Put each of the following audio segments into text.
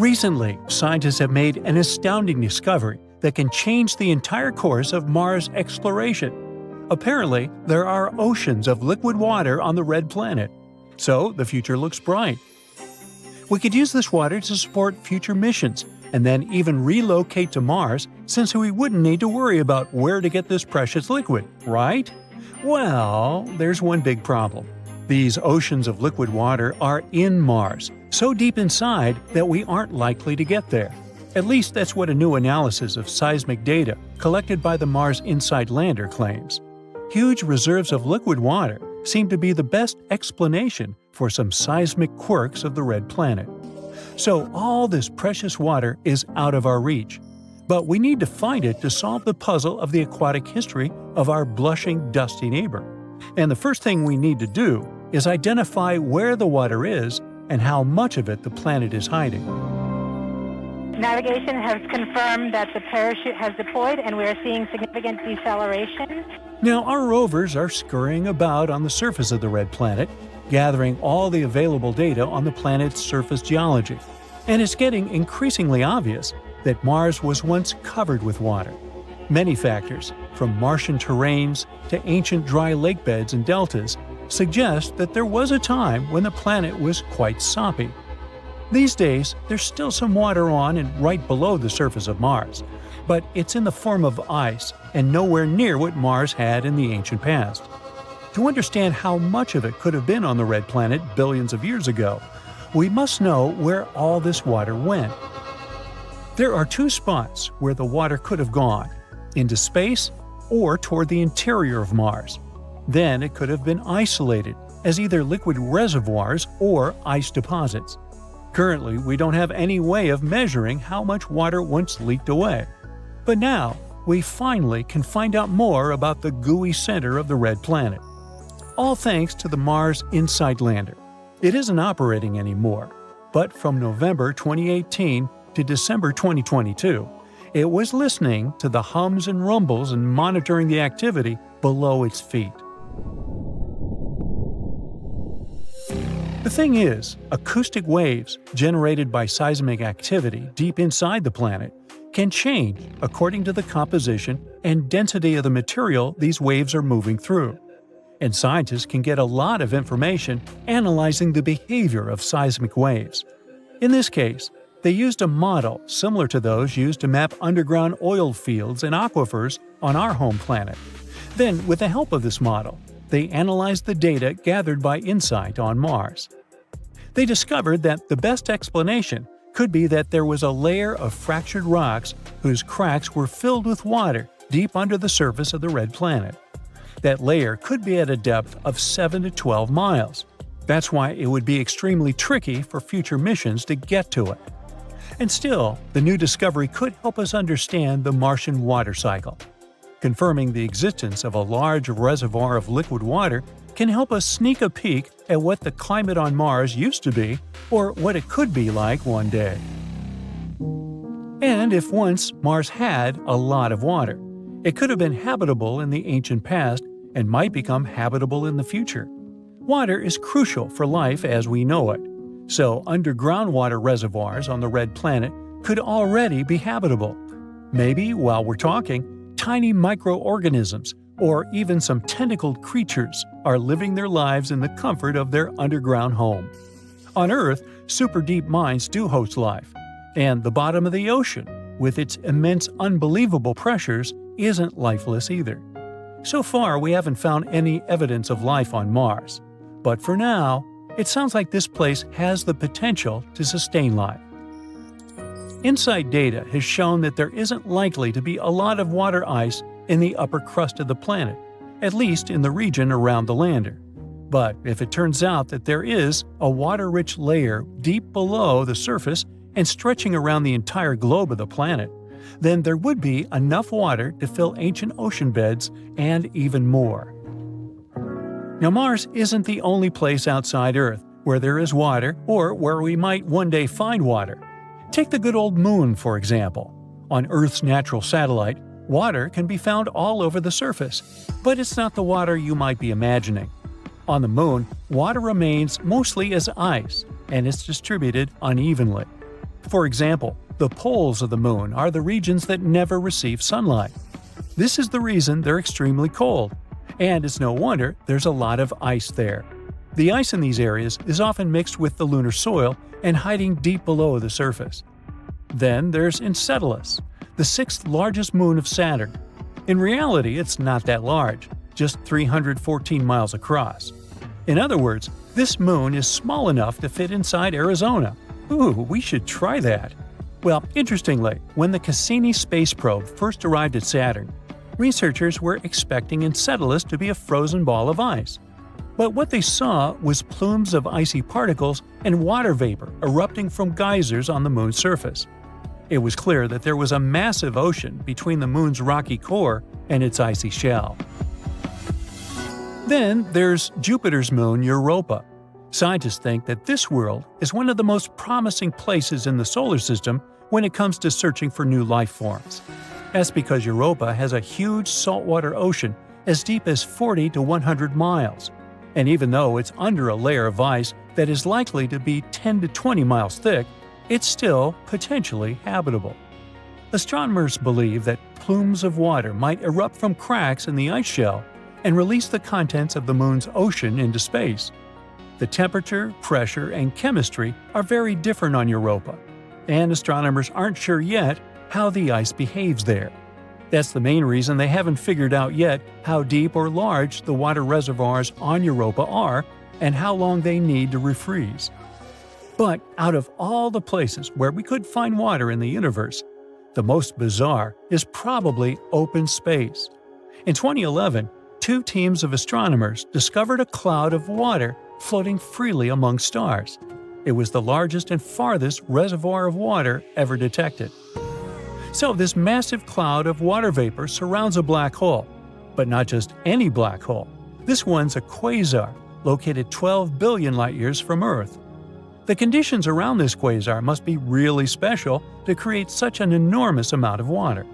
Recently, scientists have made an astounding discovery that can change the entire course of Mars exploration. Apparently, there are oceans of liquid water on the red planet, so the future looks bright. We could use this water to support future missions, and then even relocate to Mars since we wouldn't need to worry about where to get this precious liquid, right? Well, there's one big problem. These oceans of liquid water are in Mars, so deep inside that we aren't likely to get there. At least that's what a new analysis of seismic data collected by the Mars InSight lander claims. Huge reserves of liquid water seem to be the best explanation for some seismic quirks of the red planet. So all this precious water is out of our reach. But we need to find it to solve the puzzle of the aquatic history of our blushing, dusty neighbor. And the first thing we need to do is identify where the water is and how much of it the planet is hiding. Navigation has confirmed that the parachute has deployed and we are seeing significant deceleration. Now, our rovers are scurrying about on the surface of the red planet, gathering all the available data on the planet's surface geology. And it's getting increasingly obvious that Mars was once covered with water. Many factors, from Martian terrains to ancient dry lake beds and deltas, suggest that there was a time when the planet was quite soppy. These days, there's still some water on and right below the surface of Mars, but it's in the form of ice and nowhere near what Mars had in the ancient past. To understand how much of it could have been on the red planet billions of years ago, we must know where all this water went. There are two spots where the water could have gone: into space or toward the interior of Mars. Then it could have been isolated as either liquid reservoirs or ice deposits. Currently, we don't have any way of measuring how much water once leaked away. But now, we finally can find out more about the gooey center of the red planet. All thanks to the Mars InSight lander. It isn't operating anymore, but from November 2018 to December 2022, it was listening to the hums and rumbles and monitoring the activity below its feet. The thing is, acoustic waves generated by seismic activity deep inside the planet can change according to the composition and density of the material these waves are moving through. And scientists can get a lot of information analyzing the behavior of seismic waves. In this case, they used a model similar to those used to map underground oil fields and aquifers on our home planet. Then, with the help of this model, they analyzed the data gathered by InSight on Mars. They discovered that the best explanation could be that there was a layer of fractured rocks whose cracks were filled with water deep under the surface of the red planet. That layer could be at a depth of 7 to 12 miles. That's why it would be extremely tricky for future missions to get to it. And still, the new discovery could help us understand the Martian water cycle. Confirming the existence of a large reservoir of liquid water can help us sneak a peek at what the climate on Mars used to be or what it could be like one day. And if once Mars had a lot of water, it could have been habitable in the ancient past and might become habitable in the future. Water is crucial for life as we know it, so underground water reservoirs on the red planet could already be habitable. Maybe, while we're talking, tiny microorganisms or even some tentacled creatures are living their lives in the comfort of their underground home. On Earth, super deep mines do host life, and the bottom of the ocean, with its immense unbelievable pressures, isn't lifeless either. So far, we haven't found any evidence of life on Mars, but for now, it sounds like this place has the potential to sustain life. InSight data has shown that there isn't likely to be a lot of water ice in the upper crust of the planet, at least in the region around the lander. But if it turns out that there is a water-rich layer deep below the surface and stretching around the entire globe of the planet, then there would be enough water to fill ancient ocean beds and even more. Now, Mars isn't the only place outside Earth where there is water or where we might one day find water. Take the good old Moon, for example. On Earth's natural satellite, water can be found all over the surface, but it's not the water you might be imagining. On the Moon, water remains mostly as ice, and it's distributed unevenly. For example, the poles of the moon are the regions that never receive sunlight. This is the reason they're extremely cold, and it's no wonder there's a lot of ice there. The ice in these areas is often mixed with the lunar soil and hiding deep below the surface. Then there's Enceladus, the sixth largest moon of Saturn. In reality, it's not that large, just 314 miles across. In other words, this moon is small enough to fit inside Arizona. Ooh, we should try that. Well, interestingly, when the Cassini space probe first arrived at Saturn, researchers were expecting Enceladus to be a frozen ball of ice. But what they saw was plumes of icy particles and water vapor erupting from geysers on the moon's surface. It was clear that there was a massive ocean between the moon's rocky core and its icy shell. Then there's Jupiter's moon Europa. Scientists think that this world is one of the most promising places in the solar system when it comes to searching for new life forms. That's because Europa has a huge saltwater ocean as deep as 40 to 100 miles. And even though it's under a layer of ice that is likely to be 10 to 20 miles thick, it's still potentially habitable. Astronomers believe that plumes of water might erupt from cracks in the ice shell and release the contents of the moon's ocean into space. The temperature, pressure, and chemistry are very different on Europa, and astronomers aren't sure yet how the ice behaves there. That's the main reason they haven't figured out yet how deep or large the water reservoirs on Europa are and how long they need to refreeze. But out of all the places where we could find water in the universe, the most bizarre is probably open space. In 2011, two teams of astronomers discovered a cloud of water floating freely among stars. It was the largest and farthest reservoir of water ever detected. So this massive cloud of water vapor surrounds a black hole. But not just any black hole. This one's a quasar, located 12 billion light-years from Earth. The conditions around this quasar must be really special to create such an enormous amount of water.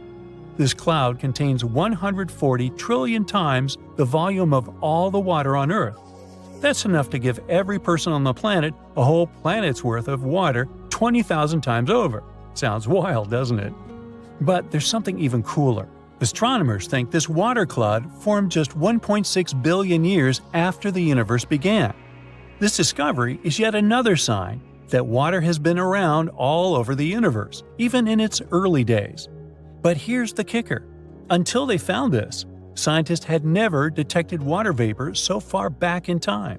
This cloud contains 140 trillion times the volume of all the water on Earth. That's enough to give every person on the planet a whole planet's worth of water 20,000 times over. Sounds wild, doesn't it? But there's something even cooler. Astronomers think this water cloud formed just 1.6 billion years after the universe began. This discovery is yet another sign that water has been around all over the universe, even in its early days. But here's the kicker. Until they found this, scientists had never detected water vapor so far back in time.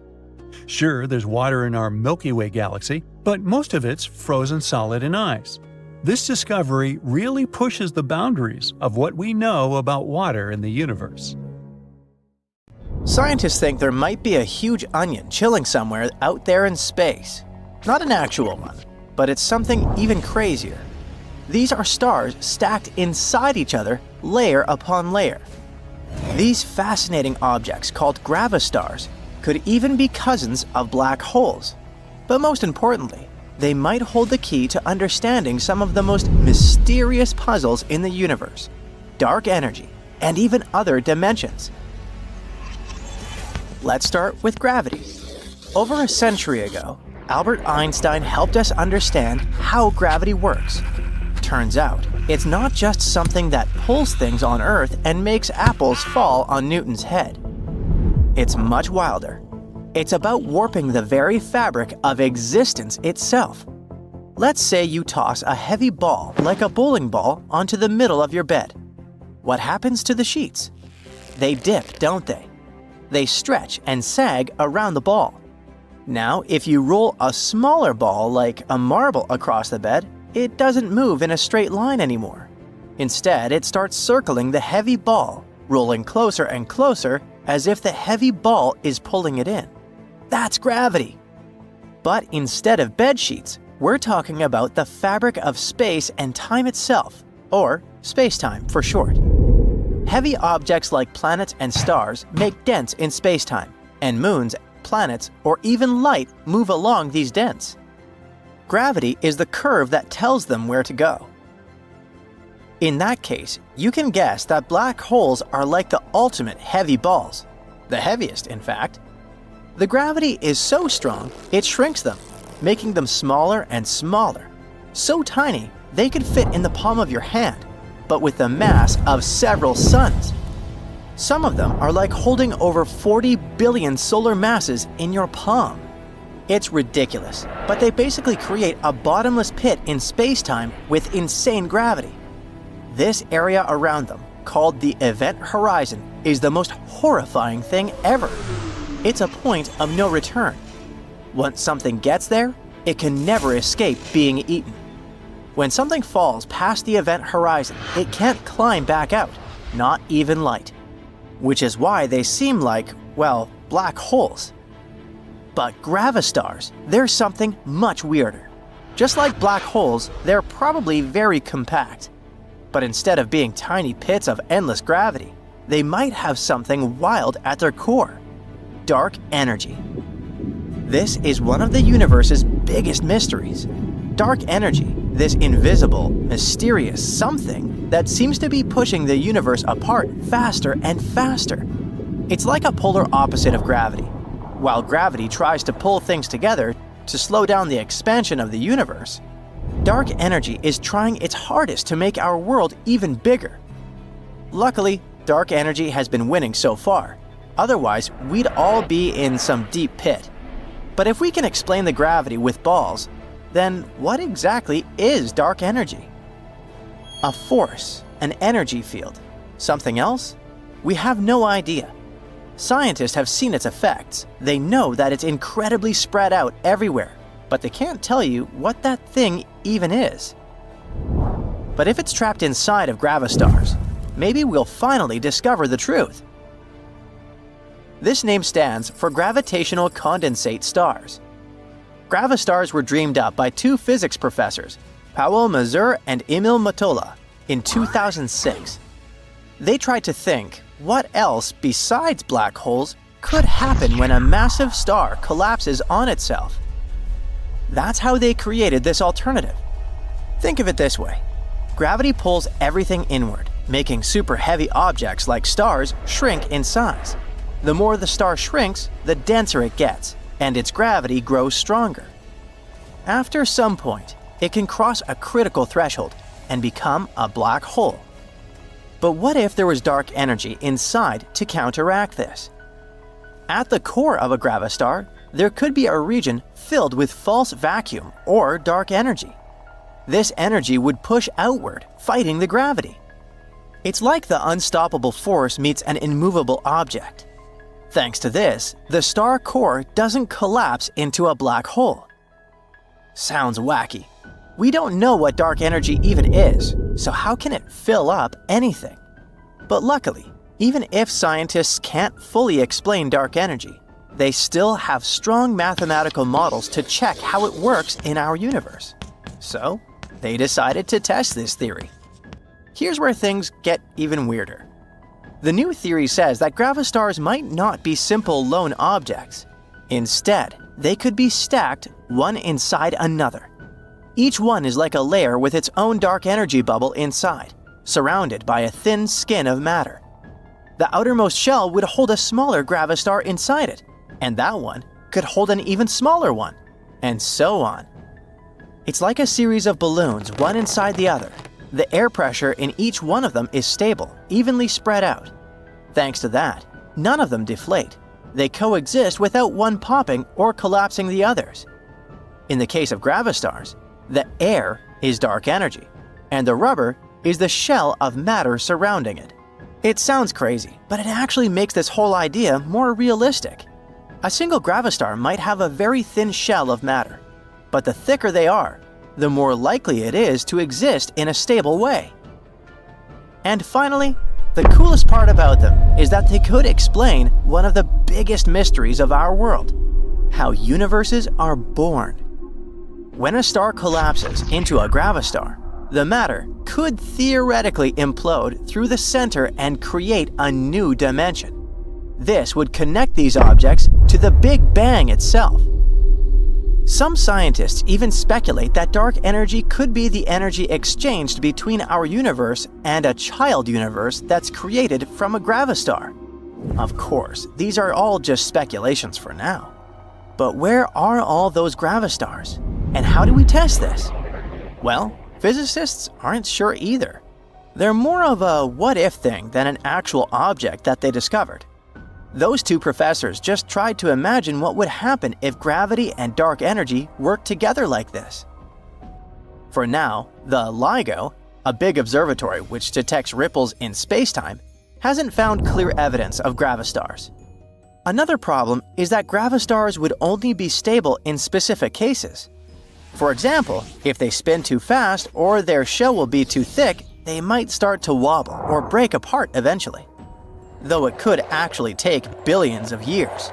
Sure, there's water in our Milky Way galaxy, but most of it's frozen solid in ice. This discovery really pushes the boundaries of what we know about water in the universe. Scientists think there might be a huge onion chilling somewhere out there in space. Not an actual one, but it's something even crazier. These are stars stacked inside each other, layer upon layer. These fascinating objects, called Gravastars, could even be cousins of black holes. But most importantly, they might hold the key to understanding some of the most mysterious puzzles in the universe, dark energy, and even other dimensions. Let's start with gravity. Over a century ago, Albert Einstein helped us understand how gravity works. Turns out, it's not just something that pulls things on Earth and makes apples fall on Newton's head. It's much wilder. It's about warping the very fabric of existence itself. Let's say you toss a heavy ball, like a bowling ball, onto the middle of your bed. What happens to the sheets? They dip, don't they? They stretch and sag around the ball. Now, if you roll a smaller ball, like a marble, across the bed, it doesn't move in a straight line anymore. Instead, it starts circling the heavy ball, rolling closer and closer as if the heavy ball is pulling it in. That's gravity. But instead of bed sheets, we're talking about the fabric of space and time itself, or space-time for short. Heavy objects like planets and stars make dents in space-time, and moons, planets, or even light move along these dents. Gravity is the curve that tells them where to go. In that case, you can guess that black holes are like the ultimate heavy balls. The heaviest, in fact. The gravity is so strong, it shrinks them, making them smaller and smaller. so tiny they could fit in the palm of your hand, but with the mass of several suns. Some of them are like holding over 40 billion solar masses in your palm. It's ridiculous, but they basically create a bottomless pit in space-time with insane gravity. This area around them, called the event horizon, is the most horrifying thing ever. It's a point of no return. Once something gets there, it can never escape being eaten. When something falls past the event horizon, it can't climb back out, not even light. Which is why they seem like, well, black holes. But gravastars, they're something much weirder. Just like black holes, they're probably very compact. But instead of being tiny pits of endless gravity, they might have something wild at their core: dark energy. This is one of the universe's biggest mysteries. Dark energy, this invisible, mysterious something that seems to be pushing the universe apart faster and faster. It's like a polar opposite of gravity. While gravity tries to pull things together to slow down the expansion of the universe, dark energy is trying its hardest to make our world even bigger. Luckily, dark energy has been winning so far. Otherwise, we'd all be in some deep pit. But if we can explain the gravity with balls, then what exactly is dark energy? A force, an energy field, something else? We have no idea. Scientists have seen its effects. They know that it's incredibly spread out everywhere, but they can't tell you what that thing even is. But if it's trapped inside of gravastars, maybe we'll finally discover the truth. This name stands for gravitational condensate stars. Gravastars were dreamed up by two physics professors, Powell Mazur and Emil Mottola, in 2006. They tried to think, what else besides black holes could happen when a massive star collapses on itself? That's how they created this alternative. Think of it this way. Gravity pulls everything inward, making super heavy objects like stars shrink in size. The more the star shrinks, the denser it gets, and its gravity grows stronger. After some point, it can cross a critical threshold and become a black hole. But what if there was dark energy inside to counteract this? At the core of a gravastar, there could be a region filled with false vacuum or dark energy. This energy would push outward, fighting the gravity. It's like the unstoppable force meets an immovable object. Thanks to this, the star core doesn't collapse into a black hole. Sounds wacky. We don't know what dark energy even is, so how can it fill up anything? But luckily, even if scientists can't fully explain dark energy, they still have strong mathematical models to check how it works in our universe. So, they decided to test this theory. Here's where things get even weirder. The new theory says that gravastars might not be simple lone objects. Instead, they could be stacked one inside another. Each one is like a layer with its own dark energy bubble inside, surrounded by a thin skin of matter. The outermost shell would hold a smaller gravastar inside it, and that one could hold an even smaller one, and so on. It's like a series of balloons, one inside the other. The air pressure in each one of them is stable, evenly spread out. Thanks to that, none of them deflate. They coexist without one popping or collapsing the others. In the case of gravastars, the air is dark energy, and the rubber is the shell of matter surrounding it. It sounds crazy, but it actually makes this whole idea more realistic. A single gravastar might have a very thin shell of matter, but the thicker they are, the more likely it is to exist in a stable way. And finally, the coolest part about them is that they could explain one of the biggest mysteries of our world: how universes are born. When a star collapses into a gravastar, the matter could theoretically implode through the center and create a new dimension. This would connect these objects to the Big Bang itself. Some scientists even speculate that dark energy could be the energy exchanged between our universe and a child universe that's created from a gravastar. Of course, these are all just speculations for now. But where are all those gravastars? And how do we test this? Well, physicists aren't sure either. They're more of a what-if thing than an actual object that they discovered. Those two professors just tried to imagine what would happen if gravity and dark energy worked together like this. For now, the LIGO, a big observatory which detects ripples in spacetime, hasn't found clear evidence of gravastars. Another problem is that gravastars would only be stable in specific cases. For example, if they spin too fast or their shell will be too thick, they might start to wobble or break apart eventually, though it could actually take billions of years.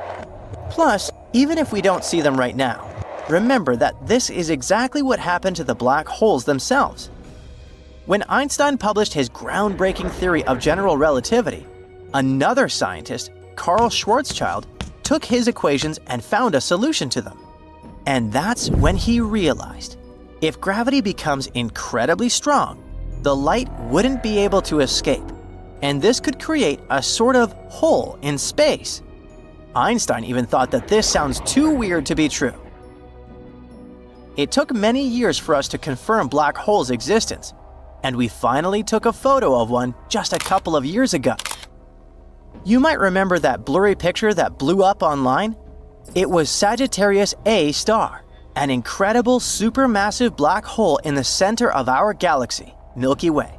Plus, even if we don't see them right now, remember that this is exactly what happened to the black holes themselves. When Einstein published his groundbreaking theory of general relativity, another scientist, Carl Schwarzschild, took his equations and found a solution to them. And that's when he realized, if gravity becomes incredibly strong, the light wouldn't be able to escape, and this could create a sort of hole in space. Einstein even thought that this sounds too weird to be true. It took many years for us to confirm black holes' existence, and we finally took a photo of one just a couple of years ago. You might remember that blurry picture that blew up online? It was Sagittarius A star, an incredible supermassive black hole in the center of our galaxy, Milky Way.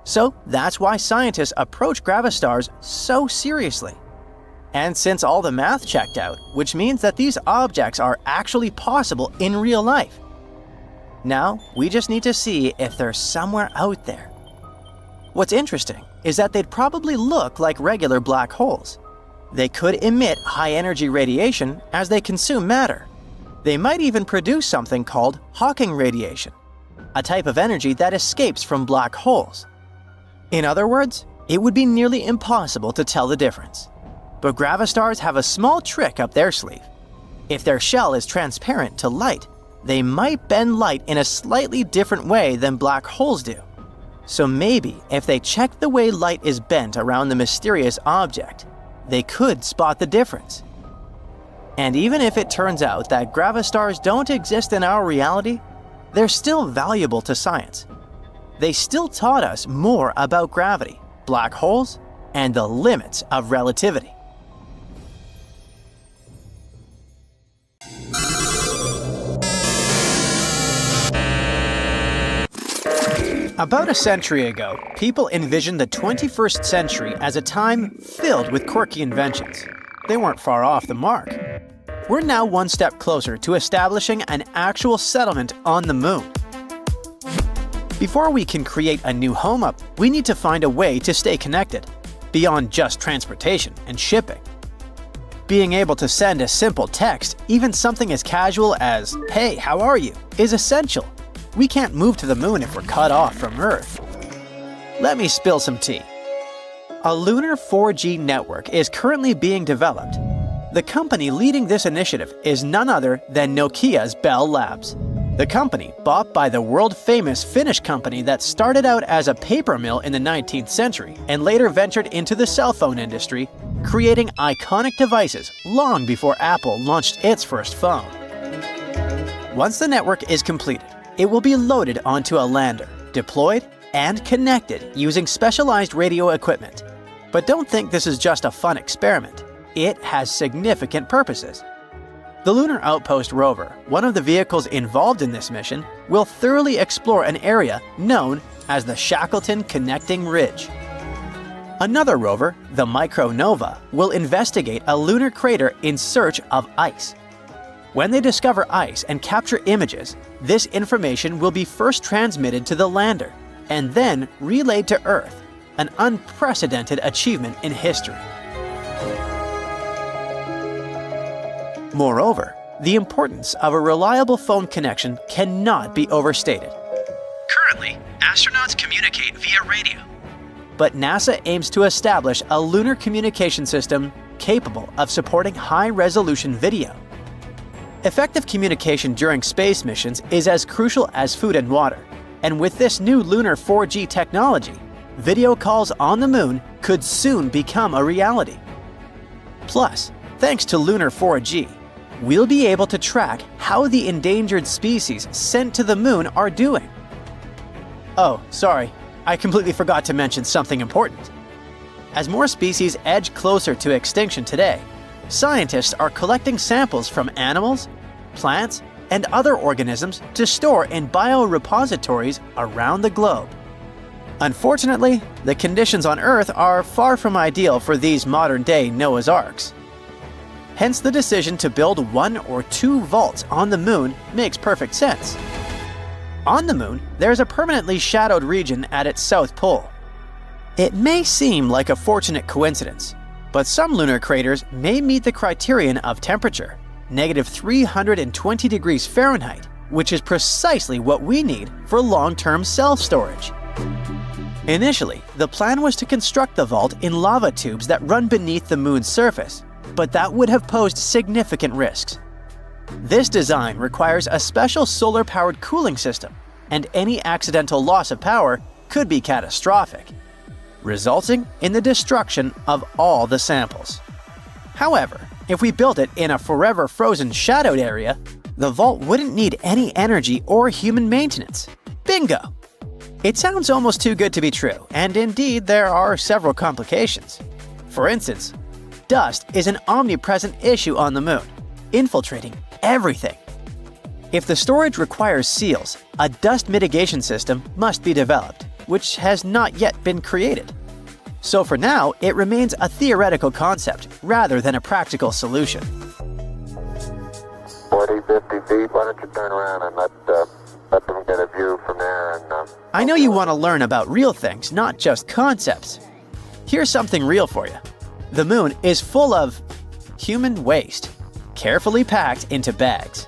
So that's why scientists approach gravastars so seriously. And since all the math checked out, which means that these objects are actually possible in real life. Now, we just need to see if they're somewhere out there. What's interesting is that they'd probably look like regular black holes. They could emit high-energy radiation as they consume matter. They might even produce something called Hawking radiation, a type of energy that escapes from black holes. In other words, it would be nearly impossible to tell the difference. But gravastars have a small trick up their sleeve. If their shell is transparent to light, they might bend light in a slightly different way than black holes do. So maybe if they check the way light is bent around the mysterious object, they could spot the difference. And even if it turns out that gravastars don't exist in our reality, they're still valuable to science. They still taught us more about gravity, black holes, and the limits of relativity. About a century ago, people envisioned the 21st century as a time filled with quirky inventions. They weren't far off the mark. We're now one step closer to establishing an actual settlement on the moon. Before we can create a new home up, we need to find a way to stay connected, beyond just transportation and shipping. Being able to send a simple text, even something as casual as, "Hey, how are you?" is essential. We can't move to the moon if we're cut off from Earth. Let me spill some tea. A lunar 4G network is currently being developed. The company leading this initiative is none other than Nokia's Bell Labs. The company, bought by the world-famous Finnish company that started out as a paper mill in the 19th century and later ventured into the cell phone industry, creating iconic devices long before Apple launched its first phone. Once the network is completed, it will be loaded onto a lander, deployed, and connected using specialized radio equipment. But don't think this is just a fun experiment. It has significant purposes. The Lunar Outpost rover, one of the vehicles involved in this mission, will thoroughly explore an area known as the Shackleton Connecting Ridge. Another rover, the Micronova, will investigate a lunar crater in search of ice. When they discover ice and capture images, this information will be first transmitted to the lander and then relayed to Earth, an unprecedented achievement in history. Moreover, the importance of a reliable phone connection cannot be overstated. Currently, astronauts communicate via radio. But NASA aims to establish a lunar communication system capable of supporting high-resolution video. Effective communication during space missions is as crucial as food and water, and with this new lunar 4G technology, video calls on the moon could soon become a reality. Plus, thanks to lunar 4G, we'll be able to track how the endangered species sent to the moon are doing. Oh, sorry, I completely forgot to mention something important. As more species edge closer to extinction today, scientists are collecting samples from animals, plants, and other organisms to store in bio-repositories around the globe. Unfortunately, the conditions on Earth are far from ideal for these modern-day Noah's Arks. Hence, the decision to build 1 or 2 vaults on the moon makes perfect sense. On the moon, there's a permanently shadowed region at its south pole. It may seem like a fortunate coincidence, but some lunar craters may meet the criterion of temperature, -320 degrees Fahrenheit, which is precisely what we need for long-term self-storage. Initially, the plan was to construct the vault in lava tubes that run beneath the moon's surface, but that would have posed significant risks. This design requires a special solar-powered cooling system, and any accidental loss of power could be catastrophic, resulting in the destruction of all the samples. However, if we built it in a forever frozen shadowed area, the vault wouldn't need any energy or human maintenance. Bingo! It sounds almost too good to be true, and indeed there are several complications. For instance, dust is an omnipresent issue on the moon, infiltrating everything. If the storage requires seals, a dust mitigation system must be developed, which has not yet been created. So for now, it remains a theoretical concept rather than a practical solution. 40, 50 feet, why don't you turn around and let them get a view from there and... I know you want to learn about real things, not just concepts. Here's something real for you. The moon is full of human waste, carefully packed into bags.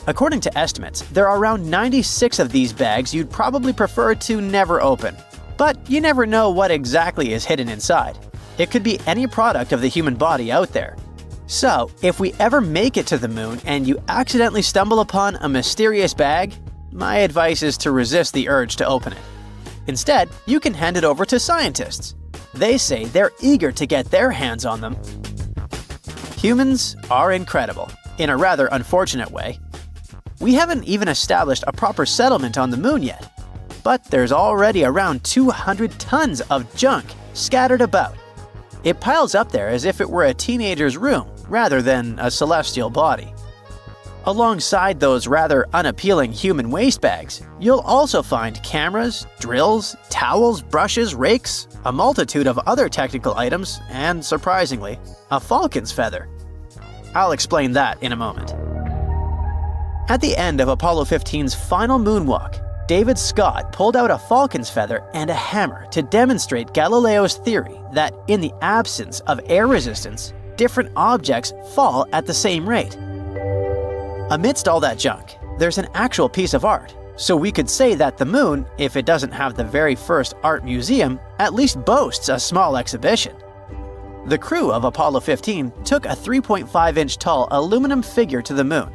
According to estimates, there are around 96 of these bags you'd probably prefer to never open. But you never know what exactly is hidden inside. It could be any product of the human body out there. So, if we ever make it to the moon and you accidentally stumble upon a mysterious bag, my advice is to resist the urge to open it. Instead, you can hand it over to scientists. They say they're eager to get their hands on them. Humans are incredible, in a rather unfortunate way. We haven't even established a proper settlement on the moon yet, but there's already around 200 tons of junk scattered about. It piles up there as if it were a teenager's room rather than a celestial body. Alongside those rather unappealing human waste bags, you'll also find cameras, drills, towels, brushes, rakes, a multitude of other technical items, and, surprisingly, a falcon's feather. I'll explain that in a moment. At the end of Apollo 15's final moonwalk, David Scott pulled out a falcon's feather and a hammer to demonstrate Galileo's theory that in the absence of air resistance, different objects fall at the same rate. Amidst all that junk, there's an actual piece of art, so we could say that the moon, if it doesn't have the very first art museum, at least boasts a small exhibition. The crew of Apollo 15 took a 3.5-inch tall aluminum figure to the moon.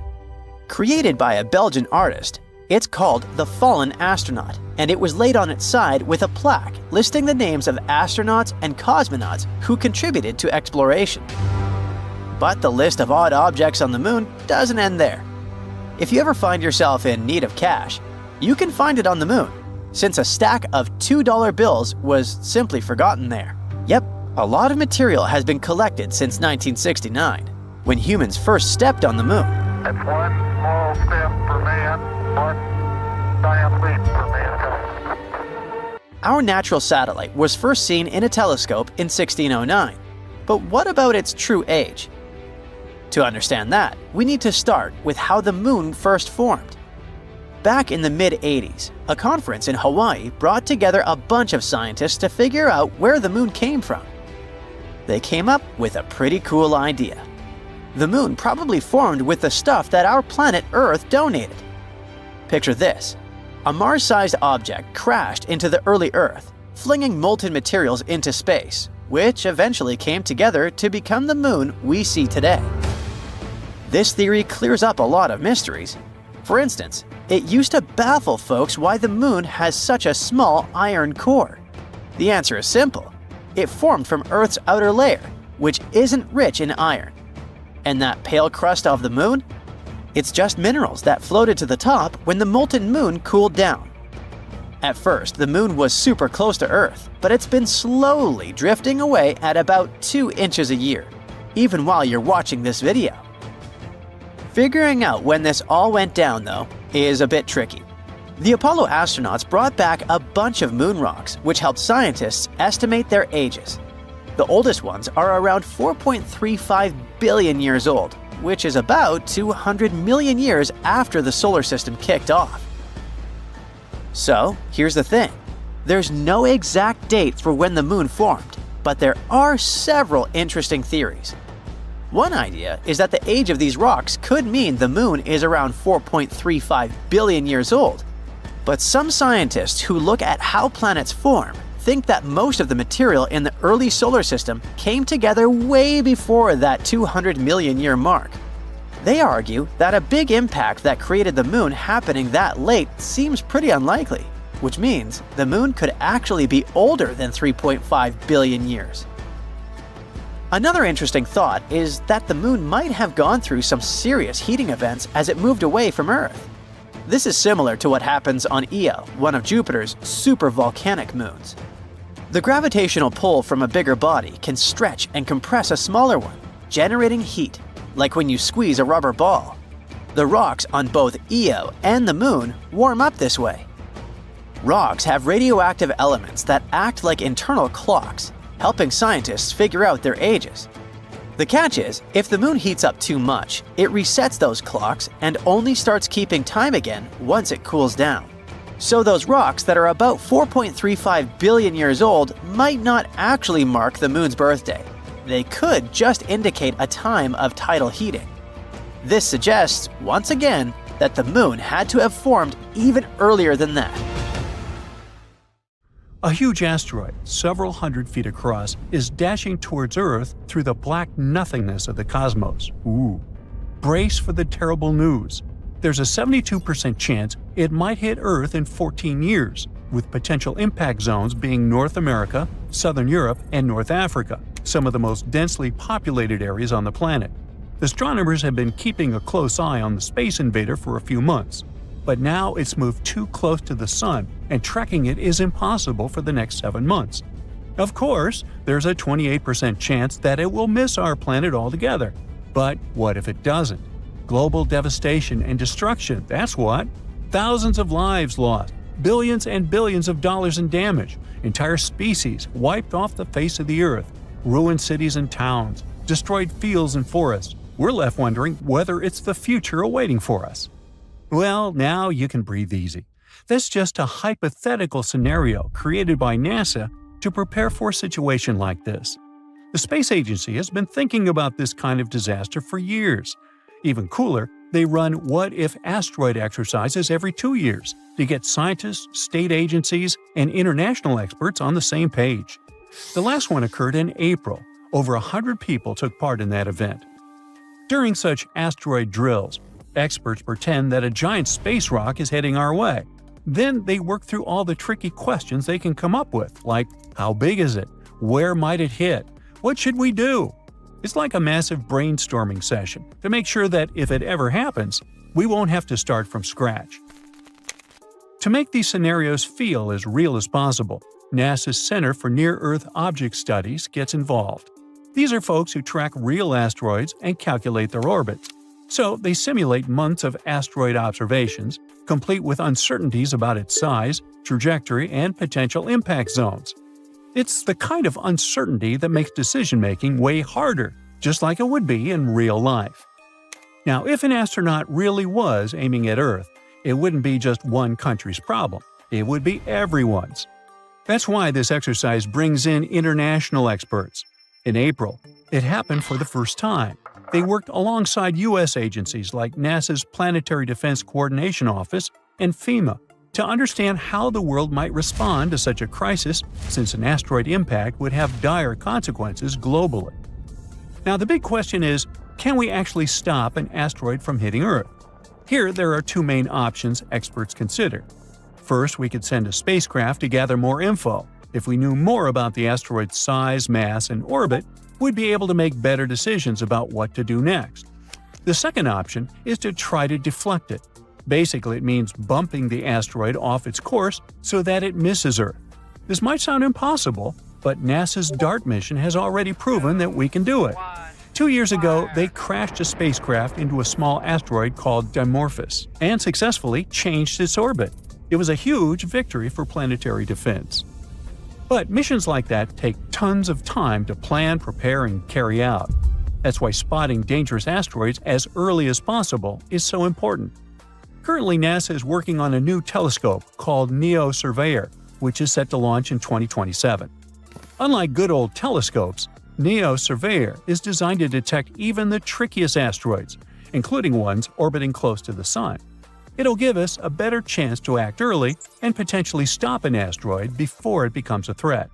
Created by a Belgian artist, it's called the Fallen Astronaut, and it was laid on its side with a plaque listing the names of astronauts and cosmonauts who contributed to exploration. But the list of odd objects on the moon doesn't end there. If you ever find yourself in need of cash, you can find it on the moon, since a stack of $2 bills was simply forgotten there. Yep, a lot of material has been collected since 1969, when humans first stepped on the moon. It's one small step for man, one giant leap for mankind. Our natural satellite was first seen in a telescope in 1609. But what about its true age? To understand that, we need to start with how the moon first formed. Back in the mid-80s, a conference in Hawaii brought together a bunch of scientists to figure out where the moon came from. They came up with a pretty cool idea. The moon probably formed with the stuff that our planet Earth donated. Picture this. A Mars-sized object crashed into the early Earth, flinging molten materials into space, which eventually came together to become the moon we see today. This theory clears up a lot of mysteries. For instance, it used to baffle folks why the moon has such a small iron core. The answer is simple. It formed from Earth's outer layer, which isn't rich in iron. And that pale crust of the moon? It's just minerals that floated to the top when the molten moon cooled down. At first, the moon was super close to Earth, but it's been slowly drifting away at about 2 inches a year, even while you're watching this video. Figuring out when this all went down, though, is a bit tricky. The Apollo astronauts brought back a bunch of moon rocks, which helped scientists estimate their ages. The oldest ones are around 4.35 billion years old, which is about 200 million years after the solar system kicked off. So, here's the thing. There's no exact date for when the moon formed, but there are several interesting theories. One idea is that the age of these rocks could mean the moon is around 4.35 billion years old. But some scientists who look at how planets form think that most of the material in the early solar system came together way before that 200 million year mark. They argue that a big impact that created the moon happening that late seems pretty unlikely, which means the moon could actually be older than 3.5 billion years. Another interesting thought is that the moon might have gone through some serious heating events as it moved away from Earth. This is similar to what happens on Io, one of Jupiter's supervolcanic moons. The gravitational pull from a bigger body can stretch and compress a smaller one, generating heat, like when you squeeze a rubber ball. The rocks on both Io and the moon warm up this way. Rocks have radioactive elements that act like internal clocks, helping scientists figure out their ages. The catch is, if the moon heats up too much, it resets those clocks and only starts keeping time again once it cools down. So those rocks that are about 4.35 billion years old might not actually mark the moon's birthday. They could just indicate a time of tidal heating. This suggests, once again, that the moon had to have formed even earlier than that. A huge asteroid, several hundred feet across, is dashing towards Earth through the black nothingness of the cosmos. Ooh. Brace for the terrible news. There's a 72% chance it might hit Earth in 14 years, with potential impact zones being North America, Southern Europe, and North Africa, some of the most densely populated areas on the planet. Astronomers have been keeping a close eye on the space invader for a few months, but now it's moved too close to the Sun, and tracking it is impossible for the next 7 months. Of course, there's a 28% chance that it will miss our planet altogether. But what if it doesn't? Global devastation and destruction, that's what. Thousands of lives lost, billions and billions of dollars in damage, entire species wiped off the face of the Earth, ruined cities and towns, destroyed fields and forests. We're left wondering whether it's the future awaiting for us. Well, now you can breathe easy. That's just a hypothetical scenario created by NASA to prepare for a situation like this. The space agency has been thinking about this kind of disaster for years. Even cooler, they run what-if asteroid exercises every 2 years to get scientists, state agencies, and international experts on the same page. The last one occurred in April. Over 100 people took part in that event. During such asteroid drills, experts pretend that a giant space rock is heading our way. Then they work through all the tricky questions they can come up with, like how big is it? Where might it hit? What should we do? It's like a massive brainstorming session to make sure that if it ever happens, we won't have to start from scratch. To make these scenarios feel as real as possible, NASA's Center for Near-Earth Object Studies gets involved. These are folks who track real asteroids and calculate their orbits. So they simulate months of asteroid observations, complete with uncertainties about its size, trajectory, and potential impact zones. It's the kind of uncertainty that makes decision-making way harder, just like it would be in real life. Now, if an astronaut really was aiming at Earth, it wouldn't be just one country's problem. It would be everyone's. That's why this exercise brings in international experts. In April, it happened for the first time. They worked alongside U.S. agencies like NASA's Planetary Defense Coordination Office and FEMA to understand how the world might respond to such a crisis, since an asteroid impact would have dire consequences globally. Now, the big question is, can we actually stop an asteroid from hitting Earth? Here, there are two main options experts consider. First, we could send a spacecraft to gather more info. If we knew more about the asteroid's size, mass, and orbit, we'd be able to make better decisions about what to do next. The second option is to try to deflect it. Basically, it means bumping the asteroid off its course so that it misses Earth. This might sound impossible, but NASA's DART mission has already proven that we can do it. 2 years ago, they crashed a spacecraft into a small asteroid called Dimorphos and successfully changed its orbit. It was a huge victory for planetary defense. But missions like that take tons of time to plan, prepare, and carry out. That's why spotting dangerous asteroids as early as possible is so important. Currently, NASA is working on a new telescope called NEO-Surveyor, which is set to launch in 2027. Unlike good old telescopes, NEO-Surveyor is designed to detect even the trickiest asteroids, including ones orbiting close to the Sun. It'll give us a better chance to act early and potentially stop an asteroid before it becomes a threat.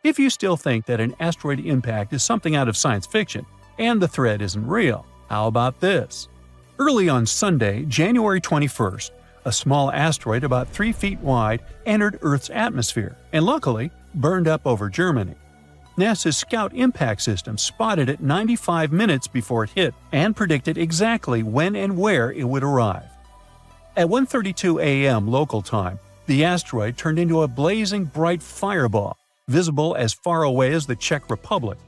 If you still think that an asteroid impact is something out of science fiction and the threat isn't real, how about this? Early on Sunday, January 21st, a small asteroid about 3 feet wide entered Earth's atmosphere and luckily burned up over Germany. NASA's Scout Impact System spotted it 95 minutes before it hit and predicted exactly when and where it would arrive. At 1:32 a.m. local time, the asteroid turned into a blazing bright fireball, visible as far away as the Czech Republic.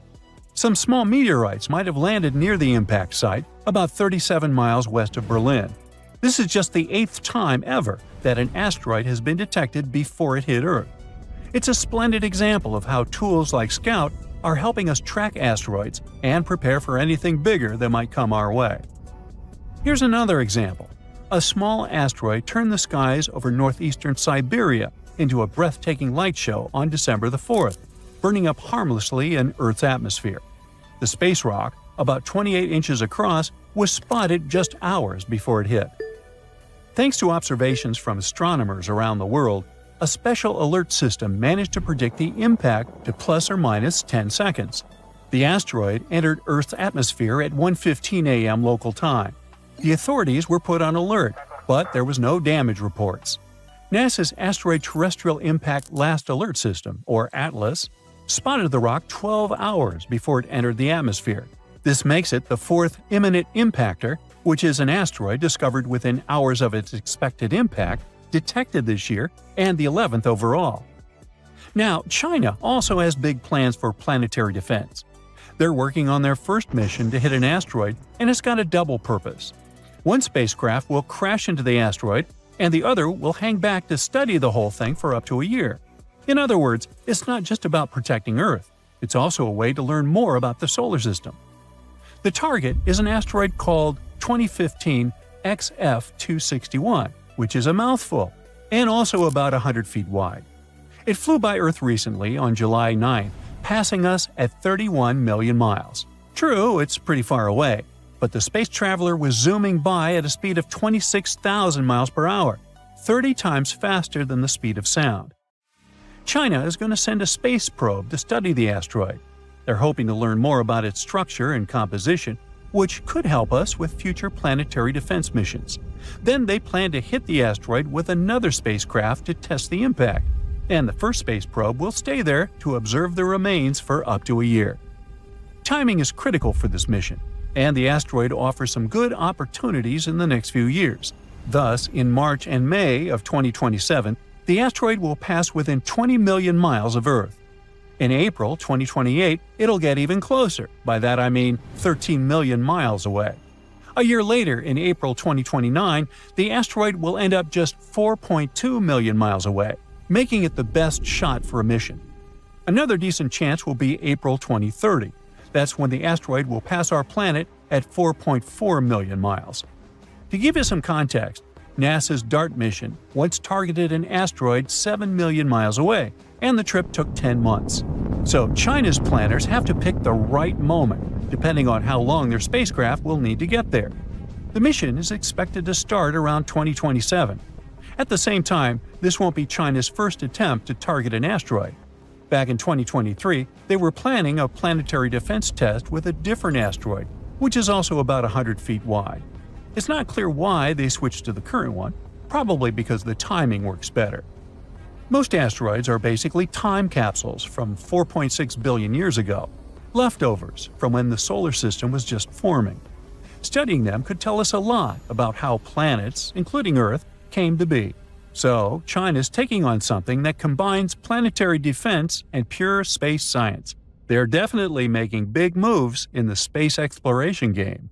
Some small meteorites might have landed near the impact site, about 37 miles west of Berlin. This is just the 8th time ever that an asteroid has been detected before it hit Earth. It's a splendid example of how tools like Scout are helping us track asteroids and prepare for anything bigger that might come our way. Here's another example. A small asteroid turned the skies over northeastern Siberia into a breathtaking light show on December the 4th, burning up harmlessly in Earth's atmosphere. The space rock, about 28 inches across, was spotted just hours before it hit. Thanks to observations from astronomers around the world, a special alert system managed to predict the impact to plus or minus 10 seconds. The asteroid entered Earth's atmosphere at 1:15 a.m. local time. The authorities were put on alert, but there was no damage reports. NASA's Asteroid Terrestrial Impact Last Alert System, or ATLAS, spotted the rock 12 hours before it entered the atmosphere. This makes it the 4th imminent impactor, which is an asteroid discovered within hours of its expected impact, detected this year, and the 11th overall. Now, China also has big plans for planetary defense. They're working on their first mission to hit an asteroid, and it's got a double purpose. One spacecraft will crash into the asteroid, and the other will hang back to study the whole thing for up to a year. In other words, it's not just about protecting Earth, it's also a way to learn more about the solar system. The target is an asteroid called 2015 XF261, which is a mouthful, and also about 100 feet wide. It flew by Earth recently on July 9, passing us at 31 million miles. True, it's pretty far away, but the space traveler was zooming by at a speed of 26,000 miles per hour, 30 times faster than the speed of sound. China is going to send a space probe to study the asteroid. They're hoping to learn more about its structure and composition, which could help us with future planetary defense missions. Then they plan to hit the asteroid with another spacecraft to test the impact, and the first space probe will stay there to observe the remains for up to a year. Timing is critical for this mission, and the asteroid offers some good opportunities in the next few years. Thus, in March and May of 2027, the asteroid will pass within 20 million miles of Earth. In April 2028, it'll get even closer. By that I mean 13 million miles away. A year later, in April 2029, the asteroid will end up just 4.2 million miles away, making it the best shot for a mission. Another decent chance will be April 2030. That's when the asteroid will pass our planet at 4.4 million miles. To give you some context, NASA's DART mission once targeted an asteroid 7 million miles away, and the trip took 10 months. So China's planners have to pick the right moment, depending on how long their spacecraft will need to get there. The mission is expected to start around 2027. At the same time, this won't be China's first attempt to target an asteroid. Back in 2023, they were planning a planetary defense test with a different asteroid, which is also about 100 feet wide. It's not clear why they switched to the current one, probably because the timing works better. Most asteroids are basically time capsules from 4.6 billion years ago. leftovers from when the solar system was just forming. Studying them could tell us a lot about how planets, including Earth, came to be. So, China's taking on something that combines planetary defense and pure space science. They're definitely making big moves in the space exploration game.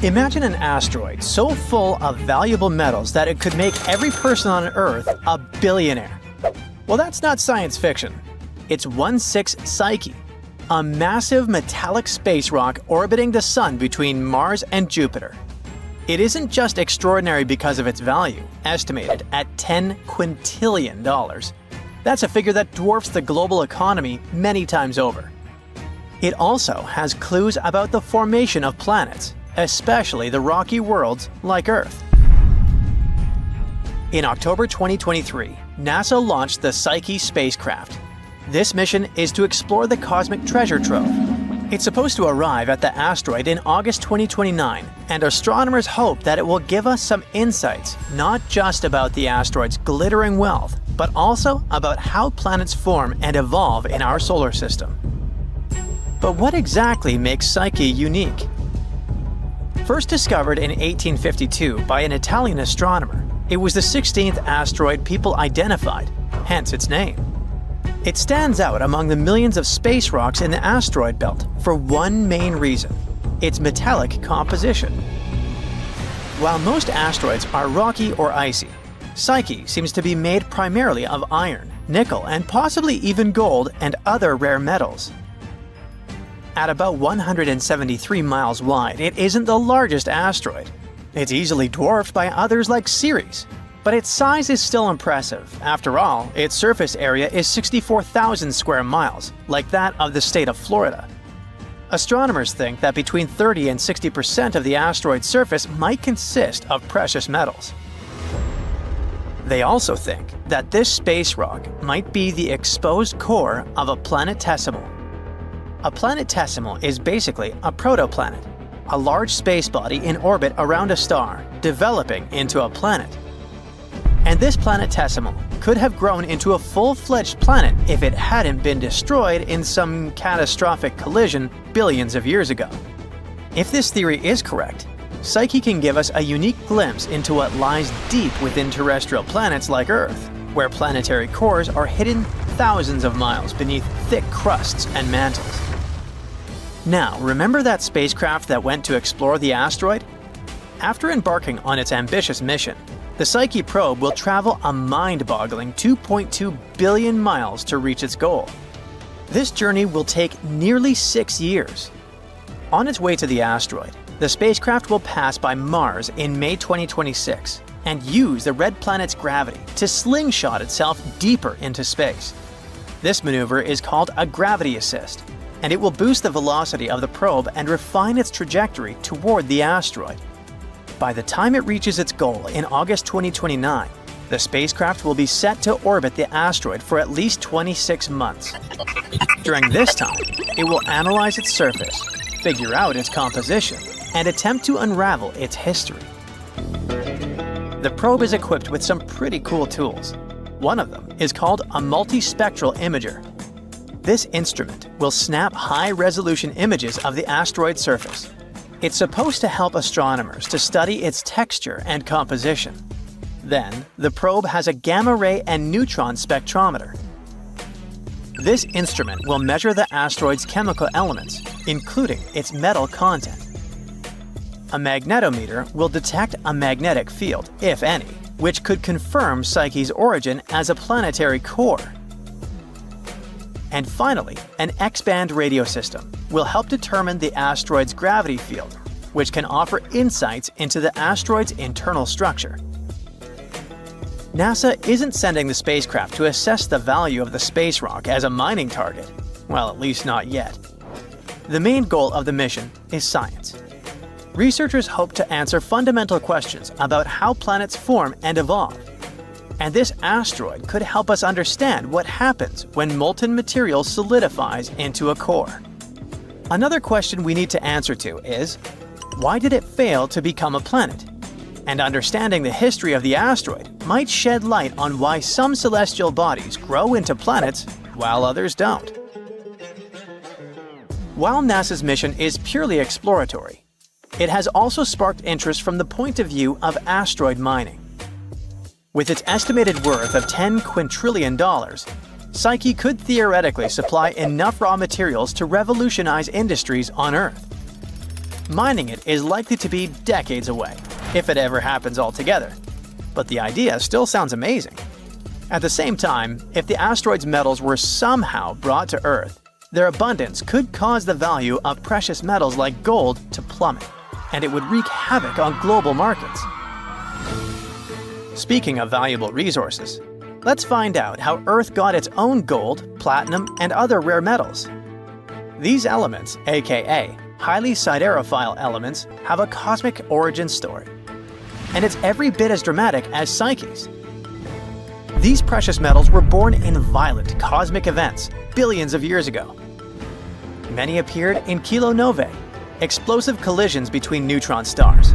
Imagine an asteroid so full of valuable metals that it could make every person on Earth a billionaire. Well, that's not science fiction. It's 16 Psyche, a massive metallic space rock orbiting the Sun between Mars and Jupiter. It isn't just extraordinary because of its value, estimated at $10 quintillion. That's a figure that dwarfs the global economy many times over. It also has clues about the formation of planets, especially the rocky worlds like Earth. In October 2023, NASA launched the Psyche spacecraft. This mission is to explore the cosmic treasure trove. It's supposed to arrive at the asteroid in August 2029, and astronomers hope that it will give us some insights, not just about the asteroid's glittering wealth, but also about how planets form and evolve in our solar system. But what exactly makes Psyche unique? First discovered in 1852 by an Italian astronomer, it was the 16th asteroid people identified, hence its name. It stands out among the millions of space rocks in the asteroid belt for one main reason: its metallic composition. While most asteroids are rocky or icy, Psyche seems to be made primarily of iron, nickel, and possibly even gold and other rare metals. At about 173 miles wide, it isn't the largest asteroid. It's easily dwarfed by others like Ceres, but its size is still impressive. After all, its surface area is 64,000 square miles, like that of the state of Florida. Astronomers think that between 30 and 60% of the asteroid's surface might consist of precious metals. They also think that this space rock might be the exposed core of a planetesimal. A planetesimal is basically a protoplanet, a large space body in orbit around a star, developing into a planet. And this planetesimal could have grown into a full-fledged planet if it hadn't been destroyed in some catastrophic collision billions of years ago. If this theory is correct, Psyche can give us a unique glimpse into what lies deep within terrestrial planets like Earth, where planetary cores are hidden thousands of miles beneath thick crusts and mantles. Now, remember that spacecraft that went to explore the asteroid? After embarking on its ambitious mission, the Psyche probe will travel a mind-boggling 2.2 billion miles to reach its goal. This journey will take nearly 6 years. On its way to the asteroid, the spacecraft will pass by Mars in May 2026 and use the red planet's gravity to slingshot itself deeper into space. This maneuver is called a gravity assist, and it will boost the velocity of the probe and refine its trajectory toward the asteroid. By the time it reaches its goal in August 2029, the spacecraft will be set to orbit the asteroid for at least 26 months. During this time, it will analyze its surface, figure out its composition, and attempt to unravel its history. The probe is equipped with some pretty cool tools. One of them is called a multispectral imager. This instrument will snap high-resolution images of the asteroid's surface. It's supposed to help astronomers to study its texture and composition. Then, the probe has a gamma-ray and neutron spectrometer. This instrument will measure the asteroid's chemical elements, including its metal content. A magnetometer will detect a magnetic field, if any, which could confirm Psyche's origin as a planetary core. And finally, an X-band radio system will help determine the asteroid's gravity field, which can offer insights into the asteroid's internal structure. NASA isn't sending the spacecraft to assess the value of the space rock as a mining target. Well, at least not yet. The main goal of the mission is science. Researchers hope to answer fundamental questions about how planets form and evolve. And this asteroid could help us understand what happens when molten material solidifies into a core. Another question we need to answer to is, why did it fail to become a planet? And understanding the history of the asteroid might shed light on why some celestial bodies grow into planets while others don't. While NASA's mission is purely exploratory, it has also sparked interest from the point of view of asteroid mining. With its estimated worth of $10 quintillion, Psyche could theoretically supply enough raw materials to revolutionize industries on Earth. Mining it is likely to be decades away, if it ever happens altogether, but the idea still sounds amazing. At the same time, if the asteroid's metals were somehow brought to Earth, their abundance could cause the value of precious metals like gold to plummet, and it would wreak havoc on global markets. Speaking of valuable resources, let's find out how Earth got its own gold, platinum, and other rare metals. These elements, aka highly siderophile elements, have a cosmic origin story, and it's every bit as dramatic as Psyche's. These precious metals were born in violent cosmic events billions of years ago. Many appeared in kilonovae, explosive collisions between neutron stars.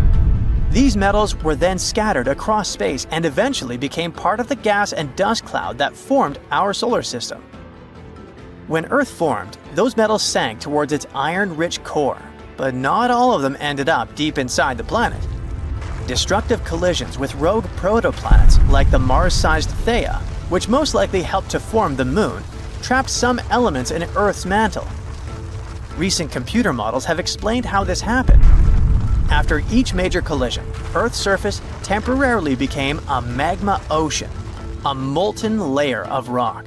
These metals were then scattered across space and eventually became part of the gas and dust cloud that formed our solar system. When Earth formed, those metals sank towards its iron-rich core, but not all of them ended up deep inside the planet. Destructive collisions with rogue protoplanets like the Mars-sized Theia, which most likely helped to form the Moon, trapped some elements in Earth's mantle. Recent computer models have explained how this happened. After each major collision, Earth's surface temporarily became a magma ocean, a molten layer of rock.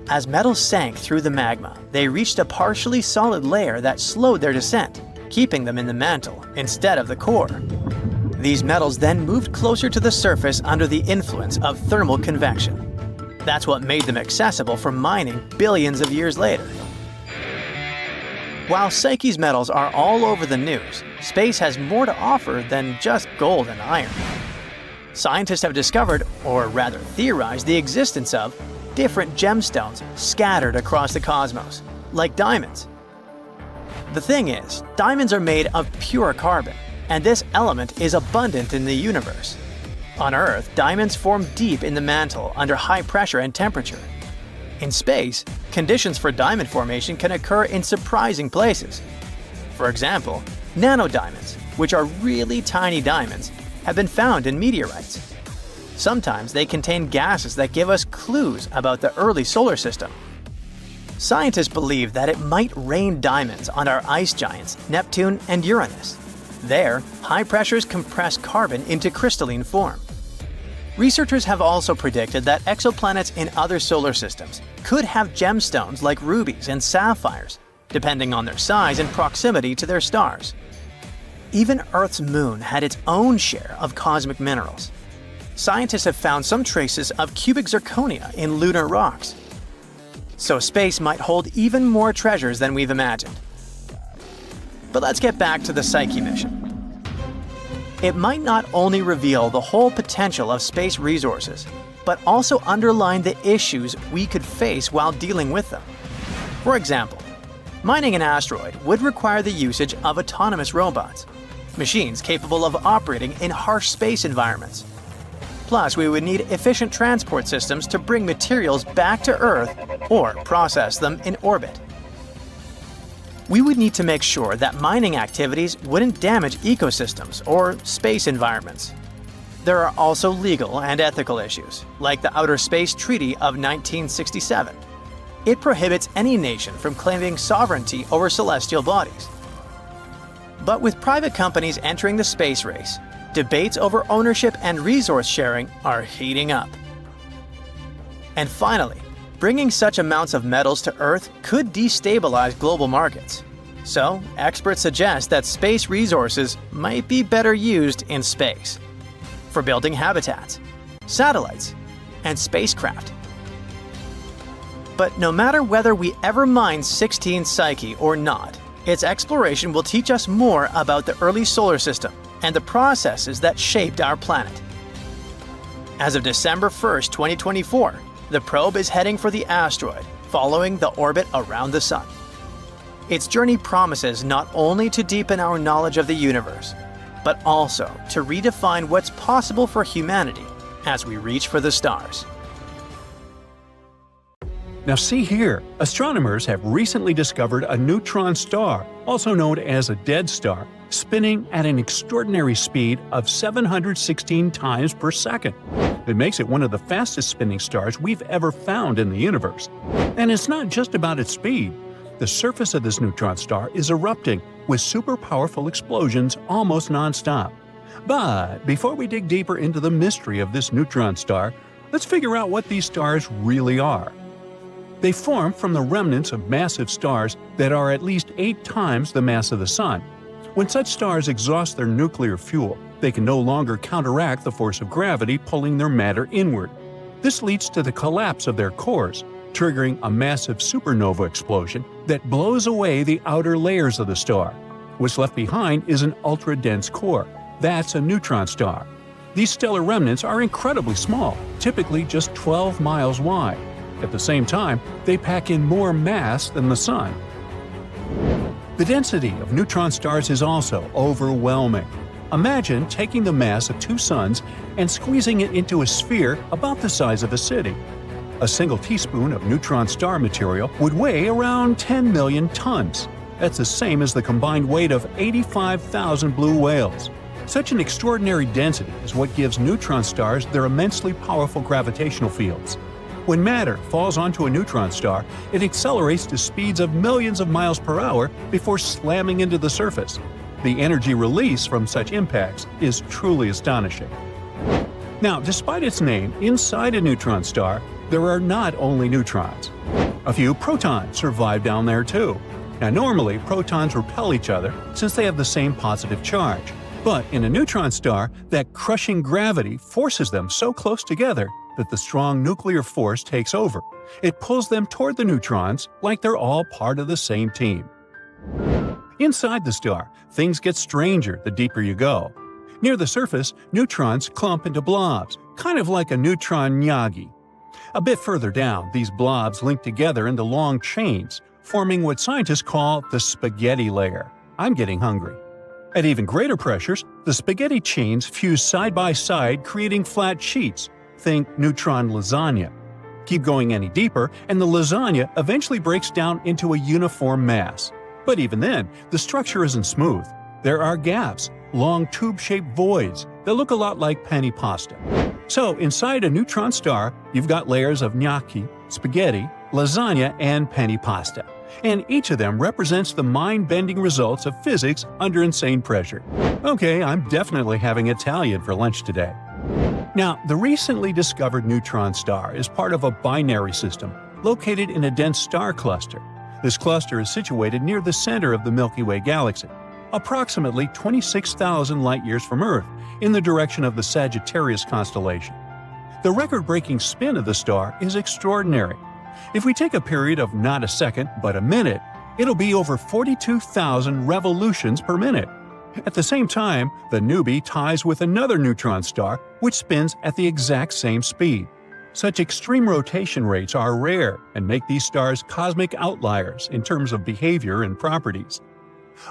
As metals sank through the magma, they reached a partially solid layer that slowed their descent, keeping them in the mantle instead of the core. These metals then moved closer to the surface under the influence of thermal convection. That's what made them accessible for mining billions of years later. While Psyche's metals are all over the news, space has more to offer than just gold and iron. Scientists have discovered, or rather theorized, the existence of different gemstones scattered across the cosmos, like diamonds. The thing is, diamonds are made of pure carbon, and this element is abundant in the universe. On Earth, diamonds form deep in the mantle under high pressure and temperature. In space, conditions for diamond formation can occur in surprising places. For example, nanodiamonds, which are really tiny diamonds, have been found in meteorites. Sometimes they contain gases that give us clues about the early solar system. Scientists believe that it might rain diamonds on our ice giants, Neptune and Uranus. There, high pressures compress carbon into crystalline form. Researchers have also predicted that exoplanets in other solar systems could have gemstones like rubies and sapphires, depending on their size and proximity to their stars. Even Earth's moon had its own share of cosmic minerals. Scientists have found some traces of cubic zirconia in lunar rocks. So space might hold even more treasures than we've imagined. But let's get back to the Psyche mission. It might not only reveal the whole potential of space resources, but also underline the issues we could face while dealing with them. For example, mining an asteroid would require the usage of autonomous robots, machines capable of operating in harsh space environments. Plus, we would need efficient transport systems to bring materials back to Earth or process them in orbit. We would need to make sure that mining activities wouldn't damage ecosystems or space environments. There are also legal and ethical issues, like the Outer Space Treaty of 1967. It prohibits any nation from claiming sovereignty over celestial bodies. But with private companies entering the space race, debates over ownership and resource sharing are heating up. And finally, bringing such amounts of metals to Earth could destabilize global markets. So, experts suggest that space resources might be better used in space, for building habitats, satellites, and spacecraft. But no matter whether we ever mine 16 Psyche or not, its exploration will teach us more about the early solar system and the processes that shaped our planet. As of December 1st, 2024, the probe is heading for the asteroid, following the orbit around the Sun. Its journey promises not only to deepen our knowledge of the universe, but also to redefine what's possible for humanity as we reach for the stars. Now see here, astronomers have recently discovered a neutron star, also known as a dead star, spinning at an extraordinary speed of 716 times per second. It makes it one of the fastest spinning stars we've ever found in the universe. And it's not just about its speed. The surface of this neutron star is erupting with super powerful explosions almost non-stop. But before we dig deeper into the mystery of this neutron star, let's figure out what these stars really are. They form from the remnants of massive stars that are at least 8 times the mass of the Sun. When such stars exhaust their nuclear fuel, they can no longer counteract the force of gravity pulling their matter inward. This leads to the collapse of their cores, triggering a massive supernova explosion that blows away the outer layers of the star. What's left behind is an ultra-dense core. That's a neutron star. These stellar remnants are incredibly small, typically just 12 miles wide. At the same time, they pack in more mass than the Sun. The density of neutron stars is also overwhelming. Imagine taking the mass of 2 suns and squeezing it into a sphere about the size of a city. A single teaspoon of neutron star material would weigh around 10 million tons. That's the same as the combined weight of 85,000 blue whales. Such an extraordinary density is what gives neutron stars their immensely powerful gravitational fields. When matter falls onto a neutron star, it accelerates to speeds of millions of miles per hour before slamming into the surface. The energy release from such impacts is truly astonishing. Now, despite its name, inside a neutron star, there are not only neutrons. A few protons survive down there too. Now, normally, protons repel each other since they have the same positive charge. But in a neutron star, that crushing gravity forces them so close together that the strong nuclear force takes over. It pulls them toward the neutrons like they're all part of the same team. Inside the star, things get stranger the deeper you go. Near the surface, neutrons clump into blobs, kind of like a neutron gnocchi. A bit further down, these blobs link together into long chains, forming what scientists call the spaghetti layer. I'm getting hungry. At even greater pressures, the spaghetti chains fuse side by side, creating flat sheets. Think neutron lasagna. Keep going any deeper, and the lasagna eventually breaks down into a uniform mass. But even then, the structure isn't smooth. There are gaps, long tube-shaped voids that look a lot like penny pasta. So inside a neutron star, you've got layers of gnocchi, spaghetti, lasagna, and penny pasta. And each of them represents the mind-bending results of physics under insane pressure. Okay, I'm definitely having Italian for lunch today. Now, the recently discovered neutron star is part of a binary system located in a dense star cluster. This cluster is situated near the center of the Milky Way galaxy, approximately 26,000 light-years from Earth, in the direction of the Sagittarius constellation. The record-breaking spin of the star is extraordinary. If we take a period of not a second, but a minute, it'll be over 42,000 revolutions per minute. At the same time, the newbie ties with another neutron star, which spins at the exact same speed. Such extreme rotation rates are rare and make these stars cosmic outliers in terms of behavior and properties.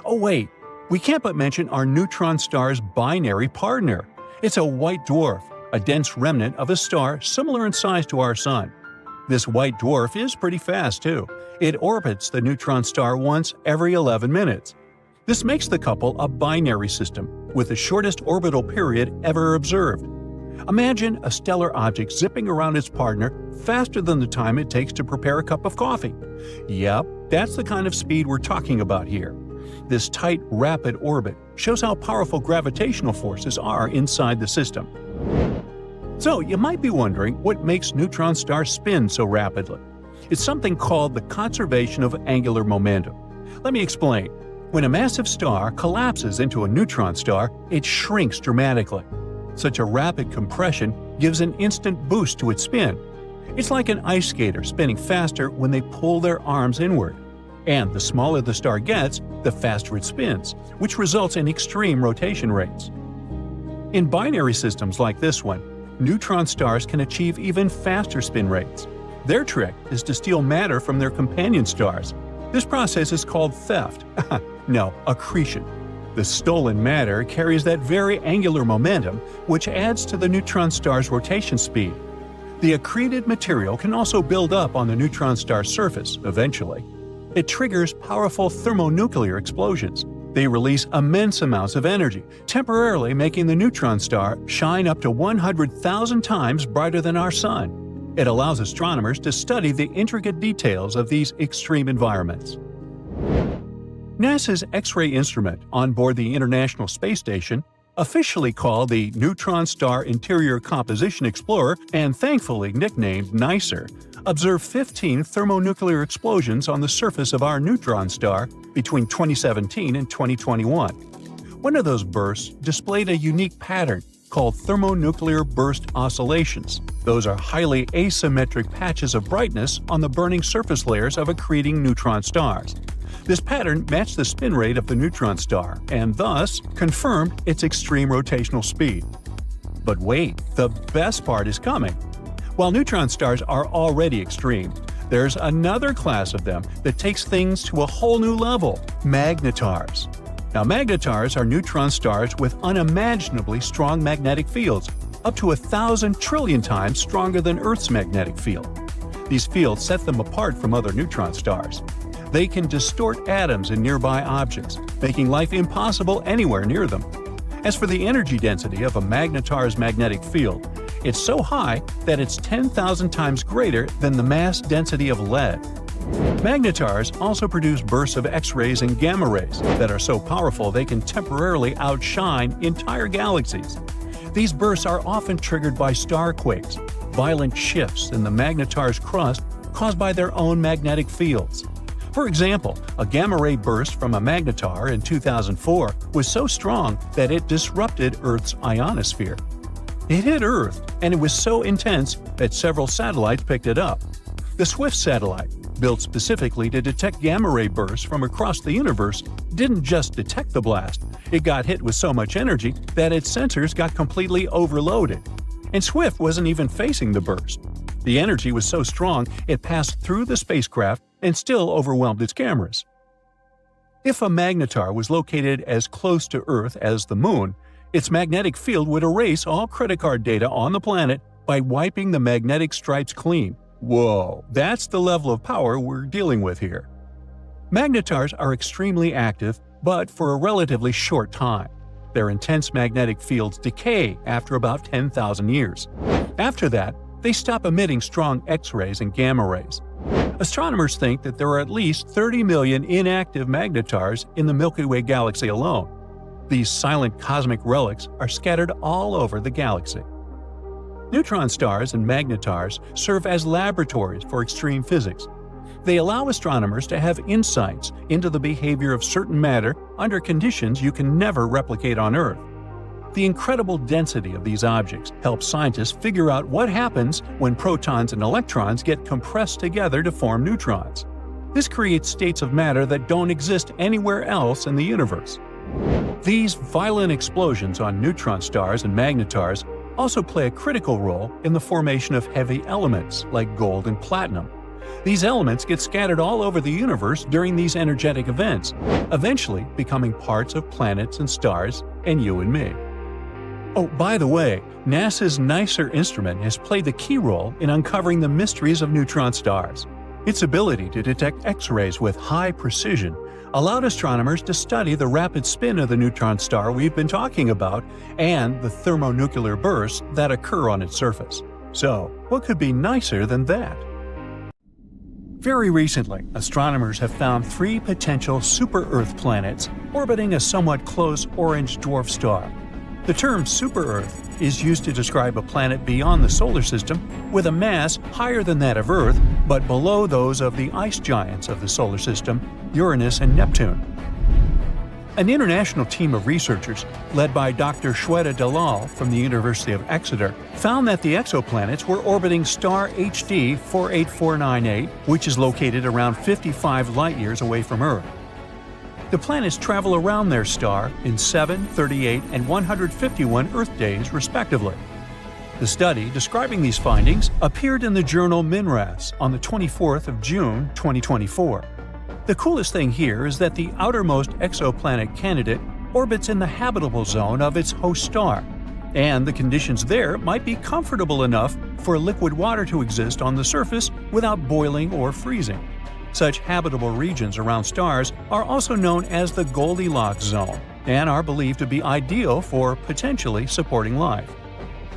Oh wait, we can't but mention our neutron star's binary partner. It's a white dwarf, a dense remnant of a star similar in size to our Sun. This white dwarf is pretty fast too. It orbits the neutron star once every 11 minutes. This makes the couple a binary system, with the shortest orbital period ever observed. Imagine a stellar object zipping around its partner faster than the time it takes to prepare a cup of coffee. Yep, that's the kind of speed we're talking about here. This tight, rapid orbit shows how powerful gravitational forces are inside the system. So, you might be wondering what makes neutron stars spin so rapidly. It's something called the conservation of angular momentum. Let me explain. When a massive star collapses into a neutron star, it shrinks dramatically. Such a rapid compression gives an instant boost to its spin. It's like an ice skater spinning faster when they pull their arms inward. And the smaller the star gets, the faster it spins, which results in extreme rotation rates. In binary systems like this one, neutron stars can achieve even faster spin rates. Their trick is to steal matter from their companion stars. This process is called theft. No, accretion. The stolen matter carries that very angular momentum, which adds to the neutron star's rotation speed. The accreted material can also build up on the neutron star surface eventually. It triggers powerful thermonuclear explosions. They release immense amounts of energy, temporarily making the neutron star shine up to 100,000 times brighter than our Sun. It allows astronomers to study the intricate details of these extreme environments. NASA's X-ray instrument on board the International Space Station, officially called the Neutron Star Interior Composition Explorer and thankfully nicknamed NICER, observed 15 thermonuclear explosions on the surface of our neutron star between 2017 and 2021. One of those bursts displayed a unique pattern called thermonuclear burst oscillations. Those are highly asymmetric patches of brightness on the burning surface layers of accreting neutron stars. This pattern matched the spin rate of the neutron star and thus confirmed its extreme rotational speed. But wait, the best part is coming. While neutron stars are already extreme, there's another class of them that takes things to a whole new level – magnetars. Now, magnetars are neutron stars with unimaginably strong magnetic fields, up to 1,000 trillion times stronger than Earth's magnetic field. These fields set them apart from other neutron stars. They can distort atoms in nearby objects, making life impossible anywhere near them. As for the energy density of a magnetar's magnetic field, it's so high that it's 10,000 times greater than the mass density of lead. Magnetars also produce bursts of X-rays and gamma rays that are so powerful they can temporarily outshine entire galaxies. These bursts are often triggered by star quakes, violent shifts in the magnetar's crust caused by their own magnetic fields. For example, a gamma-ray burst from a magnetar in 2004 was so strong that it disrupted Earth's ionosphere. It hit Earth, and it was so intense that several satellites picked it up. The SWIFT satellite, built specifically to detect gamma-ray bursts from across the universe, didn't just detect the blast. It got hit with so much energy that its sensors got completely overloaded. And SWIFT wasn't even facing the burst. The energy was so strong it passed through the spacecraft and still overwhelmed its cameras. If a magnetar was located as close to Earth as the Moon, its magnetic field would erase all credit card data on the planet by wiping the magnetic stripes clean. Whoa, that's the level of power we're dealing with here. Magnetars are extremely active, but for a relatively short time. Their intense magnetic fields decay after about 10,000 years. After that, they stop emitting strong X-rays and gamma rays. Astronomers think that there are at least 30 million inactive magnetars in the Milky Way galaxy alone. These silent cosmic relics are scattered all over the galaxy. Neutron stars and magnetars serve as laboratories for extreme physics. They allow astronomers to have insights into the behavior of certain matter under conditions you can never replicate on Earth. The incredible density of these objects helps scientists figure out what happens when protons and electrons get compressed together to form neutrons. This creates states of matter that don't exist anywhere else in the universe. These violent explosions on neutron stars and magnetars also play a critical role in the formation of heavy elements like gold and platinum. These elements get scattered all over the universe during these energetic events, eventually becoming parts of planets and stars and you and me. Oh, by the way, NASA's NICER instrument has played the key role in uncovering the mysteries of neutron stars. Its ability to detect X-rays with high precision allowed astronomers to study the rapid spin of the neutron star we've been talking about and the thermonuclear bursts that occur on its surface. So, what could be nicer than that? Very recently, astronomers have found 3 potential super-Earth planets orbiting a somewhat close orange dwarf star. The term super-Earth is used to describe a planet beyond the solar system with a mass higher than that of Earth but below those of the ice giants of the solar system, Uranus and Neptune. An international team of researchers, led by Dr. Shweta Dalal from the University of Exeter, found that the exoplanets were orbiting star HD 48498, which is located around 55 light-years away from Earth. The planets travel around their star in 7, 38, and 151 Earth days, respectively. The study describing these findings appeared in the journal MinRes on the 24th of June, 2024. The coolest thing here is that the outermost exoplanet candidate orbits in the habitable zone of its host star. and the conditions there might be comfortable enough for liquid water to exist on the surface without boiling or freezing. Such habitable regions around stars are also known as the Goldilocks zone and are believed to be ideal for potentially supporting life.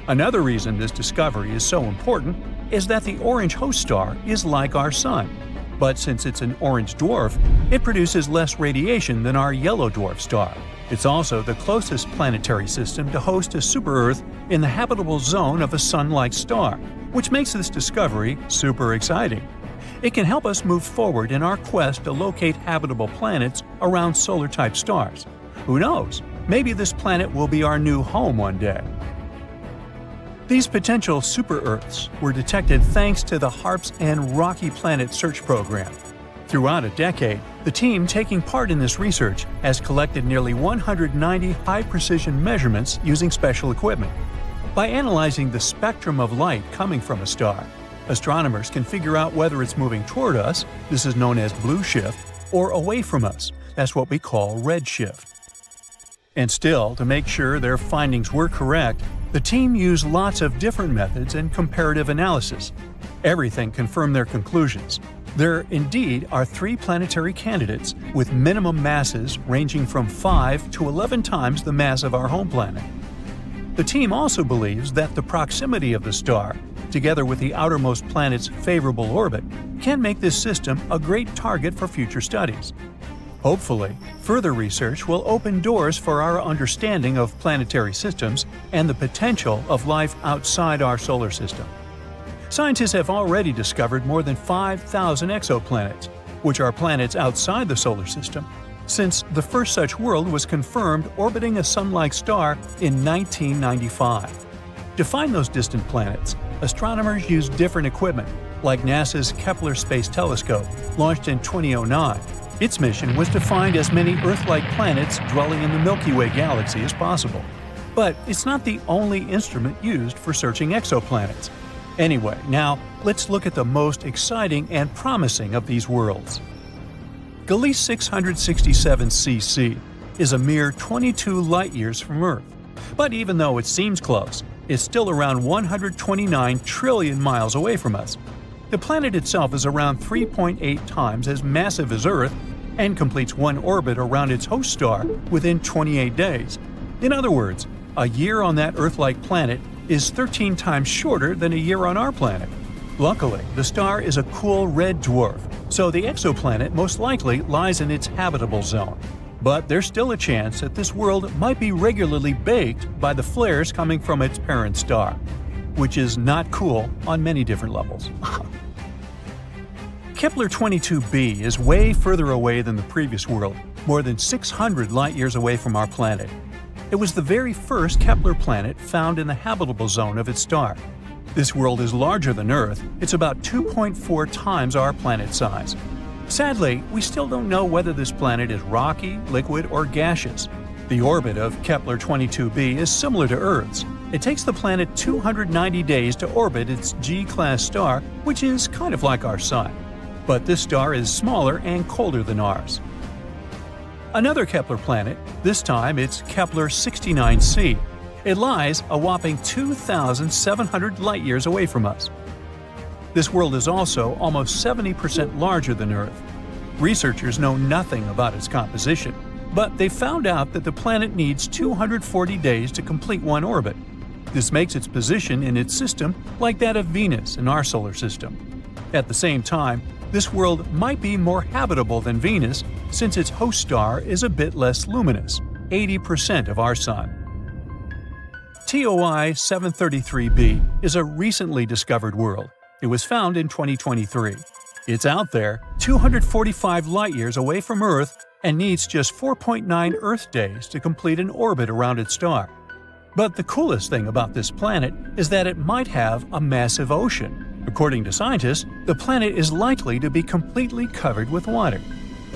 Another reason this discovery is so important is that the orange host star is like our Sun. But since it's an orange dwarf, it produces less radiation than our yellow dwarf star. It's also the closest planetary system to host a super-Earth in the habitable zone of a Sun-like star, which makes this discovery super exciting. It can help us move forward in our quest to locate habitable planets around solar-type stars. Who knows? Maybe this planet will be our new home one day. These potential super-Earths were detected thanks to the HARPS and Rocky Planet Search Program. Throughout a decade, the team taking part in this research has collected nearly 190 high-precision measurements using special equipment. By analyzing the spectrum of light coming from a star, astronomers can figure out whether it's moving toward us, this is known as blue shift, or away from us, that's what we call red shift. And still, to make sure their findings were correct, the team used lots of different methods and comparative analysis. Everything confirmed their conclusions. There indeed are 3 planetary candidates with minimum masses ranging from 5 to 11 times the mass of our home planet. The team also believes that the proximity of the star, together with the outermost planet's favorable orbit, can make this system a great target for future studies. Hopefully, further research will open doors for our understanding of planetary systems and the potential of life outside our solar system. Scientists have already discovered more than 5,000 exoplanets, which are planets outside the solar system, since the first such world was confirmed orbiting a Sun-like star in 1995. To find those distant planets, astronomers used different equipment, like NASA's Kepler Space Telescope, launched in 2009. Its mission was to find as many Earth-like planets dwelling in the Milky Way galaxy as possible. But it's not the only instrument used for searching exoplanets. Anyway, now let's look at the most exciting and promising of these worlds. Gliese 667 cc is a mere 22 light-years from Earth. But even though it seems close, it's still around 129 trillion miles away from us. The planet itself is around 3.8 times as massive as Earth and completes one orbit around its host star within 28 days. In other words, a year on that Earth-like planet is 13 times shorter than a year on our planet. Luckily, the star is a cool red dwarf, so the exoplanet most likely lies in its habitable zone. But there's still a chance that this world might be regularly baked by the flares coming from its parent star, which is not cool on many different levels. Kepler-22b is way further away than the previous world, more than 600 light-years away from our planet. It was the very first Kepler planet found in the habitable zone of its star. This world is larger than Earth. It's about 2.4 times our planet size. Sadly, we still don't know whether this planet is rocky, liquid, or gaseous. The orbit of Kepler-22b is similar to Earth's. It takes the planet 290 days to orbit its G-class star, which is kind of like our Sun. But this star is smaller and colder than ours. Another Kepler planet, this time it's Kepler-69c. It lies a whopping 2,700 light-years away from us. This world is also almost 70% larger than Earth. Researchers know nothing about its composition, but they found out that the planet needs 240 days to complete one orbit. This makes its position in its system like that of Venus in our solar system. At the same time, this world might be more habitable than Venus since its host star is a bit less luminous, 80% of our Sun. TOI 733b is a recently discovered world. It was found in 2023. It's out there, 245 light-years away from Earth, and needs just 4.9 Earth days to complete an orbit around its star. But the coolest thing about this planet is that it might have a massive ocean. According to scientists, the planet is likely to be completely covered with water.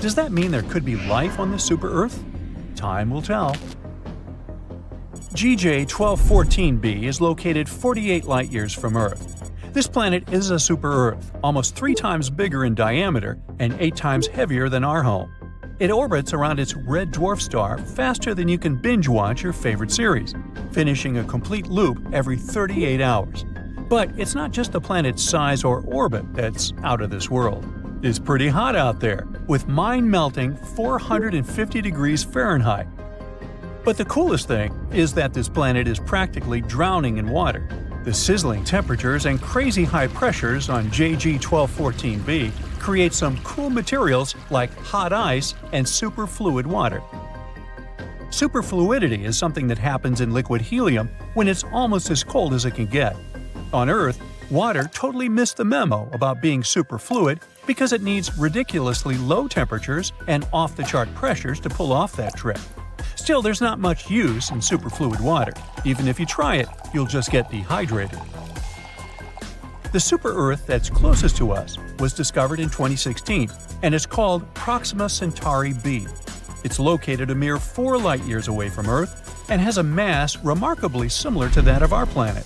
Does that mean there could be life on this super-Earth? Time will tell. GJ1214b is located 48 light-years from Earth. This planet is a super-Earth, almost 3 times bigger in diameter and 8 times heavier than our home. It orbits around its red dwarf star faster than you can binge-watch your favorite series, finishing a complete loop every 38 hours. But it's not just the planet's size or orbit that's out of this world. It's pretty hot out there, with mind-melting 450 degrees Fahrenheit. But the coolest thing is that this planet is practically drowning in water. The sizzling temperatures and crazy high pressures on JG 1214b create some cool materials like hot ice and superfluid water. Superfluidity is something that happens in liquid helium when it's almost as cold as it can get. On Earth, water totally missed the memo about being superfluid because it needs ridiculously low temperatures and off-the-chart pressures to pull off that trick. Still, there's not much use in superfluid water. Even if you try it, you'll just get dehydrated. The super-Earth that's closest to us was discovered in 2016, and it's called Proxima Centauri b. It's located a mere 4 light-years away from Earth and has a mass remarkably similar to that of our planet.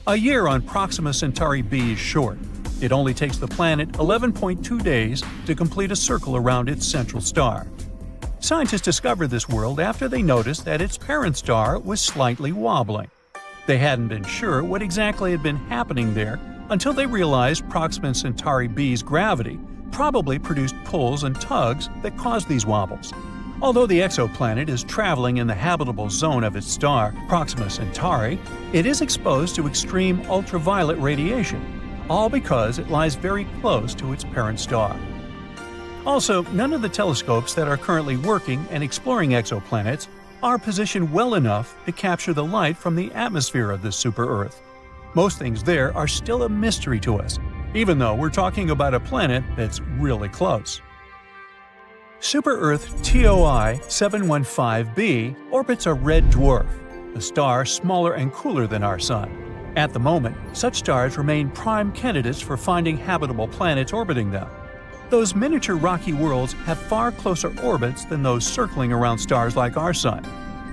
A year on Proxima Centauri b is short. It only takes the planet 11.2 days to complete a circle around its central star. Scientists discovered this world after they noticed that its parent star was slightly wobbling. They hadn't been sure what exactly had been happening there until they realized Proxima Centauri b's gravity probably produced pulls and tugs that caused these wobbles. Although the exoplanet is traveling in the habitable zone of its star, Proxima Centauri, it is exposed to extreme ultraviolet radiation, all because it lies very close to its parent star. Also, none of the telescopes that are currently working and exploring exoplanets are positioned well enough to capture the light from the atmosphere of this super-Earth. Most things there are still a mystery to us, even though we're talking about a planet that's really close. Super-Earth TOI 715b orbits a red dwarf, a star smaller and cooler than our Sun. At the moment, such stars remain prime candidates for finding habitable planets orbiting them. Those miniature rocky worlds have far closer orbits than those circling around stars like our Sun.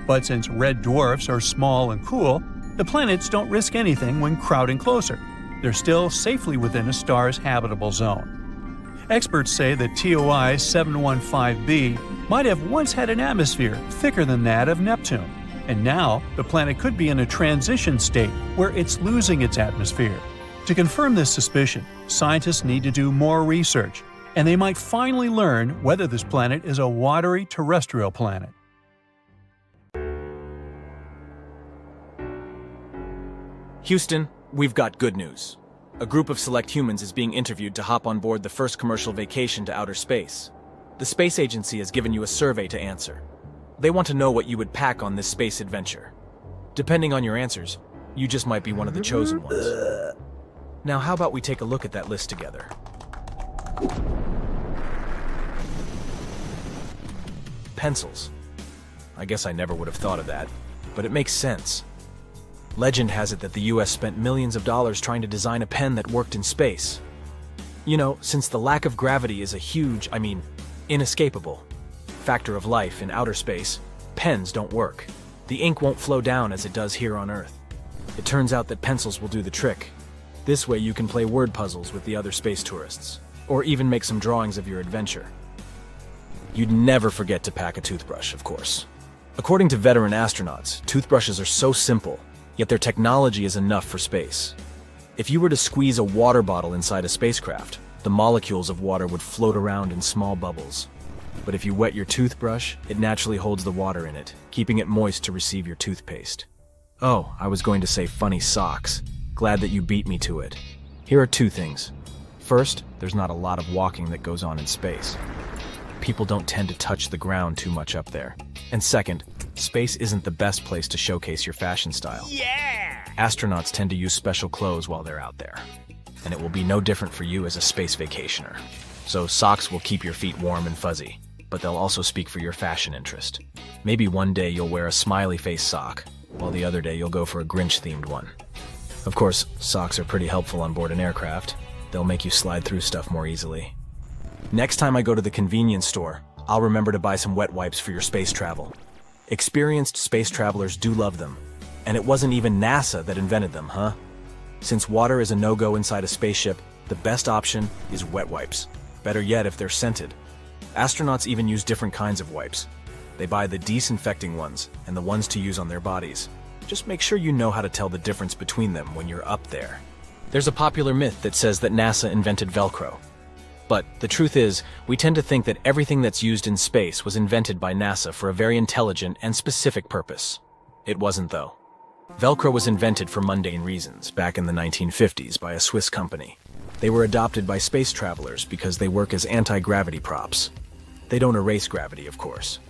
But since red dwarfs are small and cool, the planets don't risk anything when crowding closer. They're still safely within a star's habitable zone. Experts say that TOI 715b might have once had an atmosphere thicker than that of Neptune, and now the planet could be in a transition state where it's losing its atmosphere. To confirm this suspicion, scientists need to do more research, and they might finally learn whether this planet is a watery terrestrial planet. Houston, we've got good news. A group of select humans is being interviewed to hop on board the first commercial vacation to outer space. The space agency has given you a survey to answer. They want to know what you would pack on this space adventure. Depending on your answers, you just might be one of the chosen ones. Now, how about we take a look at that list together? Pencils. I guess I never would have thought of that, but it makes sense. Legend has it that the US spent millions of dollars trying to design a pen that worked in space. You know, since the lack of gravity is a huge, inescapable factor of life in outer space, pens don't work. The ink won't flow down as it does here on Earth. It turns out that pencils will do the trick. This way you can play word puzzles with the other space tourists, or even make some drawings of your adventure. You'd never forget to pack a toothbrush, of course. According to veteran astronauts, toothbrushes are so simple, yet their technology is enough for space. If you were to squeeze a water bottle inside a spacecraft, the molecules of water would float around in small bubbles. But if you wet your toothbrush, it naturally holds the water in it, keeping it moist to receive your toothpaste. Oh, I was going to say funny socks. Glad that you beat me to it. Here are two things. First, there's not a lot of walking that goes on in space. People don't tend to touch the ground too much up there. And second, space isn't the best place to showcase your fashion style. Yeah! Astronauts tend to use special clothes while they're out there. And it will be no different for you as a space vacationer. So socks will keep your feet warm and fuzzy, but they'll also speak for your fashion interest. Maybe one day you'll wear a smiley face sock, while the other day you'll go for a Grinch-themed one. Of course, socks are pretty helpful on board an aircraft. They'll make you slide through stuff more easily. Next time I go to the convenience store, I'll remember to buy some wet wipes for your space travel. Experienced space travelers do love them. And it wasn't even NASA that invented them, huh? Since water is a no-go inside a spaceship, the best option is wet wipes. Better yet if they're scented. Astronauts even use different kinds of wipes. They buy the disinfecting ones and the ones to use on their bodies. Just make sure you know how to tell the difference between them when you're up there. There's a popular myth that says that NASA invented Velcro. But the truth is, we tend to think that everything that's used in space was invented by NASA for a very intelligent and specific purpose. It wasn't, though. Velcro was invented for mundane reasons back in the 1950s by a Swiss company. They were adopted by space travelers because they work as anti-gravity props. They don't erase gravity, of course.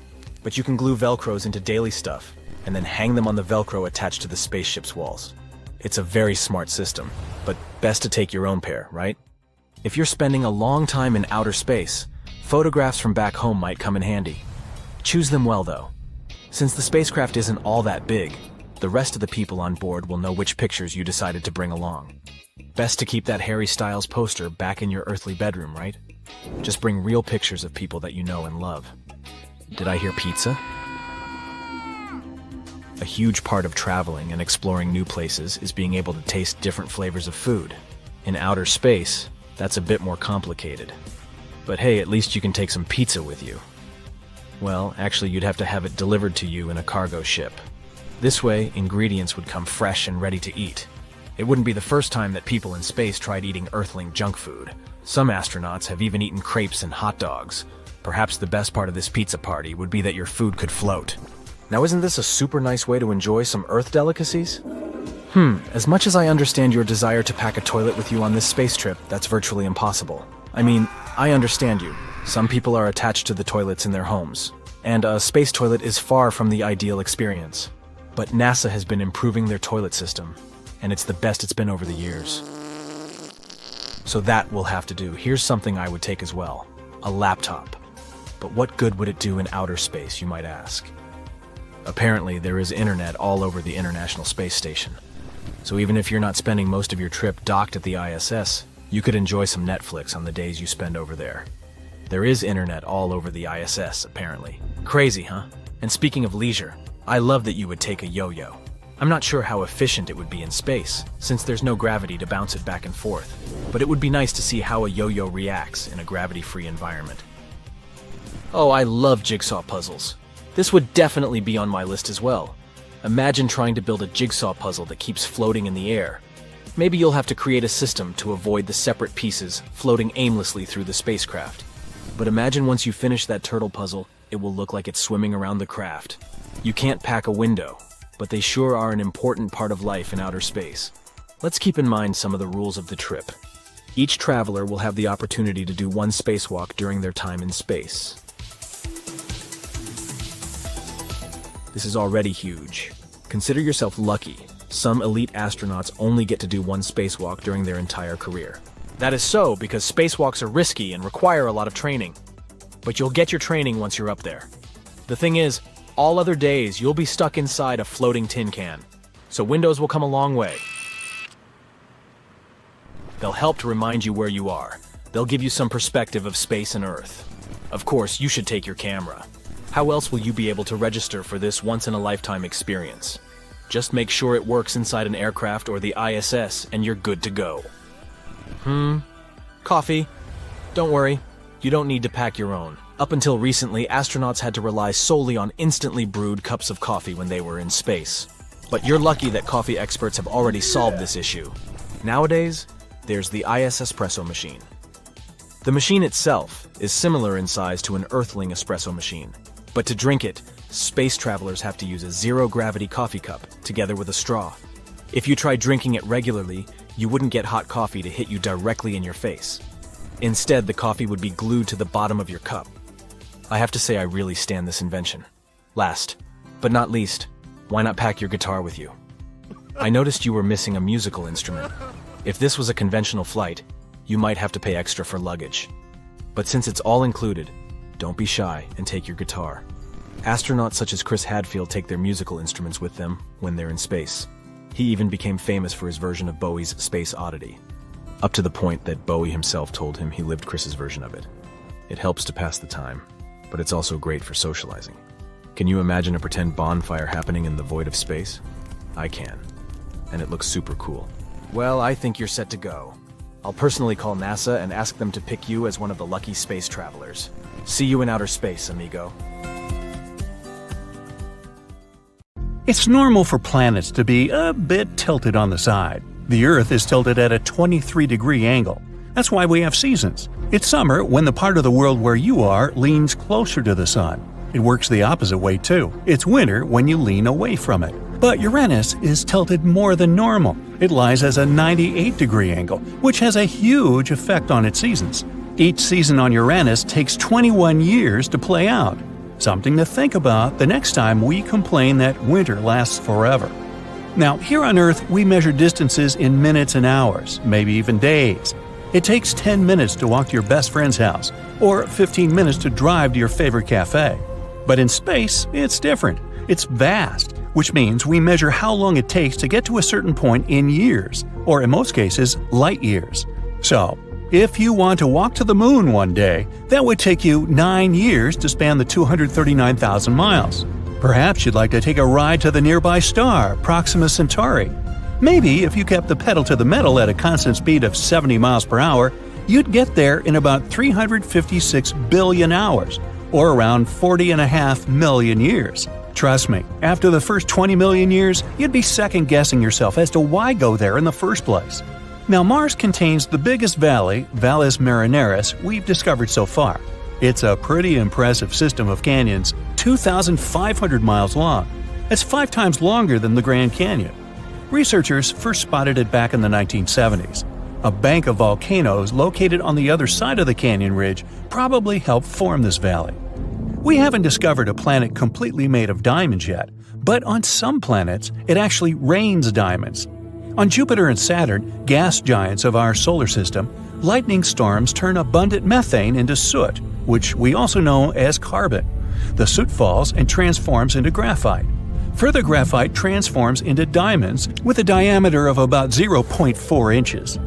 But you can glue Velcros into daily stuff and then hang them on the Velcro attached to the spaceship's walls. It's a very smart system, but best to take your own pair, right? If you're spending a long time in outer space, photographs from back home might come in handy. Choose them well, though. Since the spacecraft isn't all that big, the rest of the people on board will know which pictures you decided to bring along. Best to keep that Harry Styles poster back in your earthly bedroom, right? Just bring real pictures of people that you know and love. Did I hear pizza? A huge part of traveling and exploring new places is being able to taste different flavors of food. In outer space, that's a bit more complicated. But hey, at least you can take some pizza with you. Well, actually, you'd have to have it delivered to you in a cargo ship. This way, ingredients would come fresh and ready to eat. It wouldn't be the first time that people in space tried eating Earthling junk food. Some astronauts have even eaten crepes and hot dogs. Perhaps the best part of this pizza party would be that your food could float. Now, isn't this a super nice way to enjoy some Earth delicacies? As much as I understand your desire to pack a toilet with you on this space trip, that's virtually impossible. I mean, I understand you. Some people are attached to the toilets in their homes, and a space toilet is far from the ideal experience. But NASA has been improving their toilet system, and it's the best it's been over the years. So that will have to do. Here's something I would take as well. A laptop. But what good would it do in outer space, you might ask? Apparently, there is internet all over the International Space Station. So even if you're not spending most of your trip docked at the ISS, you could enjoy some Netflix on the days you spend over there. There is internet all over the ISS, apparently. Crazy, huh? And speaking of leisure, I love that you would take a yo-yo. I'm not sure how efficient it would be in space, since there's no gravity to bounce it back and forth, but it would be nice to see how a yo-yo reacts in a gravity-free environment. Oh, I love jigsaw puzzles. This would definitely be on my list as well. Imagine trying to build a jigsaw puzzle that keeps floating in the air. Maybe you'll have to create a system to avoid the separate pieces floating aimlessly through the spacecraft. But imagine once you finish that turtle puzzle, it will look like it's swimming around the craft. You can't pack a window, but they sure are an important part of life in outer space. Let's keep in mind some of the rules of the trip. Each traveler will have the opportunity to do one spacewalk during their time in space. This is already huge. Consider yourself lucky. Some elite astronauts only get to do one spacewalk during their entire career. That is so because spacewalks are risky and require a lot of training. But you'll get your training once you're up there. The thing is, all other days you'll be stuck inside a floating tin can. So windows will come a long way. They'll help to remind you where you are. They'll give you some perspective of space and Earth. Of course, you should take your camera. How else will you be able to register for this once-in-a-lifetime experience? Just make sure it works inside an aircraft or the ISS and you're good to go. Coffee? Don't worry, you don't need to pack your own. Up until recently, astronauts had to rely solely on instantly brewed cups of coffee when they were in space. But you're lucky that coffee experts have already solved this issue. Nowadays, there's the IS espresso machine. The machine itself is similar in size to an Earthling espresso machine. But to drink it, space travelers have to use a zero-gravity coffee cup together with a straw. If you try drinking it regularly, you wouldn't get hot coffee to hit you directly in your face. Instead, the coffee would be glued to the bottom of your cup. I have to say I really stand this invention. Last, but not least, why not pack your guitar with you? I noticed you were missing a musical instrument. If this was a conventional flight, you might have to pay extra for luggage. But since it's all included, don't be shy and take your guitar. Astronauts such as Chris Hadfield take their musical instruments with them when they're in space. He even became famous for his version of Bowie's Space Oddity, up to the point that Bowie himself told him he lived Chris's version of it. It helps to pass the time, but it's also great for socializing. Can you imagine a pretend bonfire happening in the void of space? I can, and it looks super cool. Well, I think you're set to go. I'll personally call NASA and ask them to pick you as one of the lucky space travelers. See you in outer space, amigo. It's normal for planets to be a bit tilted on the side. The Earth is tilted at a 23-degree angle. That's why we have seasons. It's summer when the part of the world where you are leans closer to the sun. It works the opposite way too. It's winter when you lean away from it. But Uranus is tilted more than normal. It lies as a 98-degree angle, which has a huge effect on its seasons. Each season on Uranus takes 21 years to play out. Something to think about the next time we complain that winter lasts forever. Now, here on Earth, we measure distances in minutes and hours, maybe even days. It takes 10 minutes to walk to your best friend's house, or 15 minutes to drive to your favorite cafe. But in space, it's different. It's vast, which means we measure how long it takes to get to a certain point in years, or in most cases, light years. So, if you want to walk to the moon one day, that would take you 9 years to span the 239,000 miles. Perhaps you'd like to take a ride to the nearby star, Proxima Centauri. Maybe if you kept the pedal to the metal at a constant speed of 70 miles per hour, you'd get there in about 356 billion hours, or around 40.5 million years. Trust me, after the first 20 million years, you'd be second-guessing yourself as to why go there in the first place. Now, Mars contains the biggest valley, Valles Marineris, we've discovered so far. It's a pretty impressive system of canyons, 2,500 miles long. That's 5 times longer than the Grand Canyon. Researchers first spotted it back in the 1970s. A bank of volcanoes located on the other side of the canyon ridge probably helped form this valley. We haven't discovered a planet completely made of diamonds yet, but on some planets, it actually rains diamonds. On Jupiter and Saturn, gas giants of our solar system, lightning storms turn abundant methane into soot, which we also know as carbon. The soot falls and transforms into graphite. Further graphite transforms into diamonds with a diameter of about 0.4 inches.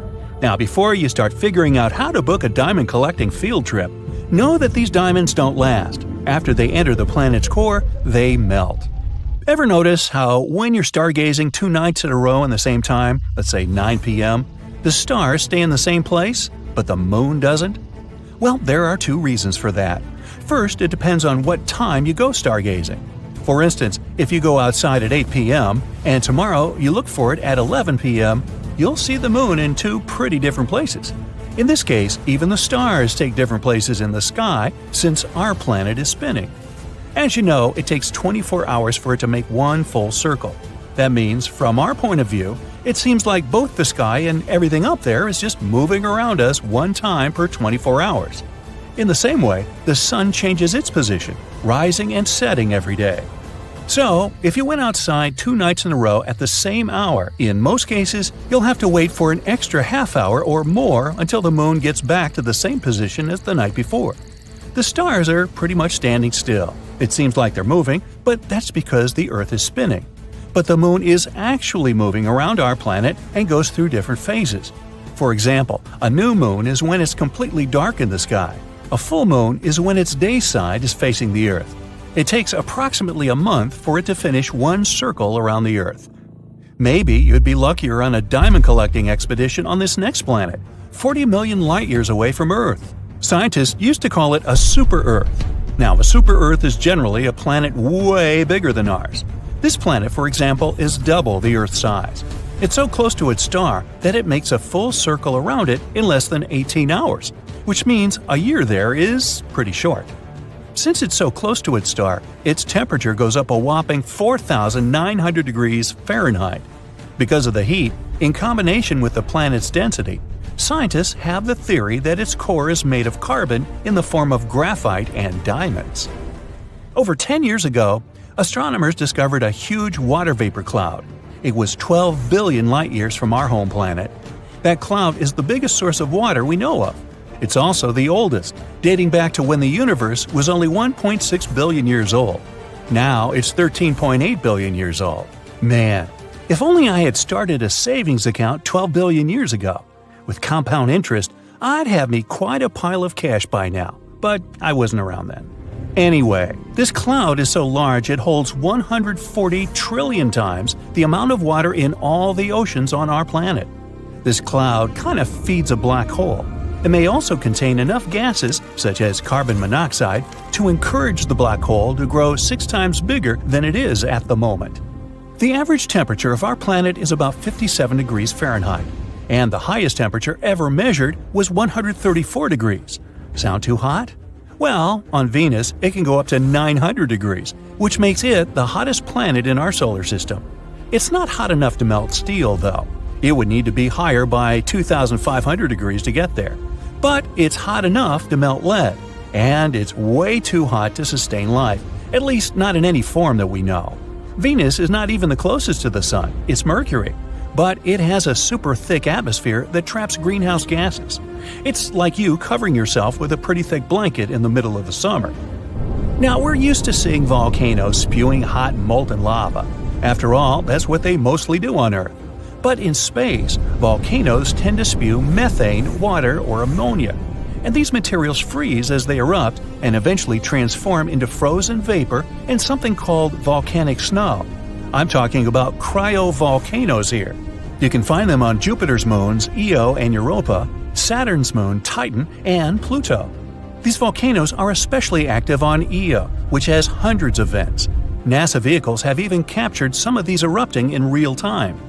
Now, before you start figuring out how to book a diamond collecting field trip, know that these diamonds don't last. After they enter the planet's core, they melt. Ever notice how when you're stargazing 2 nights in a row in the same time, let's say 9 p.m., the stars stay in the same place, but the moon doesn't? Well, there are 2 reasons for that. First, it depends on what time you go stargazing. For instance, if you go outside at 8 p.m. and tomorrow you look for it at 11 p.m., you'll see the moon in 2 pretty different places. In this case, even the stars take different places in the sky since our planet is spinning. As you know, it takes 24 hours for it to make one full circle. That means, from our point of view, it seems like both the sky and everything up there is just moving around us one time per 24 hours. In the same way, the sun changes its position, rising and setting every day. So, if you went outside 2 nights in a row at the same hour, in most cases, you'll have to wait for an extra half hour or more until the moon gets back to the same position as the night before. The stars are pretty much standing still. It seems like they're moving, but that's because the Earth is spinning. But the moon is actually moving around our planet and goes through different phases. For example, a new moon is when it's completely dark in the sky. A full moon is when its day side is facing the Earth. It takes approximately a month for it to finish one circle around the Earth. Maybe you'd be luckier on a diamond collecting expedition on this next planet, 40 million light-years away from Earth. Scientists used to call it a super-Earth. Now, a super-Earth is generally a planet way bigger than ours. This planet, for example, is double the Earth's size. It's so close to its star that it makes a full circle around it in less than 18 hours, which means a year there is pretty short. Since it's so close to its star, its temperature goes up a whopping 4,900 degrees Fahrenheit. Because of the heat, in combination with the planet's density, scientists have the theory that its core is made of carbon in the form of graphite and diamonds. Over 10 years ago, astronomers discovered a huge water vapor cloud. It was 12 billion light-years from our home planet. That cloud is the biggest source of water we know of. It's also the oldest, dating back to when the universe was only 1.6 billion years old. Now it's 13.8 billion years old. Man, if only I had started a savings account 12 billion years ago. With compound interest, I'd have me quite a pile of cash by now, but I wasn't around then. Anyway, this cloud is so large it holds 140 trillion times the amount of water in all the oceans on our planet. This cloud kind of feeds a black hole. It may also contain enough gases, such as carbon monoxide, to encourage the black hole to grow 6 times bigger than it is at the moment. The average temperature of our planet is about 57 degrees Fahrenheit, and the highest temperature ever measured was 134 degrees. Sound too hot? Well, on Venus, it can go up to 900 degrees, which makes it the hottest planet in our solar system. It's not hot enough to melt steel, though. It would need to be higher by 2,500 degrees to get there. But it's hot enough to melt lead, and it's way too hot to sustain life, at least not in any form that we know. Venus is not even the closest to the Sun, it's Mercury, but it has a super thick atmosphere that traps greenhouse gases. It's like you covering yourself with a pretty thick blanket in the middle of the summer. Now, we're used to seeing volcanoes spewing hot molten lava. After all, that's what they mostly do on Earth. But in space, volcanoes tend to spew methane, water, or ammonia. And these materials freeze as they erupt and eventually transform into frozen vapor and something called volcanic snow. I'm talking about cryovolcanoes here. You can find them on Jupiter's moons Io and Europa, Saturn's moon Titan, and Pluto. These volcanoes are especially active on Io, which has hundreds of vents. NASA vehicles have even captured some of these erupting in real time.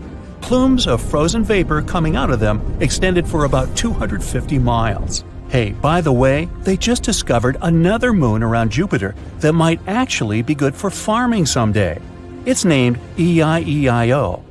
Plumes of frozen vapor coming out of them extended for about 250 miles. Hey, by the way, they just discovered another moon around Jupiter that might actually be good for farming someday. It's named EIEIO.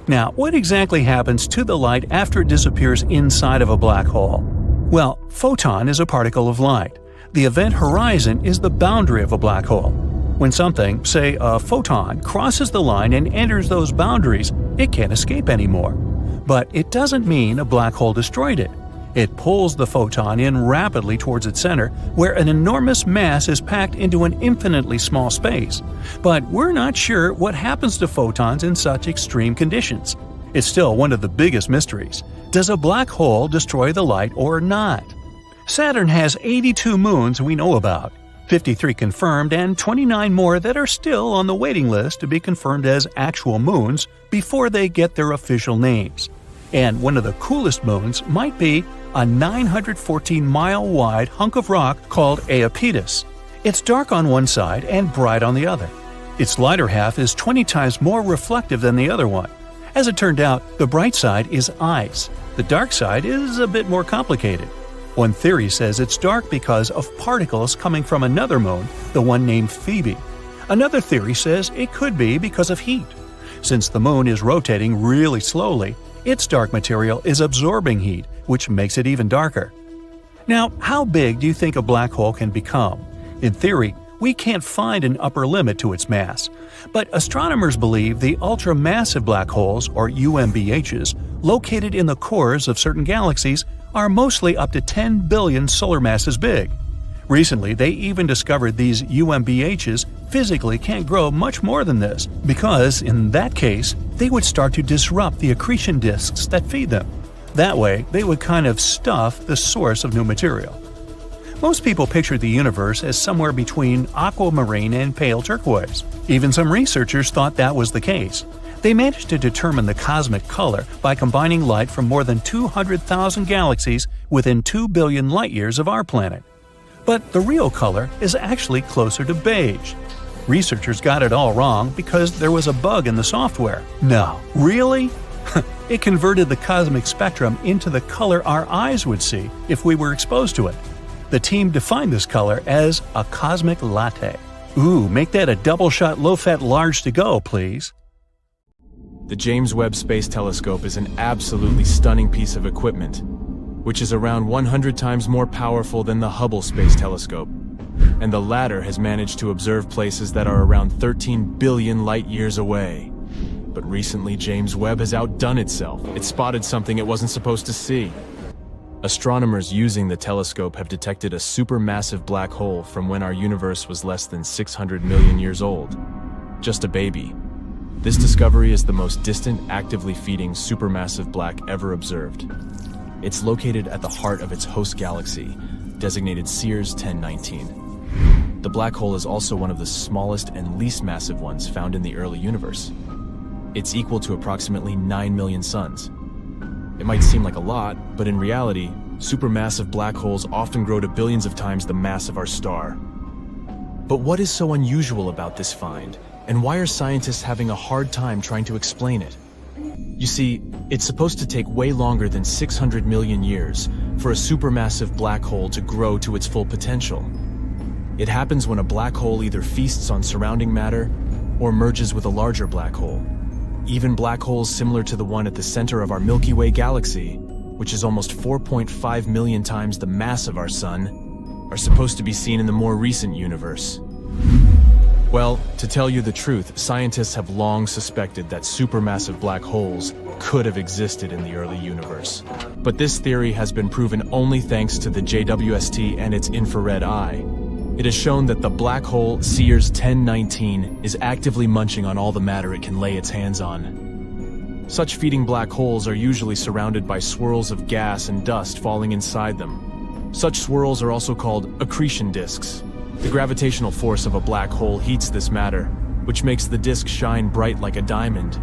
Now, what exactly happens to the light after it disappears inside of a black hole? Well, photon is a particle of light. The event horizon is the boundary of a black hole. When something, say a photon, crosses the line and enters those boundaries, it can't escape anymore. But it doesn't mean a black hole destroyed it. It pulls the photon in rapidly towards its center, where an enormous mass is packed into an infinitely small space. But we're not sure what happens to photons in such extreme conditions. It's still one of the biggest mysteries. Does a black hole destroy the light or not? Saturn has 82 moons we know about, 53 confirmed and 29 more that are still on the waiting list to be confirmed as actual moons before they get their official names. And one of the coolest moons might be a 914-mile-wide hunk of rock called Iapetus. It's dark on one side and bright on the other. Its lighter half is 20 times more reflective than the other one. As it turned out, the bright side is ice. The dark side is a bit more complicated. One theory says it's dark because of particles coming from another moon, the one named Phoebe. Another theory says it could be because of heat. Since the moon is rotating really slowly, its dark material is absorbing heat, which makes it even darker. Now, how big do you think a black hole can become? In theory, we can't find an upper limit to its mass, but astronomers believe the ultramassive black holes, or UMBHs, located in the cores of certain galaxies are mostly up to 10 billion solar masses big. Recently, they even discovered these UMBHs physically can't grow much more than this, because, in that case, they would start to disrupt the accretion disks that feed them. That way, they would kind of stuff the source of new material. Most people picture the universe as somewhere between aquamarine and pale turquoise. Even some researchers thought that was the case. They managed to determine the cosmic color by combining light from more than 200,000 galaxies within 2 billion light-years of our planet. But the real color is actually closer to beige. Researchers got it all wrong because there was a bug in the software. No, really? It converted the cosmic spectrum into the color our eyes would see if we were exposed to it. The team defined this color as a cosmic latte. Ooh, make that a double-shot low-fat large to go, please. The James Webb Space Telescope is an absolutely stunning piece of equipment, which is around 100 times more powerful than the Hubble Space Telescope, and the latter has managed to observe places that are around 13 billion light-years away. But recently, James Webb has outdone itself. It spotted something it wasn't supposed to see. Astronomers using the telescope have detected a supermassive black hole from when our universe was less than 600 million years old. Just a baby. This discovery is the most distant, actively feeding supermassive black ever observed. It's located at the heart of its host galaxy, designated Sears 1019. The black hole is also one of the smallest and least massive ones found in the early universe. It's equal to approximately 9 million suns. It might seem like a lot, but in reality, supermassive black holes often grow to billions of times the mass of our star. But what is so unusual about this find, and why are scientists having a hard time trying to explain it? You see, it's supposed to take way longer than 600 million years for a supermassive black hole to grow to its full potential. It happens when a black hole either feasts on surrounding matter or merges with a larger black hole. Even black holes similar to the one at the center of our Milky Way galaxy, which is almost 4.5 million times the mass of our Sun, are supposed to be seen in the more recent universe. Well, to tell you the truth, scientists have long suspected that supermassive black holes could have existed in the early universe. But this theory has been proven only thanks to the JWST and its infrared eye. It has shown that the black hole Sears 1019 is actively munching on all the matter it can lay its hands on. Such feeding black holes are usually surrounded by swirls of gas and dust falling inside them. Such swirls are also called accretion disks. The gravitational force of a black hole heats this matter, which makes the disk shine bright like a diamond.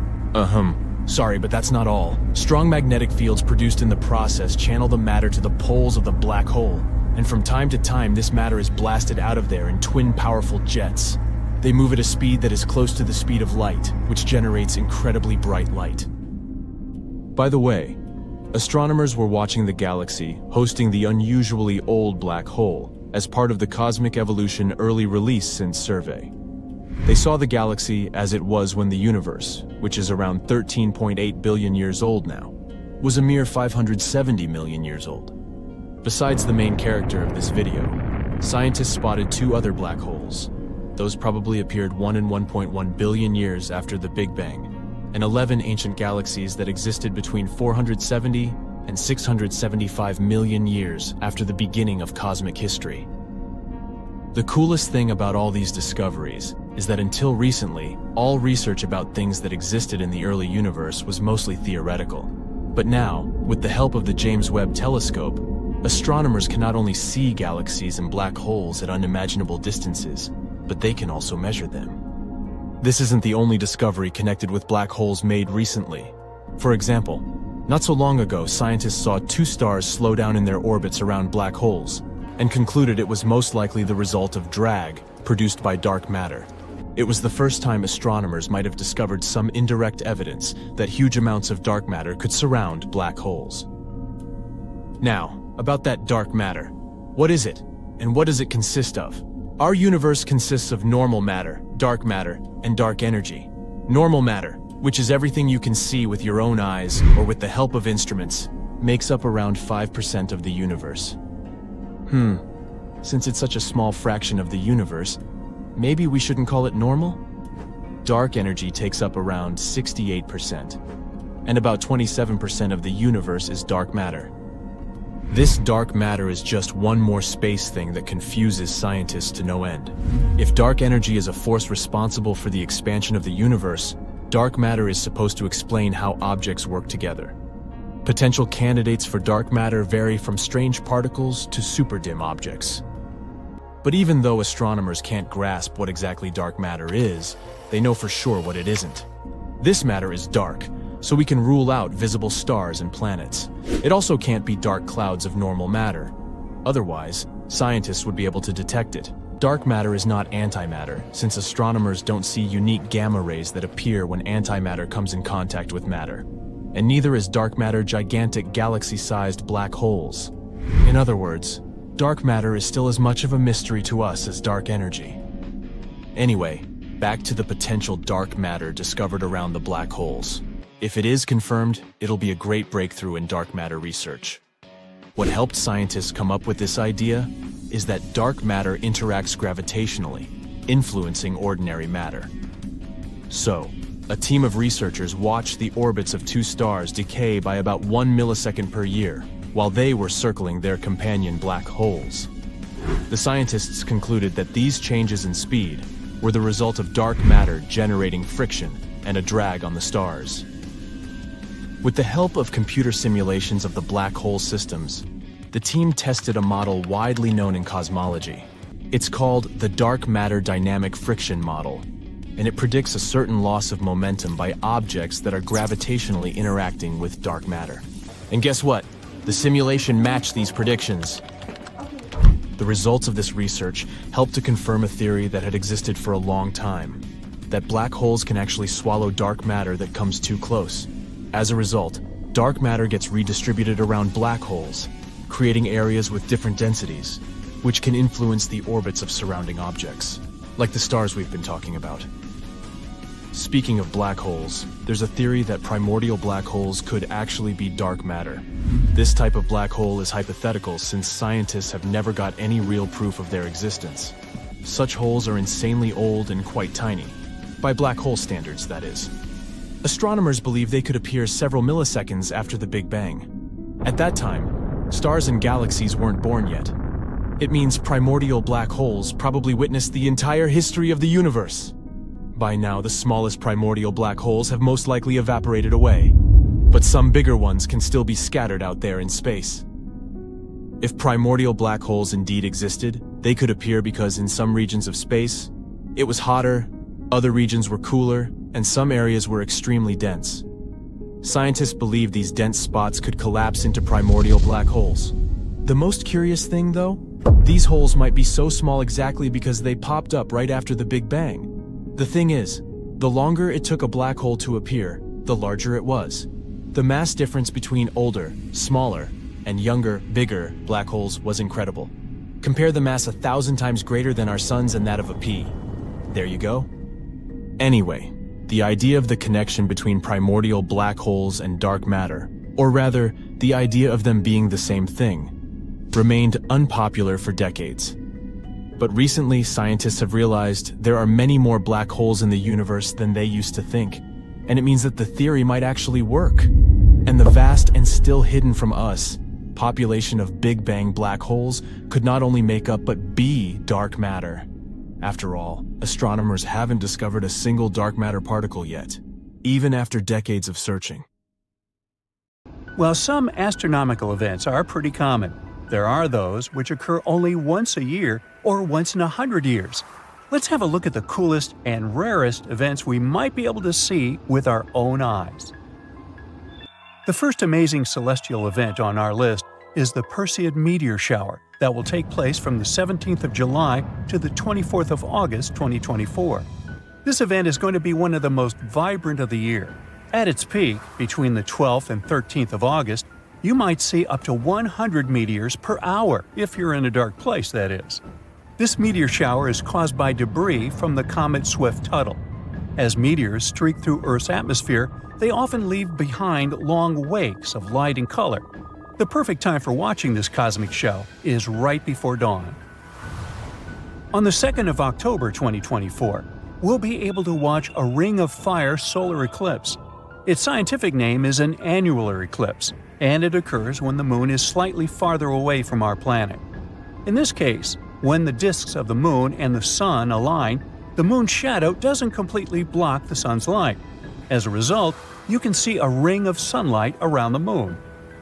Sorry, but that's not all. Strong magnetic fields produced in the process channel the matter to the poles of the black hole, and from time to time this matter is blasted out of there in twin powerful jets. They move at a speed that is close to the speed of light, which generates incredibly bright light. By the way, astronomers were watching the galaxy hosting the unusually old black hole as part of the Cosmic Evolution Early Release Synth survey. They saw the galaxy as it was when the universe, which is around 13.8 billion years old now, was a mere 570 million years old. Besides the main character of this video, scientists spotted two other black holes. Those probably appeared 1 in 1.1 billion years after the Big Bang, and 11 ancient galaxies that existed between 470 and 675 million years after the beginning of cosmic history. The coolest thing about all these discoveries is that until recently, all research about things that existed in the early universe was mostly theoretical. But now, with the help of the James Webb Telescope, astronomers can not only see galaxies and black holes at unimaginable distances, but they can also measure them. This isn't the only discovery connected with black holes made recently. For example, not so long ago, scientists saw two stars slow down in their orbits around black holes, and concluded it was most likely the result of drag produced by dark matter. It was the first time astronomers might have discovered some indirect evidence that huge amounts of dark matter could surround black holes. Now, about that dark matter. What is it, and what does it consist of? Our universe consists of normal matter, and dark energy. Normal matter, which is everything you can see with your own eyes or with the help of instruments, makes up around 5% of the universe. Since it's such a small fraction of the universe, maybe we shouldn't call it normal? Dark energy takes up around 68%, and about 27% of the universe is dark matter. This dark matter is just one more space thing that confuses scientists to no end. If dark energy is a force responsible for the expansion of the universe, dark matter is supposed to explain how objects work together. Potential candidates for dark matter vary from strange particles to super-dim objects. But even though astronomers can't grasp what exactly dark matter is, they know for sure what it isn't. This matter is dark, so we can rule out visible stars and planets. It also can't be dark clouds of normal matter. Otherwise, scientists would be able to detect it. Dark matter is not antimatter, since astronomers don't see unique gamma rays that appear when antimatter comes in contact with matter. And neither is dark matter gigantic galaxy-sized black holes. In other words, dark matter is still as much of a mystery to us as dark energy. Anyway, back to the potential dark matter discovered around the black holes. If it is confirmed, it'll be a great breakthrough in dark matter research. What helped scientists come up with this idea is that dark matter interacts gravitationally, influencing ordinary matter. So, a team of researchers watched the orbits of two stars decay by about 1 millisecond per year, while they were circling their companion black holes. The scientists concluded that these changes in speed were the result of dark matter generating friction and a drag on the stars. With the help of computer simulations of the black hole systems, the team tested a model widely known in cosmology. It's called the Dark Matter Dynamic Friction Model, and it predicts a certain loss of momentum by objects that are gravitationally interacting with dark matter. And guess what? The simulation matched these predictions. The results of this research helped to confirm a theory that had existed for a long time, that black holes can actually swallow dark matter that comes too close. As a result, dark matter gets redistributed around black holes, creating areas with different densities, which can influence the orbits of surrounding objects, like the stars we've been talking about. Speaking of black holes, there's a theory that primordial black holes could actually be dark matter. This type of black hole is hypothetical since scientists have never got any real proof of their existence. Such holes are insanely old and quite tiny, by black hole standards, that is. Astronomers believe they could appear several milliseconds after the Big Bang. At that time, stars and galaxies weren't born yet. It means primordial black holes probably witnessed the entire history of the universe. By now, the smallest primordial black holes have most likely evaporated away, but some bigger ones can still be scattered out there in space. If primordial black holes indeed existed, they could appear because in some regions of space, it was hotter, other regions were cooler, and some areas were extremely dense. Scientists believe these dense spots could collapse into primordial black holes. The most curious thing, though, these holes might be so small exactly because they popped up right after the Big Bang. The thing is, the longer it took a black hole to appear, the larger it was. The mass difference between older, smaller, and younger, bigger black holes was incredible. Compare the mass 1,000 times greater than our sun's and that of a pea. There you go. Anyway, the idea of the connection between primordial black holes and dark matter, or rather, the idea of them being the same thing, remained unpopular for decades. But recently, scientists have realized there are many more black holes in the universe than they used to think, and it means that the theory might actually work. And the vast and still hidden from us population of Big Bang black holes could not only make up but be dark matter. After all, astronomers haven't discovered a single dark matter particle yet, even after decades of searching. While some astronomical events are pretty common, there are those which occur only once a year or once in 100 years. Let's have a look at the coolest and rarest events we might be able to see with our own eyes. The first amazing celestial event on our list is the Perseid meteor shower that will take place from the 17th of July to the 24th of August 2024. This event is going to be one of the most vibrant of the year. At its peak, between the 12th and 13th of August, you might see up to 100 meteors per hour, if you're in a dark place, that is. This meteor shower is caused by debris from the comet Swift-Tuttle. As meteors streak through Earth's atmosphere, they often leave behind long wakes of light and color. The perfect time for watching this cosmic show is right before dawn. On the 2nd of October 2024, we'll be able to watch a ring of fire solar eclipse. Its scientific name is an annular eclipse, and it occurs when the moon is slightly farther away from our planet. In this case, when the disks of the moon and the sun align, the moon's shadow doesn't completely block the sun's light. As a result, you can see a ring of sunlight around the moon.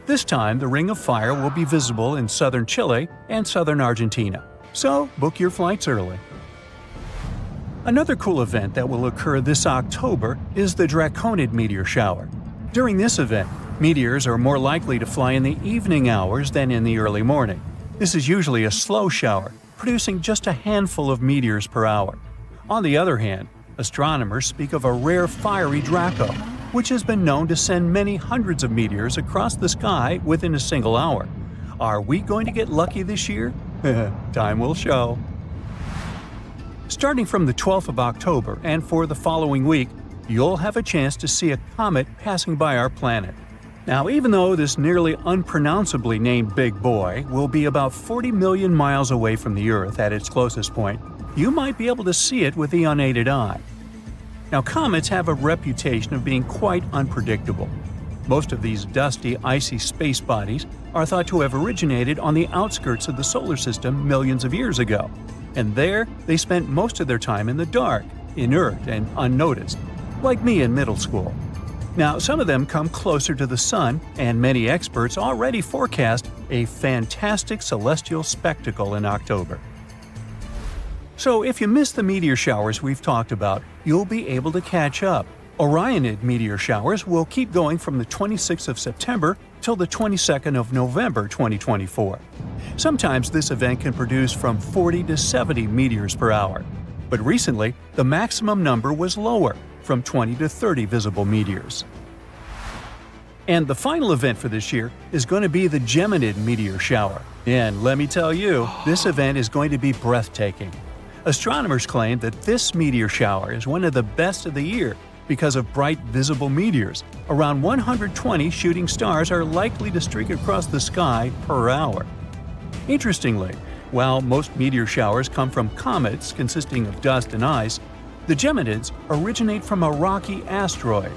This time, the ring of fire will be visible in southern Chile and southern Argentina, so book your flights early. Another cool event that will occur this October is the Draconid meteor shower. During this event, meteors are more likely to fly in the evening hours than in the early morning. This is usually a slow shower, producing just a handful of meteors per hour. On the other hand, astronomers speak of a rare fiery Draco, which has been known to send many hundreds of meteors across the sky within a single hour. Are we going to get lucky this year? Time will show. Starting from the 12th of October and for the following week, you'll have a chance to see a comet passing by our planet. Now, even though this nearly unpronounceably named big boy will be about 40 million miles away from the Earth at its closest point, you might be able to see it with the unaided eye. Now, comets have a reputation of being quite unpredictable. Most of these dusty, icy space bodies are thought to have originated on the outskirts of the solar system millions of years ago, and there they spent most of their time in the dark, inert and unnoticed, like me in middle school. Now, some of them come closer to the sun, and many experts already forecast a fantastic celestial spectacle in October. So if you missed the meteor showers we've talked about, you'll be able to catch up. Orionid meteor showers will keep going from the 26th of September till the 22nd of November 2024. Sometimes this event can produce from 40 to 70 meteors per hour, but recently the maximum number was lower, from 20 to 30 visible meteors. And the final event for this year is going to be the Geminid meteor shower. And let me tell you, this event is going to be breathtaking. Astronomers claim that this meteor shower is one of the best of the year because of bright visible meteors. Around 120 shooting stars are likely to streak across the sky per hour. Interestingly, while most meteor showers come from comets consisting of dust and ice, the Geminids originate from a rocky asteroid.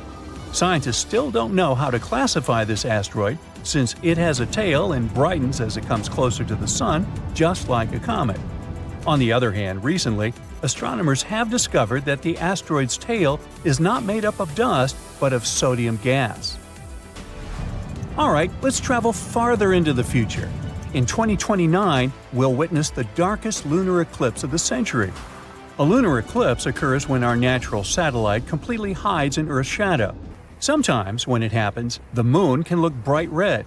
Scientists still don't know how to classify this asteroid since it has a tail and brightens as it comes closer to the Sun, just like a comet. On the other hand, recently, astronomers have discovered that the asteroid's tail is not made up of dust, but of sodium gas. Alright, let's travel farther into the future. In 2029, we'll witness the darkest lunar eclipse of the century. A lunar eclipse occurs when our natural satellite completely hides in Earth's shadow. Sometimes, when it happens, the moon can look bright red.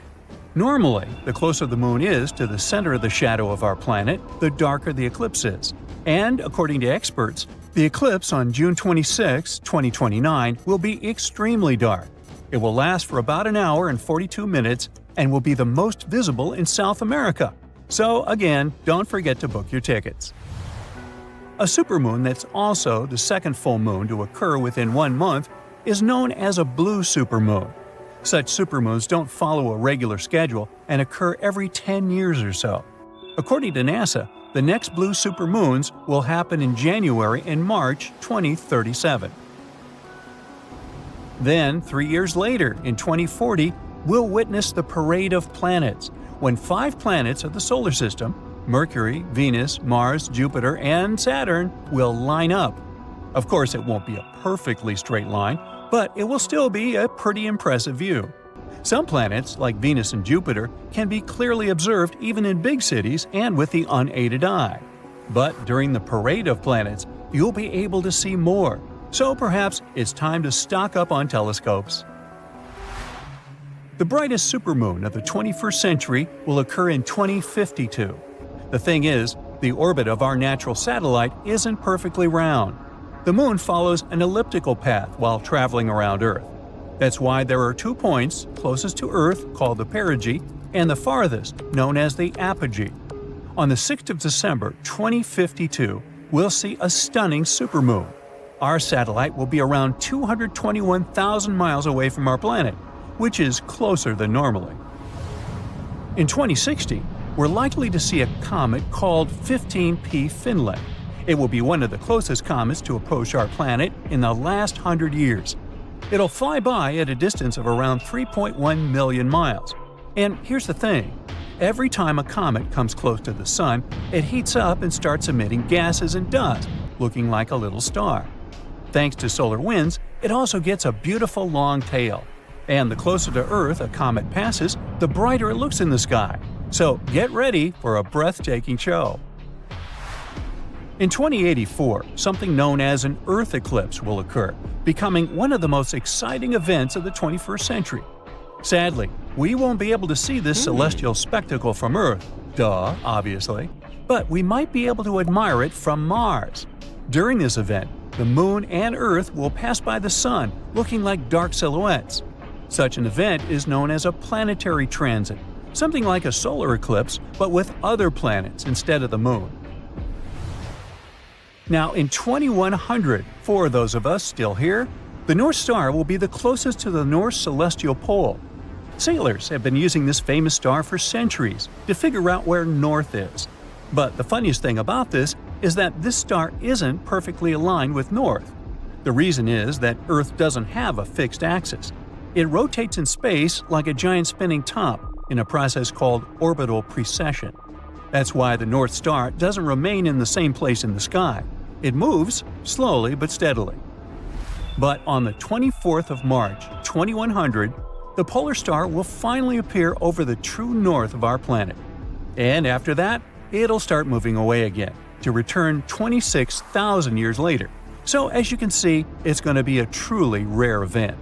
Normally, the closer the moon is to the center of the shadow of our planet, the darker the eclipse is. And, according to experts, the eclipse on June 26, 2029 will be extremely dark. It will last for about an hour and 42 minutes and will be the most visible in South America. So, again, don't forget to book your tickets. A supermoon that's also the second full moon to occur within 1 month is known as a blue supermoon. Such supermoons don't follow a regular schedule and occur every 10 years or so. According to NASA, the next blue supermoons will happen in January and March 2037. Then, 3 years later, in 2040, we'll witness the Parade of Planets, when 5 planets of the solar system – Mercury, Venus, Mars, Jupiter, and Saturn – will line up. Of course, it won't be a perfectly straight line, but it will still be a pretty impressive view. Some planets, like Venus and Jupiter, can be clearly observed even in big cities and with the unaided eye. But during the Parade of Planets, you'll be able to see more, so perhaps it's time to stock up on telescopes. The brightest supermoon of the 21st century will occur in 2052. The thing is, the orbit of our natural satellite isn't perfectly round. The moon follows an elliptical path while traveling around Earth. That's why there are 2 points closest to Earth, called the perigee, and the farthest, known as the apogee. On the 6th of December 2052, we'll see a stunning supermoon. Our satellite will be around 221,000 miles away from our planet, which is closer than normally. In 2060, we're likely to see a comet called 15P Finlay. It will be one of the closest comets to approach our planet in the last 100 years. It'll fly by at a distance of around 3.1 million miles. And here's the thing. Every time a comet comes close to the Sun, it heats up and starts emitting gases and dust, looking like a little star. Thanks to solar winds, it also gets a beautiful long tail. And the closer to Earth a comet passes, the brighter it looks in the sky. So get ready for a breathtaking show. In 2084, something known as an Earth eclipse will occur, becoming one of the most exciting events of the 21st century. Sadly, we won't be able to see this celestial spectacle from Earth, obviously, but we might be able to admire it from Mars. During this event, the Moon and Earth will pass by the Sun, looking like dark silhouettes. Such an event is known as a planetary transit, something like a solar eclipse, but with other planets instead of the Moon. Now, in 2100, for those of us still here, the North Star will be the closest to the North Celestial Pole. Sailors have been using this famous star for centuries to figure out where North is. But the funniest thing about this is that this star isn't perfectly aligned with North. The reason is that Earth doesn't have a fixed axis. It rotates in space like a giant spinning top in a process called orbital precession. That's why the North Star doesn't remain in the same place in the sky. It moves slowly but steadily. But on the 24th of March, 2100, the polar star will finally appear over the true north of our planet. And after that, it'll start moving away again, to return 26,000 years later, So as you can see, it's going to be a truly rare event.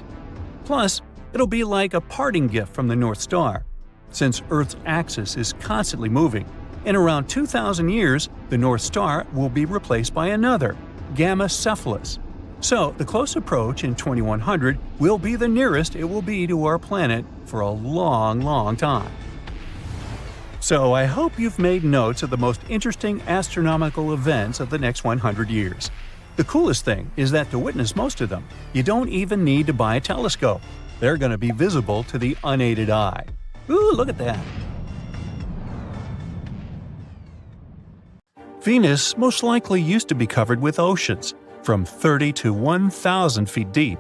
Plus, it'll be like a parting gift from the North Star. Since Earth's axis is constantly moving, in around 2,000 years, the North Star will be replaced by another, Gamma Cephalus. So the close approach in 2100 will be the nearest it will be to our planet for a long, long time. So I hope you've made notes of the most interesting astronomical events of the next 100 years. The coolest thing is that to witness most of them, you don't even need to buy a telescope. They're going to be visible to the unaided eye. Ooh, look at that! Venus most likely used to be covered with oceans, from 30 to 1,000 feet deep.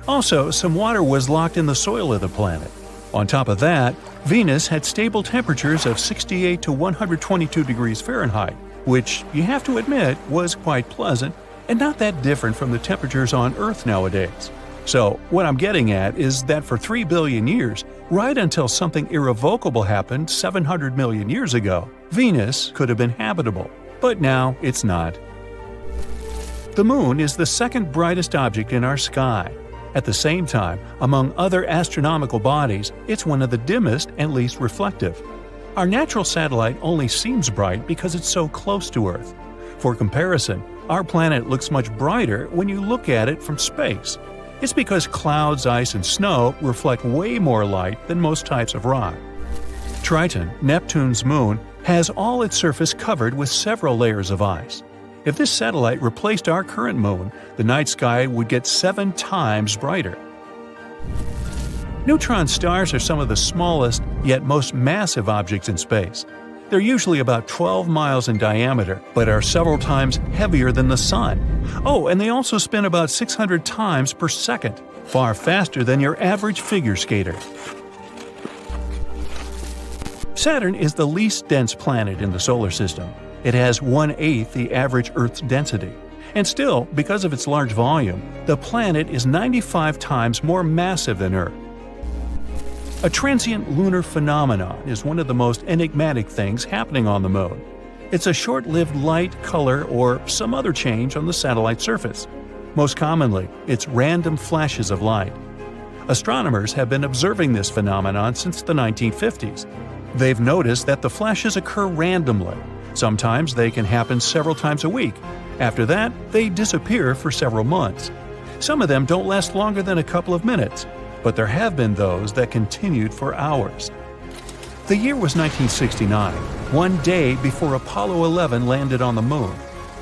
Also, some water was locked in the soil of the planet. On top of that, Venus had stable temperatures of 68 to 122 degrees Fahrenheit, which, you have to admit, was quite pleasant and not that different from the temperatures on Earth nowadays. So, what I'm getting at is that for 3 billion years, right until something irrevocable happened 700 million years ago, Venus could have been habitable. But now it's not. The Moon is the second brightest object in our sky. At the same time, among other astronomical bodies, it's one of the dimmest and least reflective. Our natural satellite only seems bright because it's so close to Earth. For comparison, our planet looks much brighter when you look at it from space. It's because clouds, ice, and snow reflect way more light than most types of rock. Triton, Neptune's moon, has all its surface covered with several layers of ice. If this satellite replaced our current moon, the night sky would get 7 times brighter. Neutron stars are some of the smallest yet most massive objects in space. They're usually about 12 miles in diameter, but are several times heavier than the Sun. Oh, and they also spin about 600 times per second, far faster than your average figure skater. Saturn is the least dense planet in the solar system. It has 1/8 the average Earth's density. And still, because of its large volume, the planet is 95 times more massive than Earth. A transient lunar phenomenon is one of the most enigmatic things happening on the Moon. It's a short-lived light, color, or some other change on the satellite surface. Most commonly, it's random flashes of light. Astronomers have been observing this phenomenon since the 1950s. They've noticed that the flashes occur randomly. Sometimes they can happen several times a week. After that, they disappear for several months. Some of them don't last longer than a couple of minutes, but there have been those that continued for hours. The year was 1969, one day before Apollo 11 landed on the Moon.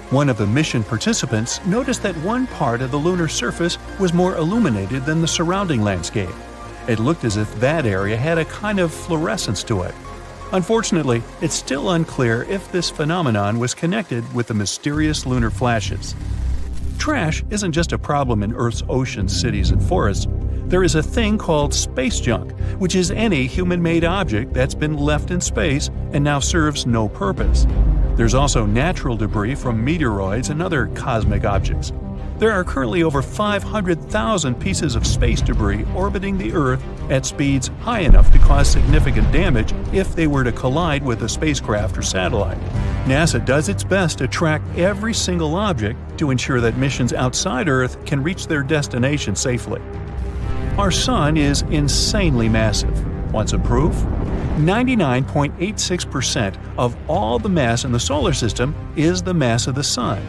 One of the mission participants noticed that one part of the lunar surface was more illuminated than the surrounding landscape. It looked as if that area had a kind of fluorescence to it. Unfortunately, it's still unclear if this phenomenon was connected with the mysterious lunar flashes. Trash isn't just a problem in Earth's oceans, cities, and forests. There is a thing called space junk, which is any human-made object that's been left in space and now serves no purpose. There's also natural debris from meteoroids and other cosmic objects. There are currently over 500,000 pieces of space debris orbiting the Earth at speeds high enough to cause significant damage if they were to collide with a spacecraft or satellite. NASA does its best to track every single object to ensure that missions outside Earth can reach their destination safely. Our Sun is insanely massive. Want some proof? 99.86% of all the mass in the solar system is the mass of the Sun.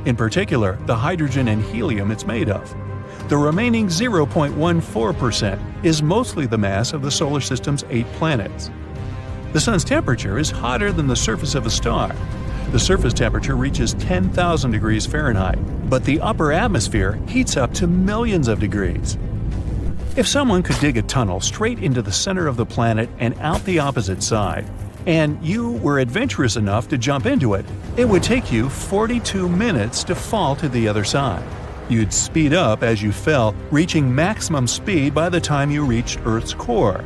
In particular, the hydrogen and helium it's made of. The remaining 0.14% is mostly the mass of the solar system's 8 planets. The Sun's temperature is hotter than the surface of a star. The surface temperature reaches 10,000 degrees Fahrenheit, but the upper atmosphere heats up to millions of degrees. If someone could dig a tunnel straight into the center of the planet and out the opposite side, and you were adventurous enough to jump into it, it would take you 42 minutes to fall to the other side. You'd speed up as you fell, reaching maximum speed by the time you reached Earth's core.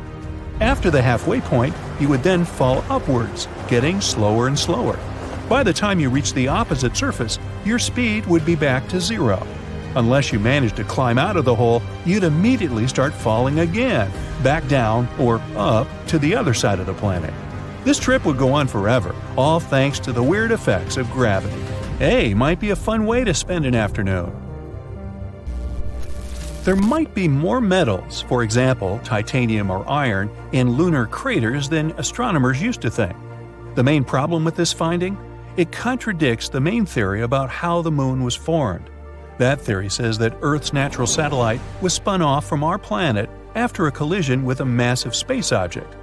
After the halfway point, you would then fall upwards, getting slower and slower. By the time you reached the opposite surface, your speed would be back to 0. Unless you managed to climb out of the hole, you'd immediately start falling again, back down or up to the other side of the planet. This trip would go on forever, all thanks to the weird effects of gravity. Hey, might be a fun way to spend an afternoon. There might be more metals, for example titanium or iron, in lunar craters than astronomers used to think. The main problem with this finding? It contradicts the main theory about how the moon was formed. That theory says that Earth's natural satellite was spun off from our planet after a collision with a massive space object.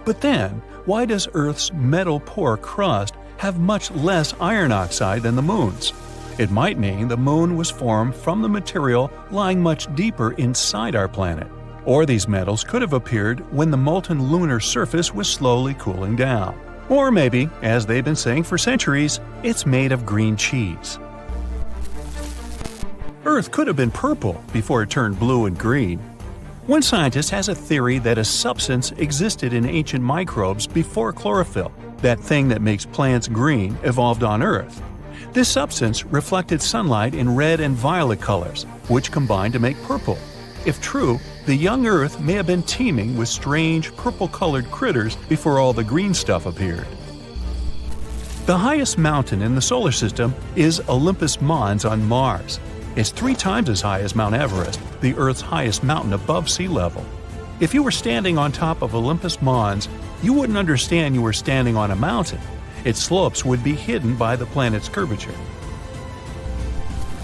But then, why does Earth's metal-poor crust have much less iron oxide than the moon's? It might mean the moon was formed from the material lying much deeper inside our planet. Or these metals could have appeared when the molten lunar surface was slowly cooling down. Or maybe, as they've been saying for centuries, it's made of green cheese. Earth could have been purple before it turned blue and green. One scientist has a theory that a substance existed in ancient microbes before chlorophyll. That thing that makes plants green evolved on Earth. This substance reflected sunlight in red and violet colors, which combined to make purple. If true, the young Earth may have been teeming with strange purple-colored critters before all the green stuff appeared. The highest mountain in the solar system is Olympus Mons on Mars. It's 3 times as high as Mount Everest, the Earth's highest mountain above sea level. If you were standing on top of Olympus Mons, you wouldn't understand you were standing on a mountain. Its slopes would be hidden by the planet's curvature.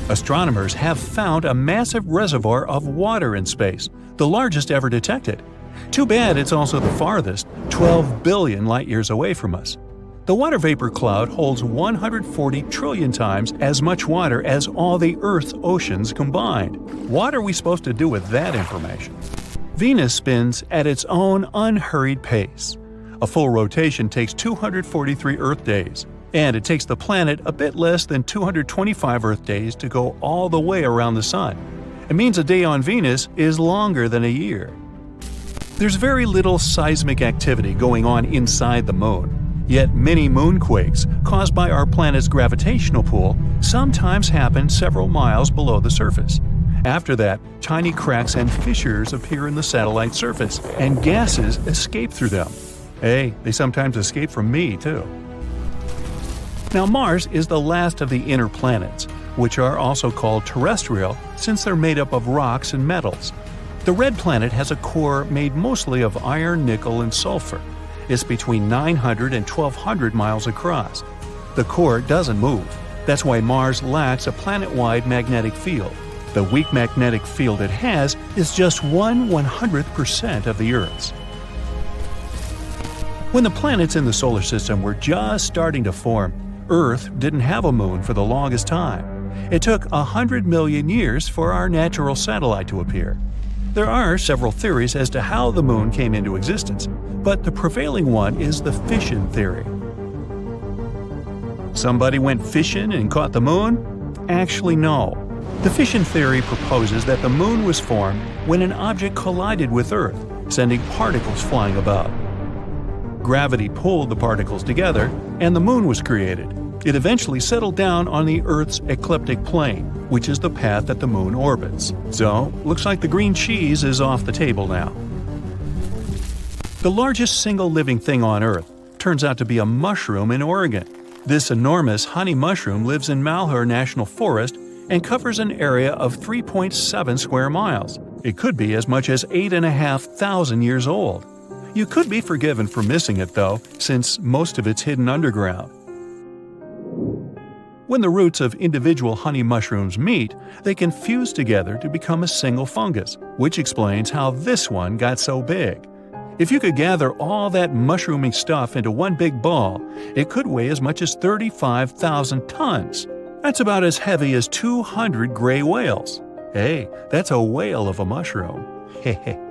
Astronomers have found a massive reservoir of water in space, the largest ever detected. Too bad it's also the farthest, 12 billion light-years away from us. The water vapor cloud holds 140 trillion times as much water as all the Earth's oceans combined. What are we supposed to do with that information? Venus spins at its own unhurried pace. A full rotation takes 243 Earth days, and it takes the planet a bit less than 225 Earth days to go all the way around the Sun. It means a day on Venus is longer than a year. There's very little seismic activity going on inside the Moon. Yet many moonquakes, caused by our planet's gravitational pull, sometimes happen several miles below the surface. After that, tiny cracks and fissures appear in the satellite surface, and gases escape through them. Hey, they sometimes escape from me, too. Now, Mars is the last of the inner planets, which are also called terrestrial since they're made up of rocks and metals. The red planet has a core made mostly of iron, nickel, and sulfur. It's between 900 and 1,200 miles across. The core doesn't move. That's why Mars lacks a planet-wide magnetic field. The weak magnetic field it has is just 1/100% of the Earth's. When the planets in the solar system were just starting to form, Earth didn't have a moon for the longest time. It took 100 million years for our natural satellite to appear. There are several theories as to how the moon came into existence, but the prevailing one is the fission theory. Somebody went fishing and caught the moon? Actually, no. The fission theory proposes that the moon was formed when an object collided with Earth, sending particles flying above. Gravity pulled the particles together, and the moon was created. It eventually settled down on the Earth's ecliptic plane, which is the path that the moon orbits. So, looks like the green cheese is off the table now. The largest single living thing on Earth turns out to be a mushroom in Oregon. This enormous honey mushroom lives in Malheur National Forest and covers an area of 3.7 square miles. It could be as much as 8,500 years old. You could be forgiven for missing it, though, since most of it's hidden underground. When the roots of individual honey mushrooms meet, they can fuse together to become a single fungus, which explains how this one got so big. If you could gather all that mushrooming stuff into one big ball, it could weigh as much as 35,000 tons. That's about as heavy as 200 gray whales. Hey, that's a whale of a mushroom. Hehe.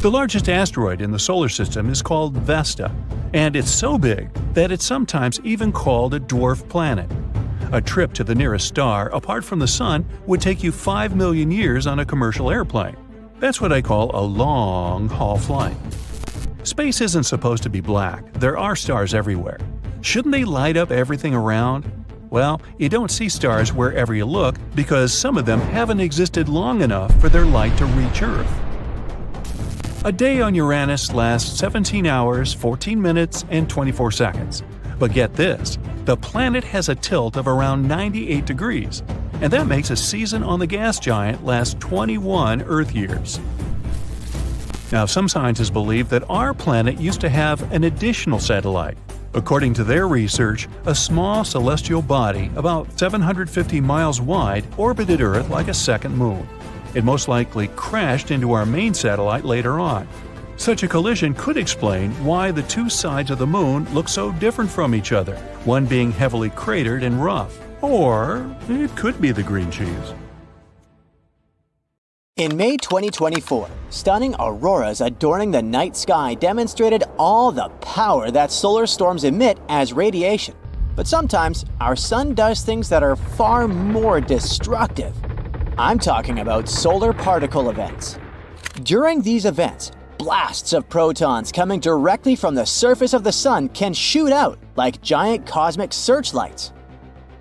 The largest asteroid in the solar system is called Vesta, and it's so big that it's sometimes even called a dwarf planet. A trip to the nearest star, apart from the Sun, would take you 5 million years on a commercial airplane. That's what I call a long-haul flight. Space isn't supposed to be black. There are stars everywhere. Shouldn't they light up everything around? Well, you don't see stars wherever you look because some of them haven't existed long enough for their light to reach Earth. A day on Uranus lasts 17 hours, 14 minutes, and 24 seconds. But get this, the planet has a tilt of around 98 degrees. and that makes a season on the gas giant last 21 Earth years. Now, some scientists believe that our planet used to have an additional satellite. According to their research, a small celestial body about 750 miles wide orbited Earth like a second moon. It most likely crashed into our main satellite later on. Such a collision could explain why the two sides of the moon look so different from each other, one being heavily cratered and rough. Or it could be the green cheese. In May 2024, stunning auroras adorning the night sky demonstrated all the power that solar storms emit as radiation. But sometimes, our sun does things that are far more destructive. I'm talking about solar particle events. During these events, blasts of protons coming directly from the surface of the sun can shoot out like giant cosmic searchlights.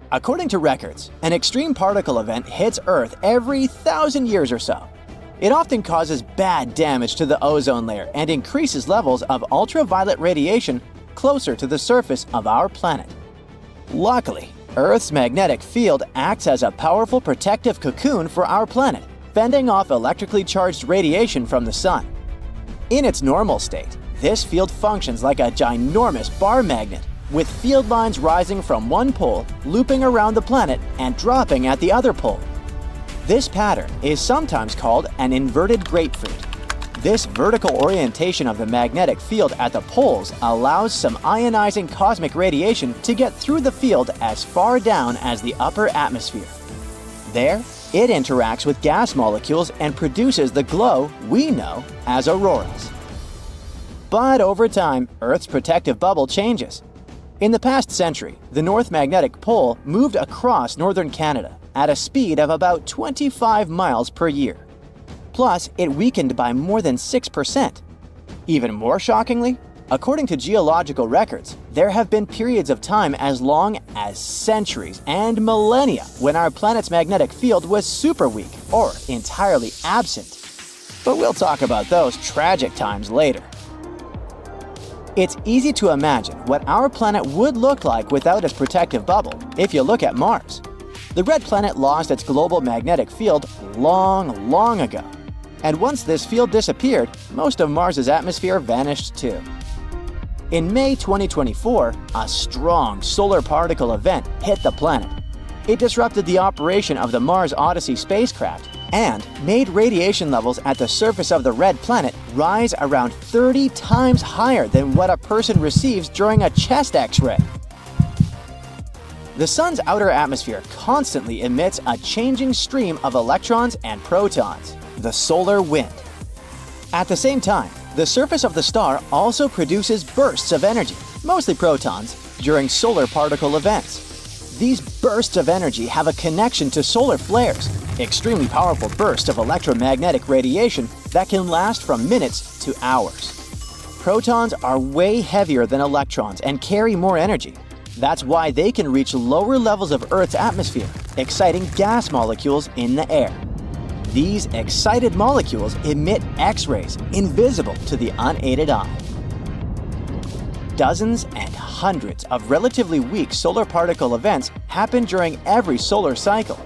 According to records, an extreme particle event hits Earth every 1,000 years or so. It often causes bad damage to the ozone layer and increases levels of ultraviolet radiation closer to the surface of our planet. Luckily, Earth's magnetic field acts as a powerful protective cocoon for our planet, fending off electrically charged radiation from the sun. In its normal state, this field functions like a ginormous bar magnet, with field lines rising from one pole, looping around the planet, and dropping at the other pole. This pattern is sometimes called an inverted grapefruit. This vertical orientation of the magnetic field at the poles allows some ionizing cosmic radiation to get through the field as far down as the upper atmosphere. There, it interacts with gas molecules and produces the glow we know as auroras. But over time, Earth's protective bubble changes. In the past century, the North Magnetic Pole moved across northern Canada at a speed of about 25 miles per year. Plus, it weakened by more than 6%. Even more shockingly, according to geological records, there have been periods of time as long as centuries and millennia when our planet's magnetic field was super weak or entirely absent. But we'll talk about those tragic times later. It's easy to imagine what our planet would look like without its protective bubble if you look at Mars. The red planet lost its global magnetic field long ago. And once this field disappeared, most of Mars's atmosphere vanished too. In May 2024, a strong solar particle event hit the planet. It disrupted the operation of the Mars Odyssey spacecraft and made radiation levels at the surface of the red planet rise around 30 times higher than what a person receives during a chest X-ray. The sun's outer atmosphere constantly emits a changing stream of electrons and protons, the solar wind. At the same time, the surface of the star also produces bursts of energy, mostly protons, during solar particle events. These bursts of energy have a connection to solar flares, extremely powerful bursts of electromagnetic radiation that can last from minutes to hours. Protons are way heavier than electrons and carry more energy. That's why they can reach lower levels of Earth's atmosphere, exciting gas molecules in the air. These excited molecules emit X-rays invisible to the unaided eye. Dozens and hundreds of relatively weak solar particle events happen during every solar cycle.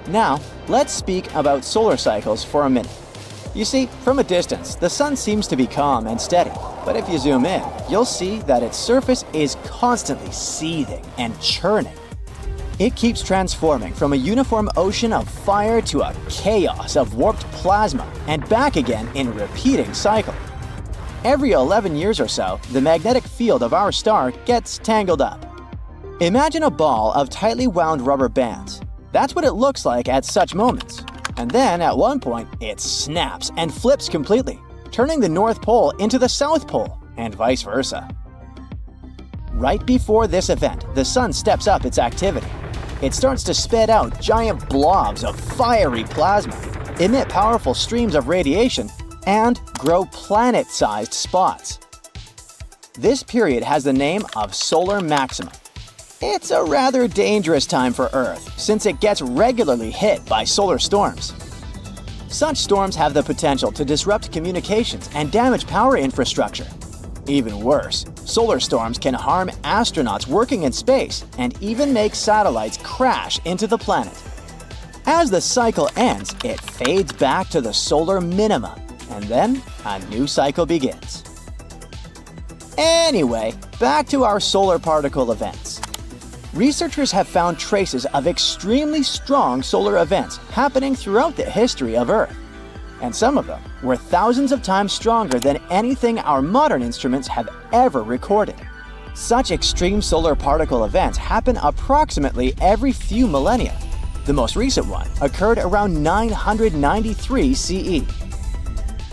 Now, let's speak about solar cycles for a minute. You see, from a distance, the sun seems to be calm and steady, but if you zoom in, you'll see that its surface is constantly seething and churning. It keeps transforming from a uniform ocean of fire to a chaos of warped plasma and back again in a repeating cycle. Every 11 years or so, the magnetic field of our star gets tangled up. Imagine a ball of tightly wound rubber bands. That's what it looks like at such moments. And then, at one point, it snaps and flips completely, turning the North Pole into the South Pole, and vice versa. Right before this event, the sun steps up its activity. It starts to spit out giant blobs of fiery plasma, emit powerful streams of radiation, and grow planet-sized spots. This period has the name of solar maximum. It's a rather dangerous time for Earth, since it gets regularly hit by solar storms. Such storms have the potential to disrupt communications and damage power infrastructure. Even worse, solar storms can harm astronauts working in space and even make satellites crash into the planet. As the cycle ends, it fades back to the solar minimum, and then a new cycle begins. Anyway, back to our solar particle events. Researchers have found traces of extremely strong solar events happening throughout the history of Earth. And some of them were thousands of times stronger than anything our modern instruments have ever recorded. Such extreme solar particle events happen approximately every few millennia. The most recent one occurred around 993 CE.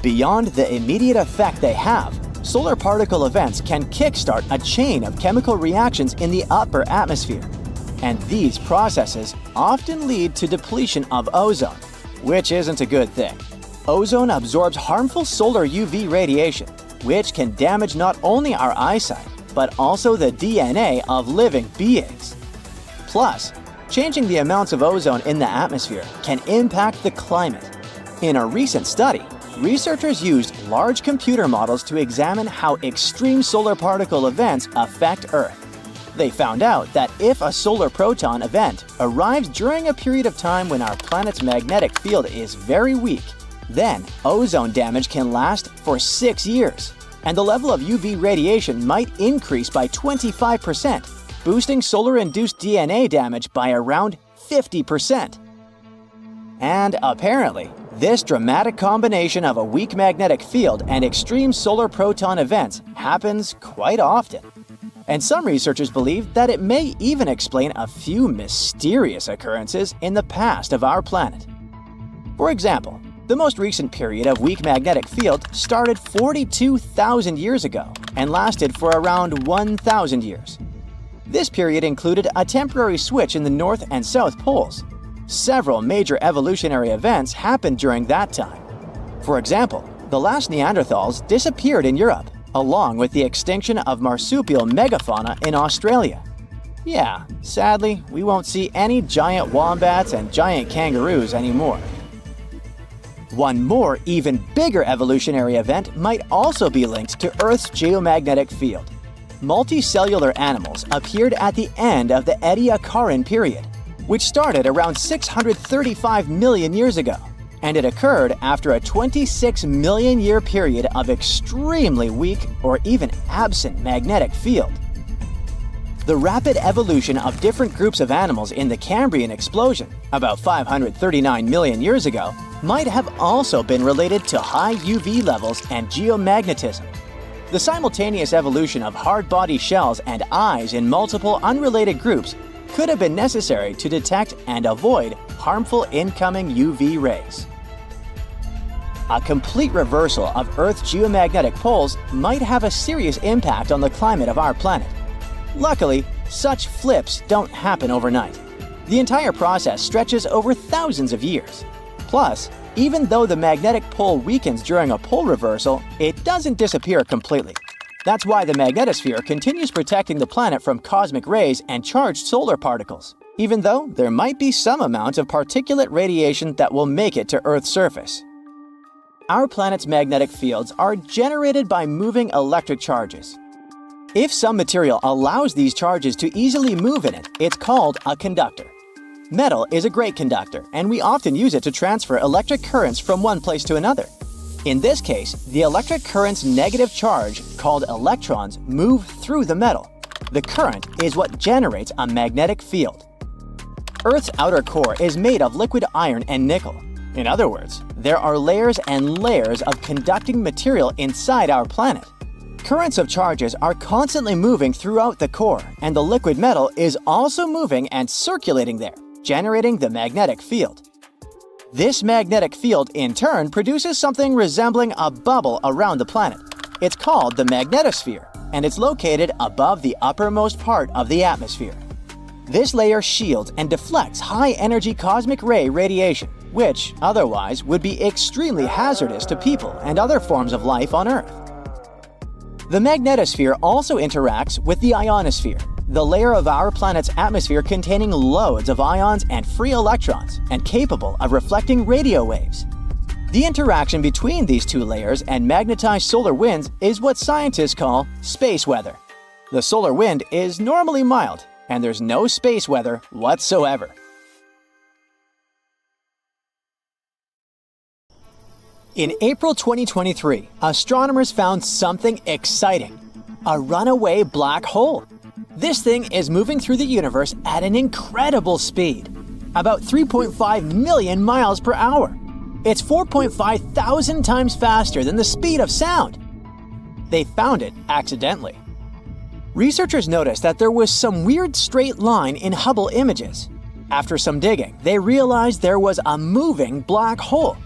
Beyond the immediate effect they have, solar particle events can kickstart a chain of chemical reactions in the upper atmosphere. And these processes often lead to depletion of ozone, which isn't a good thing. Ozone absorbs harmful solar UV radiation, which can damage not only our eyesight, but also the DNA of living beings. Plus, changing the amounts of ozone in the atmosphere can impact the climate. In a recent study, researchers used large computer models to examine how extreme solar particle events affect Earth. They found out that if a solar proton event arrives during a period of time when our planet's magnetic field is very weak, then ozone damage can last for 6 years, and the level of UV radiation might increase by 25%, boosting solar-induced DNA damage by around 50%. And apparently, this dramatic combination of a weak magnetic field and extreme solar proton events happens quite often. And some researchers believe that it may even explain a few mysterious occurrences in the past of our planet. For example, the most recent period of weak magnetic field started 42,000 years ago and lasted for around 1,000 years. This period included a temporary switch in the North and South poles. Several major evolutionary events happened during that time. For example, the last Neanderthals disappeared in Europe, along with the extinction of marsupial megafauna in Australia. Yeah, sadly, we won't see any giant wombats and giant kangaroos anymore. One more, even bigger evolutionary event might also be linked to Earth's geomagnetic field. Multicellular animals appeared at the end of the Ediacaran period, which started around 635 million years ago, and it occurred after a 26 million year period of extremely weak or even absent magnetic field. The rapid evolution of different groups of animals in the Cambrian explosion, about 539 million years ago, might have also been related to high UV levels and geomagnetism. The simultaneous evolution of hard body shells and eyes in multiple unrelated groups could have been necessary to detect and avoid harmful incoming UV rays. A complete reversal of Earth's geomagnetic poles might have a serious impact on the climate of our planet. Luckily, such flips don't happen overnight. The entire process stretches over thousands of years. Plus, even though the magnetic pole weakens during a pole reversal, it doesn't disappear completely. That's why the magnetosphere continues protecting the planet from cosmic rays and charged solar particles, even though there might be some amount of particulate radiation that will make it to Earth's surface. Our planet's magnetic fields are generated by moving electric charges. If some material allows these charges to easily move in it, it's called a conductor. Metal is a great conductor, and we often use it to transfer electric currents from one place to another. In this case, the electric current's negative charge, called electrons, move through the metal. The current is what generates a magnetic field. Earth's outer core is made of liquid iron and nickel. In other words, there are layers and layers of conducting material inside our planet. Currents of charges are constantly moving throughout the core, and the liquid metal is also moving and circulating there, generating the magnetic field. This magnetic field, in turn, produces something resembling a bubble around the planet. It's called the magnetosphere, and it's located above the uppermost part of the atmosphere. This layer shields and deflects high-energy cosmic ray radiation, which otherwise would be extremely hazardous to people and other forms of life on Earth. The magnetosphere also interacts with the ionosphere, the layer of our planet's atmosphere containing loads of ions and free electrons and capable of reflecting radio waves. The interaction between these two layers and magnetized solar winds is what scientists call space weather. The solar wind is normally mild, and there's no space weather whatsoever. In April 2023, astronomers found something exciting: a runaway black hole. This thing is moving through the universe at an incredible speed, about 3.5 million miles per hour. It's 4.5 thousand times faster than the speed of sound. They found it accidentally. Researchers noticed that there was some weird straight line in Hubble images. After some digging, they realized there was a moving black hole.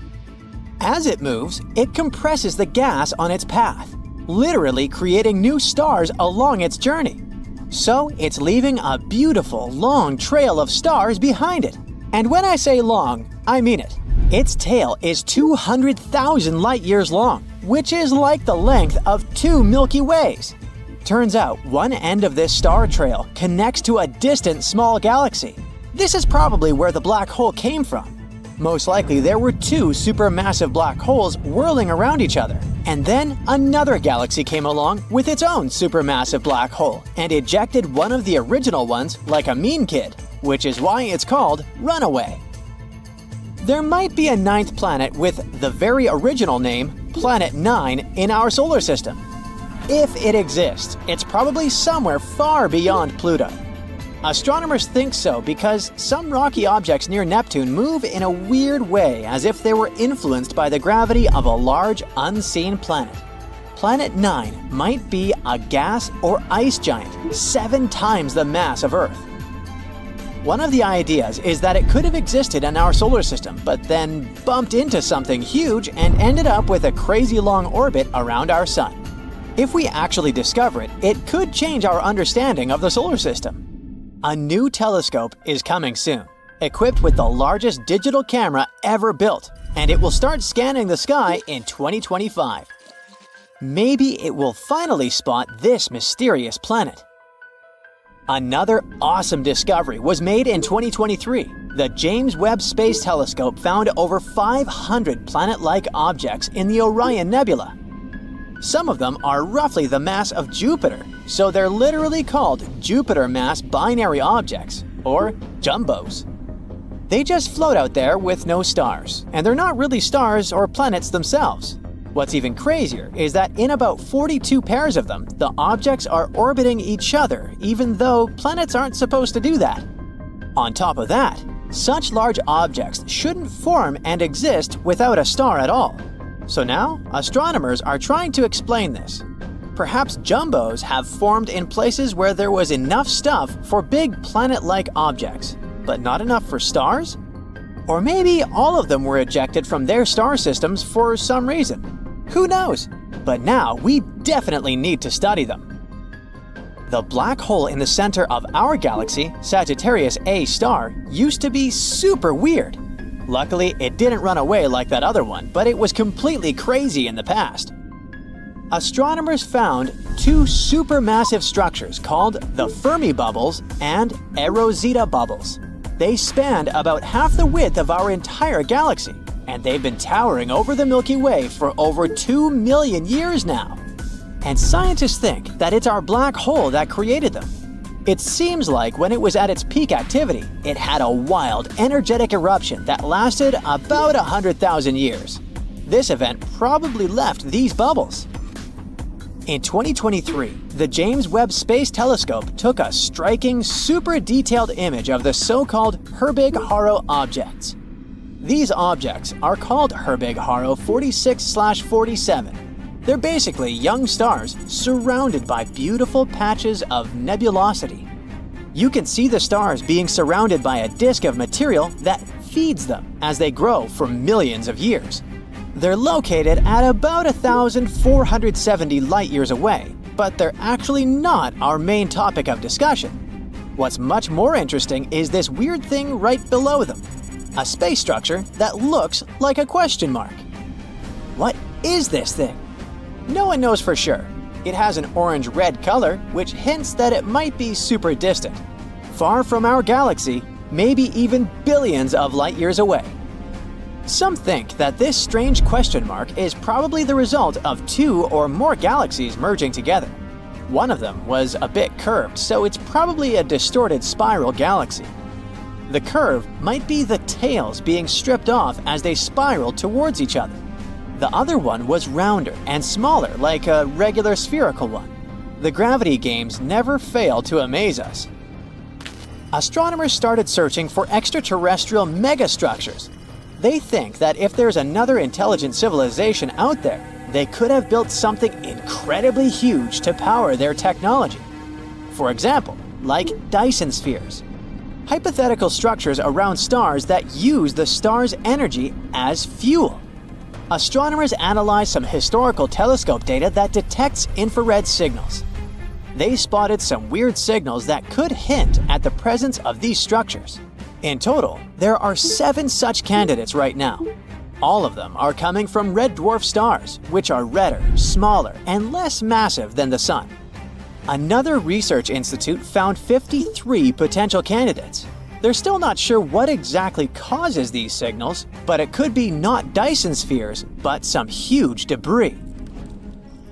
As it moves, it compresses the gas on its path, literally creating new stars along its journey. So it's leaving a beautiful, long trail of stars behind it. And when I say long, I mean it. Its tail is 200,000 light years long, which is like the length of 2 Milky Ways. Turns out one end of this star trail connects to a distant small galaxy. This is probably where the black hole came from. Most likely there were 2 supermassive black holes whirling around each other. And then another galaxy came along with its own supermassive black hole and ejected one of the original ones like a mean kid, which is why it's called Runaway. There might be a 9th planet with the very original name, Planet 9, in our solar system. If it exists, it's probably somewhere far beyond Pluto. Astronomers think so because some rocky objects near Neptune move in a weird way, as if they were influenced by the gravity of a large, unseen planet. Planet 9 might be a gas or ice giant, 7 times the mass of Earth. One of the ideas is that it could have existed in our solar system, but then bumped into something huge and ended up with a crazy long orbit around our sun. If we actually discover it, it could change our understanding of the solar system. A new telescope is coming soon, equipped with the largest digital camera ever built, and it will start scanning the sky in 2025. Maybe it will finally spot this mysterious planet. Another awesome discovery was made in 2023. The James Webb Space Telescope found over 500 planet-like objects in the Orion Nebula. Some of them are roughly the mass of Jupiter, so they're literally called Jupiter mass binary objects, or jumbos. They just float out there with no stars, and they're not really stars or planets themselves. What's even crazier is that in about 42 pairs of them, the objects are orbiting each other, even though planets aren't supposed to do that. On top of that, such large objects shouldn't form and exist without a star at all. So now, astronomers are trying to explain this. Perhaps jumbos have formed in places where there was enough stuff for big planet-like objects, but not enough for stars? Or maybe all of them were ejected from their star systems for some reason. Who knows? But now we definitely need to study them. The black hole in the center of our galaxy, Sagittarius A star, used to be super weird. Luckily, it didn't run away like that other one, but it was completely crazy in the past. Astronomers found 2 supermassive structures called the Fermi bubbles and Rosetta bubbles. They spanned about half the width of our entire galaxy, and they've been towering over the Milky Way for over 2 million years now. And scientists think that it's our black hole that created them. It seems like when it was at its peak activity, it had a wild, energetic eruption that lasted about 100,000 years. This event probably left these bubbles. In 2023, the James Webb Space Telescope took a striking, super detailed image of the so-called Herbig-Haro objects. These objects are called Herbig-Haro 46/47. They're basically young stars surrounded by beautiful patches of nebulosity. You can see the stars being surrounded by a disk of material that feeds them as they grow for millions of years. They're located at about 1,470 light-years away, but they're actually not our main topic of discussion. What's much more interesting is this weird thing right below them, a space structure that looks like a question mark. What is this thing? No one knows for sure. It has an orange-red color, which hints that it might be super distant, far from our galaxy, maybe even billions of light-years away. Some think that this strange question mark is probably the result of 2 or more galaxies merging together. One of them was a bit curved, so it's probably a distorted spiral galaxy. The curve might be the tails being stripped off as they spiral towards each other. The other one was rounder and smaller, like a regular spherical one. The gravity games never fail to amaze us. Astronomers started searching for extraterrestrial megastructures. They think that if there's another intelligent civilization out there, they could have built something incredibly huge to power their technology. For example, like Dyson spheres. Hypothetical structures around stars that use the star's energy as fuel. Astronomers analyzed some historical telescope data that detects infrared signals. They spotted some weird signals that could hint at the presence of these structures. In total, there are 7 such candidates right now. All of them are coming from red dwarf stars, which are redder, smaller, and less massive than the Sun. Another research institute found 53 potential candidates. They're still not sure what exactly causes these signals, but it could be not Dyson spheres, but some huge debris.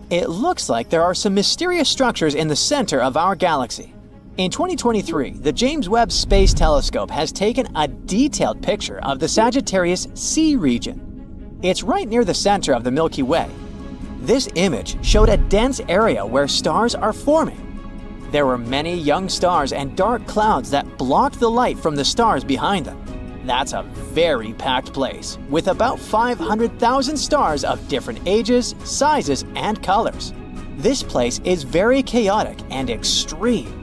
It looks like there are some mysterious structures in the center of our galaxy. In 2023, the James Webb Space Telescope has taken a detailed picture of the Sagittarius C region. It's right near the center of the Milky Way. This image showed a dense area where stars are forming. There were many young stars and dark clouds that blocked the light from the stars behind them. That's a very packed place, with about 500,000 stars of different ages, sizes, and colors. This place is very chaotic and extreme.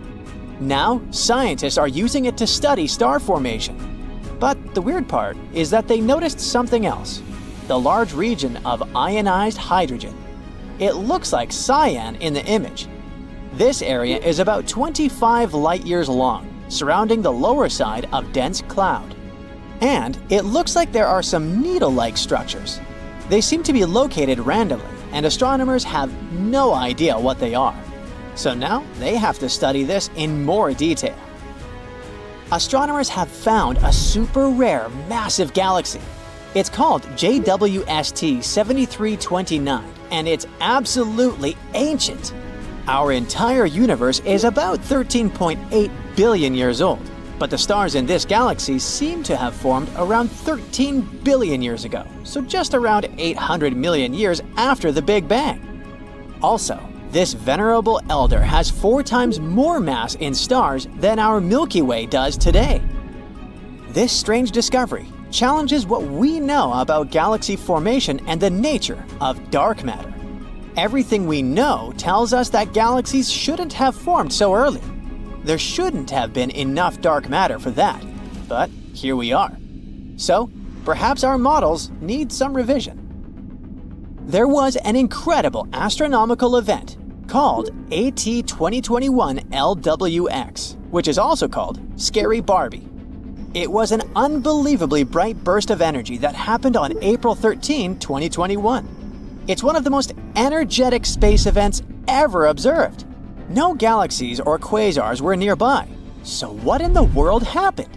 Now, scientists are using it to study star formation. But the weird part is that they noticed something else: the large region of ionized hydrogen. It looks like cyan in the image. This area is about 25 light-years long, surrounding the lower side of dense cloud. And it looks like there are some needle-like structures. They seem to be located randomly, and astronomers have no idea what they are. So now they have to study this in more detail. Astronomers have found a super rare massive galaxy. It's called JWST 7329, and it's absolutely ancient. Our entire universe is about 13.8 billion years old, but the stars in this galaxy seem to have formed around 13 billion years ago, so just around 800 million years after the Big Bang. Also, this venerable elder has 4 times more mass in stars than our Milky Way does today. This strange discovery challenges what we know about galaxy formation and the nature of dark matter. Everything we know tells us that galaxies shouldn't have formed so early. There shouldn't have been enough dark matter for that, but here we are. So, perhaps our models need some revision. There was an incredible astronomical event called AT 2021 LWX, which is also called Scary Barbie. It was an unbelievably bright burst of energy that happened on April 13, 2021. It's one of the most energetic space events ever observed. No galaxies or quasars were nearby. So what in the world happened?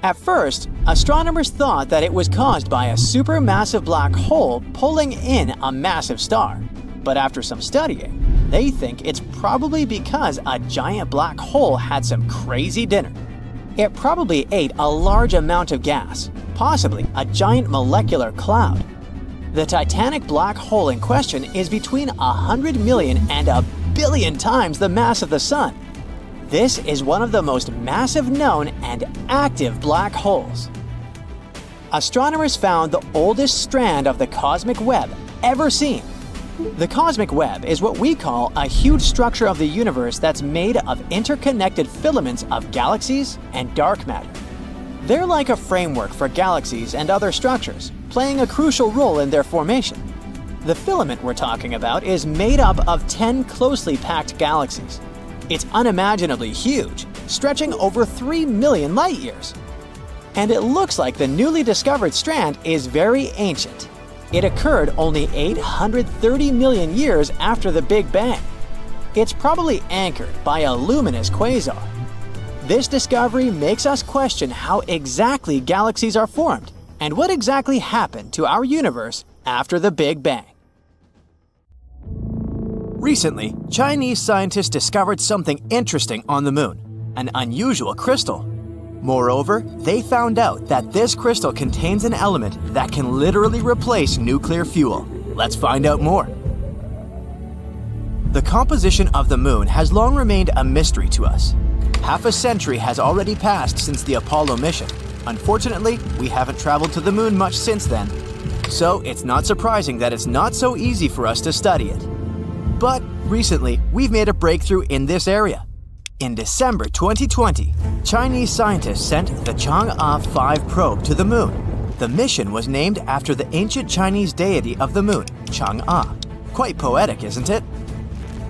At first, astronomers thought that it was caused by a supermassive black hole pulling in a massive star. But after some studying, they think it's probably because a giant black hole had some crazy dinner. It probably ate a large amount of gas, possibly a giant molecular cloud. The titanic black hole in question is between 100 million and 1 billion times the mass of the Sun. This is one of the most massive known and active black holes. Astronomers found the oldest strand of the cosmic web ever seen. The cosmic web is what we call a huge structure of the universe that's made of interconnected filaments of galaxies and dark matter. They're like a framework for galaxies and other structures, playing a crucial role in their formation. The filament we're talking about is made up of 10 closely packed galaxies. It's unimaginably huge, stretching over 3 million light-years. And it looks like the newly discovered strand is very ancient. It occurred only 830 million years after the Big Bang. It's probably anchored by a luminous quasar. This discovery makes us question how exactly galaxies are formed and what exactly happened to our universe after the Big Bang. Recently, Chinese scientists discovered something interesting on the moon, an unusual crystal. Moreover, they found out that this crystal contains an element that can literally replace nuclear fuel. Let's find out more. The composition of the moon has long remained a mystery to us. Half a century has already passed since the Apollo mission. Unfortunately, we haven't traveled to the moon much since then, so it's not surprising that it's not so easy for us to study it. But recently, we've made a breakthrough in this area. In December 2020, Chinese scientists sent the Chang'e 5 probe to the moon. The mission was named after the ancient Chinese deity of the moon, Chang'e. Quite poetic, isn't it?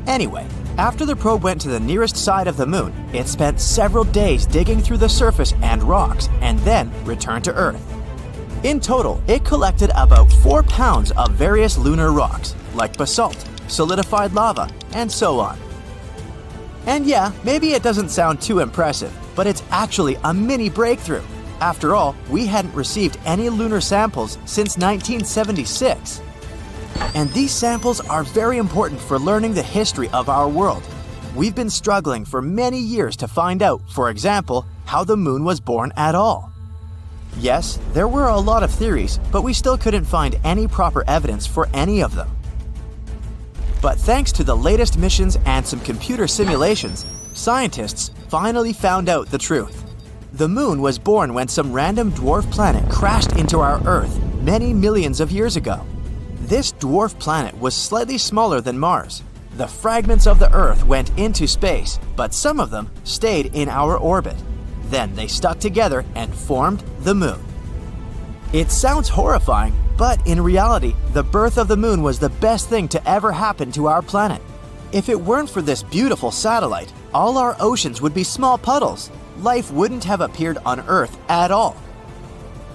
Anyway, after the probe went to the nearest side of the moon, it spent several days digging through the surface and rocks and then returned to Earth. In total, it collected about 4 pounds of various lunar rocks, like basalt, solidified lava, and so on. And yeah, maybe it doesn't sound too impressive, but it's actually a mini breakthrough. After all, we hadn't received any lunar samples since 1976. And these samples are very important for learning the history of our world. We've been struggling for many years to find out, for example, how the moon was born at all. Yes, there were a lot of theories, but we still couldn't find any proper evidence for any of them. But thanks to the latest missions and some computer simulations, scientists finally found out the truth. The moon was born when some random dwarf planet crashed into our Earth many millions of years ago. This dwarf planet was slightly smaller than Mars. The fragments of the Earth went into space, but some of them stayed in our orbit. Then they stuck together and formed the moon. It sounds horrifying, but in reality, the birth of the moon was the best thing to ever happen to our planet. If it weren't for this beautiful satellite, all our oceans would be small puddles. Life wouldn't have appeared on Earth at all.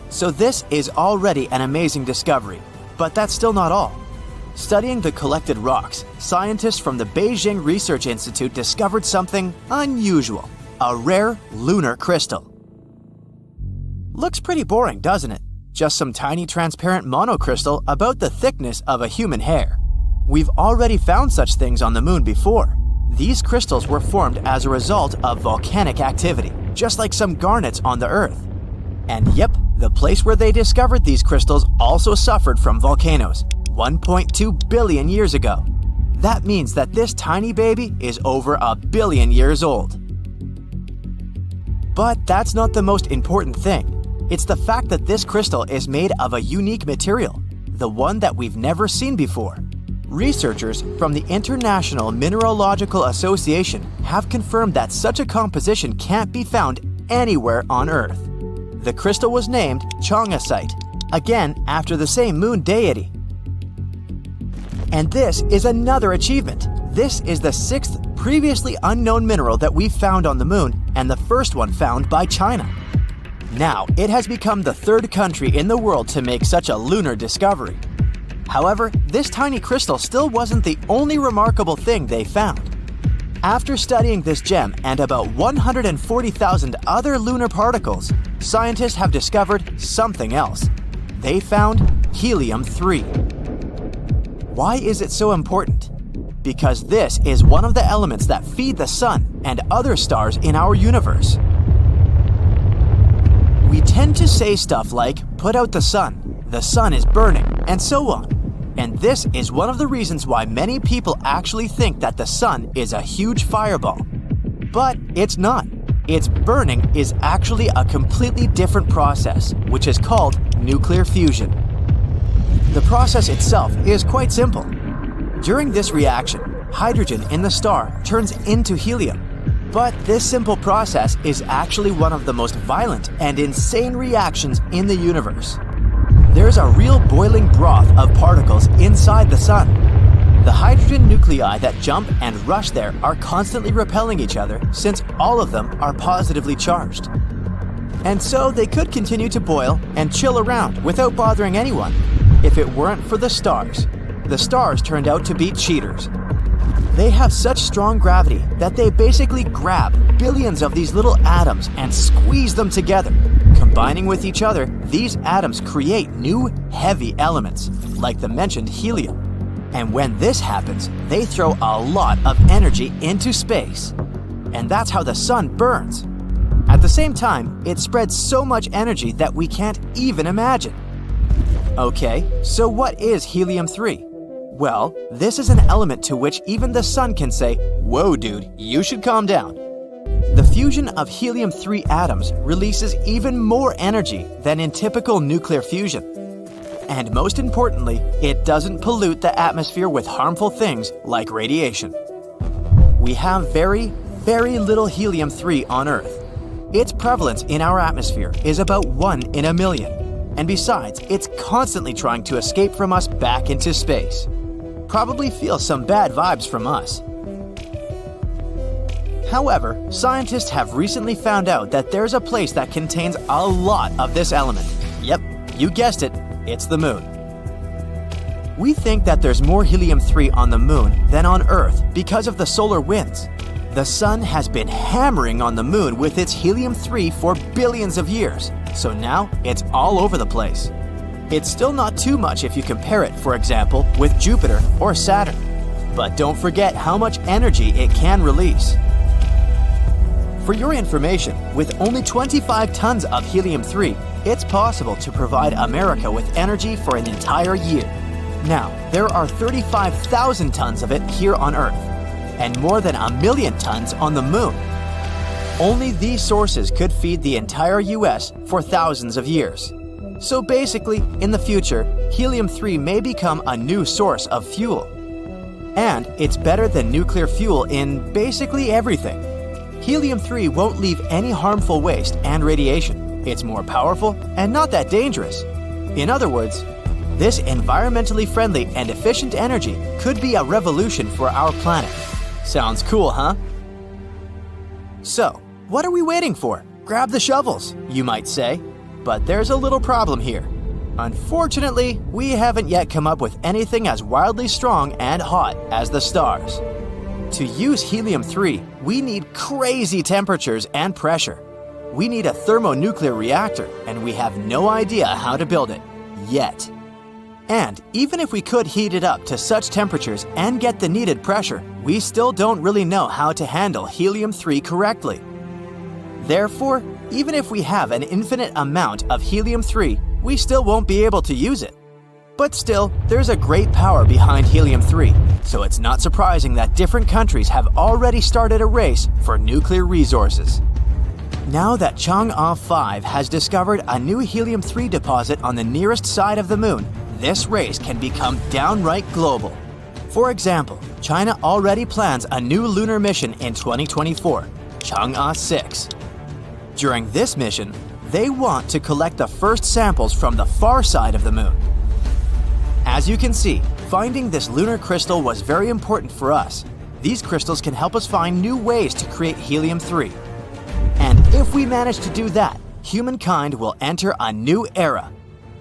So this is already an amazing discovery, but that's still not all. Studying the collected rocks, scientists from the Beijing Research Institute discovered something unusual, a rare lunar crystal. Looks pretty boring, doesn't it? Just some tiny transparent monocrystal about the thickness of a human hair. We've already found such things on the moon before. These crystals were formed as a result of volcanic activity, just like some garnets on the Earth. And yep, the place where they discovered these crystals also suffered from volcanoes 1.2 billion years ago. That means that this tiny baby is over 1 billion years old. But that's not the most important thing. It's the fact that this crystal is made of a unique material, the one that we've never seen before. Researchers from the International Mineralogical Association have confirmed that such a composition can't be found anywhere on Earth. The crystal was named Chang'e, again after the same moon deity. And this is another achievement. This is the 6th previously unknown mineral that we've found on the moon and the first one found by China. Now, it has become the 3rd country in the world to make such a lunar discovery. However, this tiny crystal still wasn't the only remarkable thing they found. After studying this gem and about 140,000 other lunar particles, scientists have discovered something else. They found helium-3. Why is it so important? Because this is one of the elements that feed the sun and other stars in our universe. We tend to say stuff like, put out the sun is burning, and so on. And this is one of the reasons why many people actually think that the sun is a huge fireball. But it's not. Its burning is actually a completely different process, which is called nuclear fusion. The process itself is quite simple. During this reaction, hydrogen in the star turns into helium. But this simple process is actually one of the most violent and insane reactions in the universe. There's a real boiling broth of particles inside the sun. The hydrogen nuclei that jump and rush there are constantly repelling each other since all of them are positively charged. And so they could continue to boil and chill around without bothering anyone if it weren't for the stars. The stars turned out to be cheaters. They have such strong gravity that they basically grab billions of these little atoms and squeeze them together. Combining with each other, these atoms create new heavy elements, like the mentioned helium. And when this happens, they throw a lot of energy into space. And that's how the sun burns. At the same time, it spreads so much energy that we can't even imagine. Okay, so what is helium-3? Well, this is an element to which even the sun can say, "Whoa dude, you should calm down." The fusion of helium-3 atoms releases even more energy than in typical nuclear fusion. And most importantly, it doesn't pollute the atmosphere with harmful things like radiation. We have very, very little helium-3 on Earth. Its prevalence in our atmosphere is about 1 in a million. And besides, it's constantly trying to escape from us back into space. Probably feels some bad vibes from us. However, scientists have recently found out that there's a place that contains a lot of this element. Yep, you guessed it, it's the moon. We think that there's more helium-3 on the moon than on Earth because of the solar winds. The sun has been hammering on the moon with its helium-3 for billions of years, so now it's all over the place. It's still not too much if you compare it, for example, with Jupiter or Saturn. But don't forget how much energy it can release. For your information, with only 25 tons of helium-3, it's possible to provide America with energy for an entire year. Now, there are 35,000 tons of it here on Earth, and more than 1 million tons on the moon. Only these sources could feed the entire US for thousands of years. So basically, in the future, helium-3 may become a new source of fuel. And it's better than nuclear fuel in basically everything. Helium-3 won't leave any harmful waste and radiation. It's more powerful and not that dangerous. In other words, this environmentally friendly and efficient energy could be a revolution for our planet. Sounds cool, huh? So, what are we waiting for? Grab the shovels, you might say. But there's a little problem here. Unfortunately, we haven't yet come up with anything as wildly strong and hot as the stars. To use helium-3, we need crazy temperatures and pressure. We need a thermonuclear reactor, and we have no idea how to build it, yet. And even if we could heat it up to such temperatures and get the needed pressure, we still don't really know how to handle helium-3 correctly. Therefore, even if we have an infinite amount of helium-3, we still won't be able to use it. But still, there's a great power behind helium-3, so it's not surprising that different countries have already started a race for nuclear resources. Now that Chang'e 5 has discovered a new helium-3 deposit on the nearest side of the moon, this race can become downright global. For example, China already plans a new lunar mission in 2024, Chang'e 6. During this mission, they want to collect the first samples from the far side of the moon. As you can see, finding this lunar crystal was very important for us. These crystals can help us find new ways to create helium-3. And if we manage to do that, humankind will enter a new era.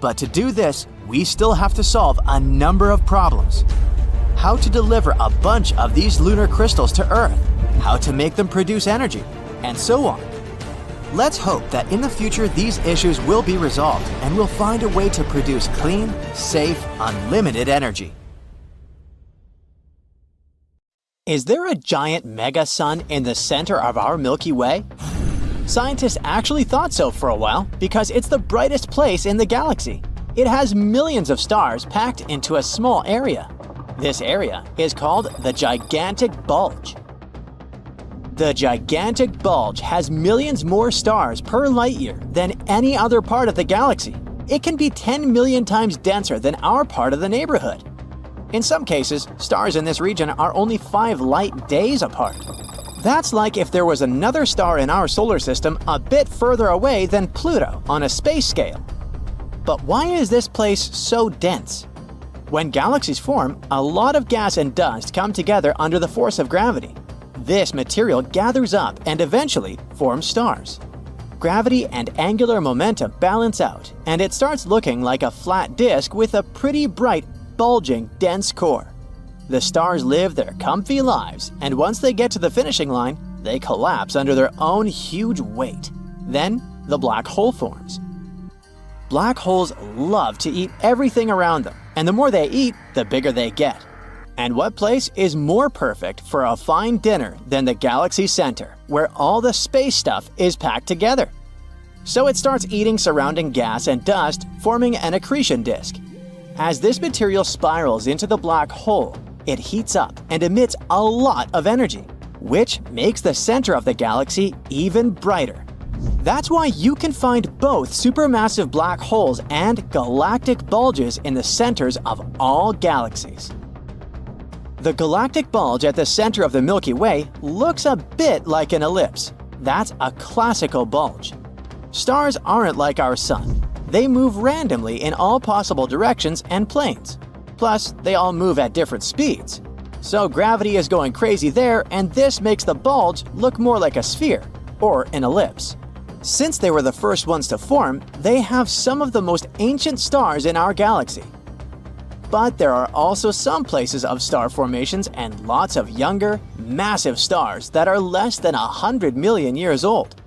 But to do this, we still have to solve a number of problems. How to deliver a bunch of these lunar crystals to Earth, how to make them produce energy, and so on. Let's hope that in the future these issues will be resolved and we'll find a way to produce clean, safe, unlimited energy. Is there a giant mega-sun in the center of our Milky Way? Scientists actually thought so for a while because it's the brightest place in the galaxy. It has millions of stars packed into a small area. This area is called the Gigantic Bulge. The Gigantic Bulge has millions more stars per light-year than any other part of the galaxy. It can be 10 million times denser than our part of the neighborhood. In some cases, stars in this region are only 5 light days apart. That's like if there was another star in our solar system a bit further away than Pluto on a space scale. But why is this place so dense? When galaxies form, a lot of gas and dust come together under the force of gravity. This material gathers up and eventually forms stars. Gravity and angular momentum balance out, and it starts looking like a flat disk with a pretty bright, bulging, dense core. The stars live their comfy lives, and once they get to the finishing line, they collapse under their own huge weight. Then, the black hole forms. Black holes love to eat everything around them, and the more they eat, the bigger they get. And what place is more perfect for a fine dinner than the galaxy center, where all the space stuff is packed together? So it starts eating surrounding gas and dust, forming an accretion disk. As this material spirals into the black hole, it heats up and emits a lot of energy, which makes the center of the galaxy even brighter. That's why you can find both supermassive black holes and galactic bulges in the centers of all galaxies. The galactic bulge at the center of the Milky Way looks a bit like an ellipse. That's a classical bulge. Stars aren't like our sun. They move randomly in all possible directions and planes. Plus, they all move at different speeds. So gravity is going crazy there, and this makes the bulge look more like a sphere, or an ellipse. Since they were the first ones to form, they have some of the most ancient stars in our galaxy. But there are also some places of star formations and lots of younger, massive stars that are less than 100 million years old.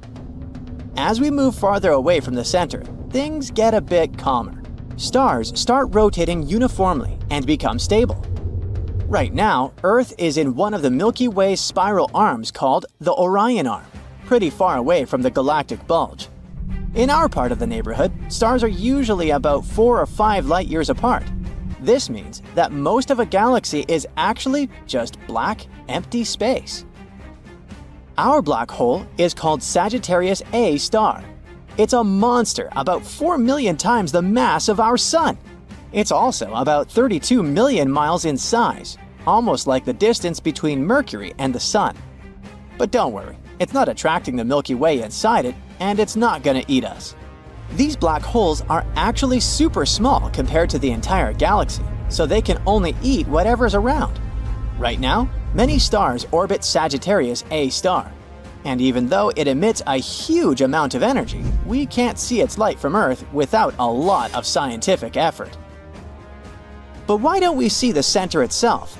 As we move farther away from the center, things get a bit calmer. Stars start rotating uniformly and become stable. Right now, Earth is in one of the Milky Way's spiral arms called the Orion Arm, pretty far away from the galactic bulge. In our part of the neighborhood, stars are usually about 4 or 5 light years apart. This means that most of a galaxy is actually just black, empty space. Our black hole is called Sagittarius A star. It's a monster about 4 million times the mass of our Sun. It's also about 32 million miles in size, almost like the distance between Mercury and the Sun. But don't worry, it's not attracting the Milky Way inside it, and it's not gonna eat us. These black holes are actually super small compared to the entire galaxy, so they can only eat whatever's around. Right now, many stars orbit Sagittarius A star, and even though it emits a huge amount of energy, we can't see its light from Earth without a lot of scientific effort. But why don't we see the center itself?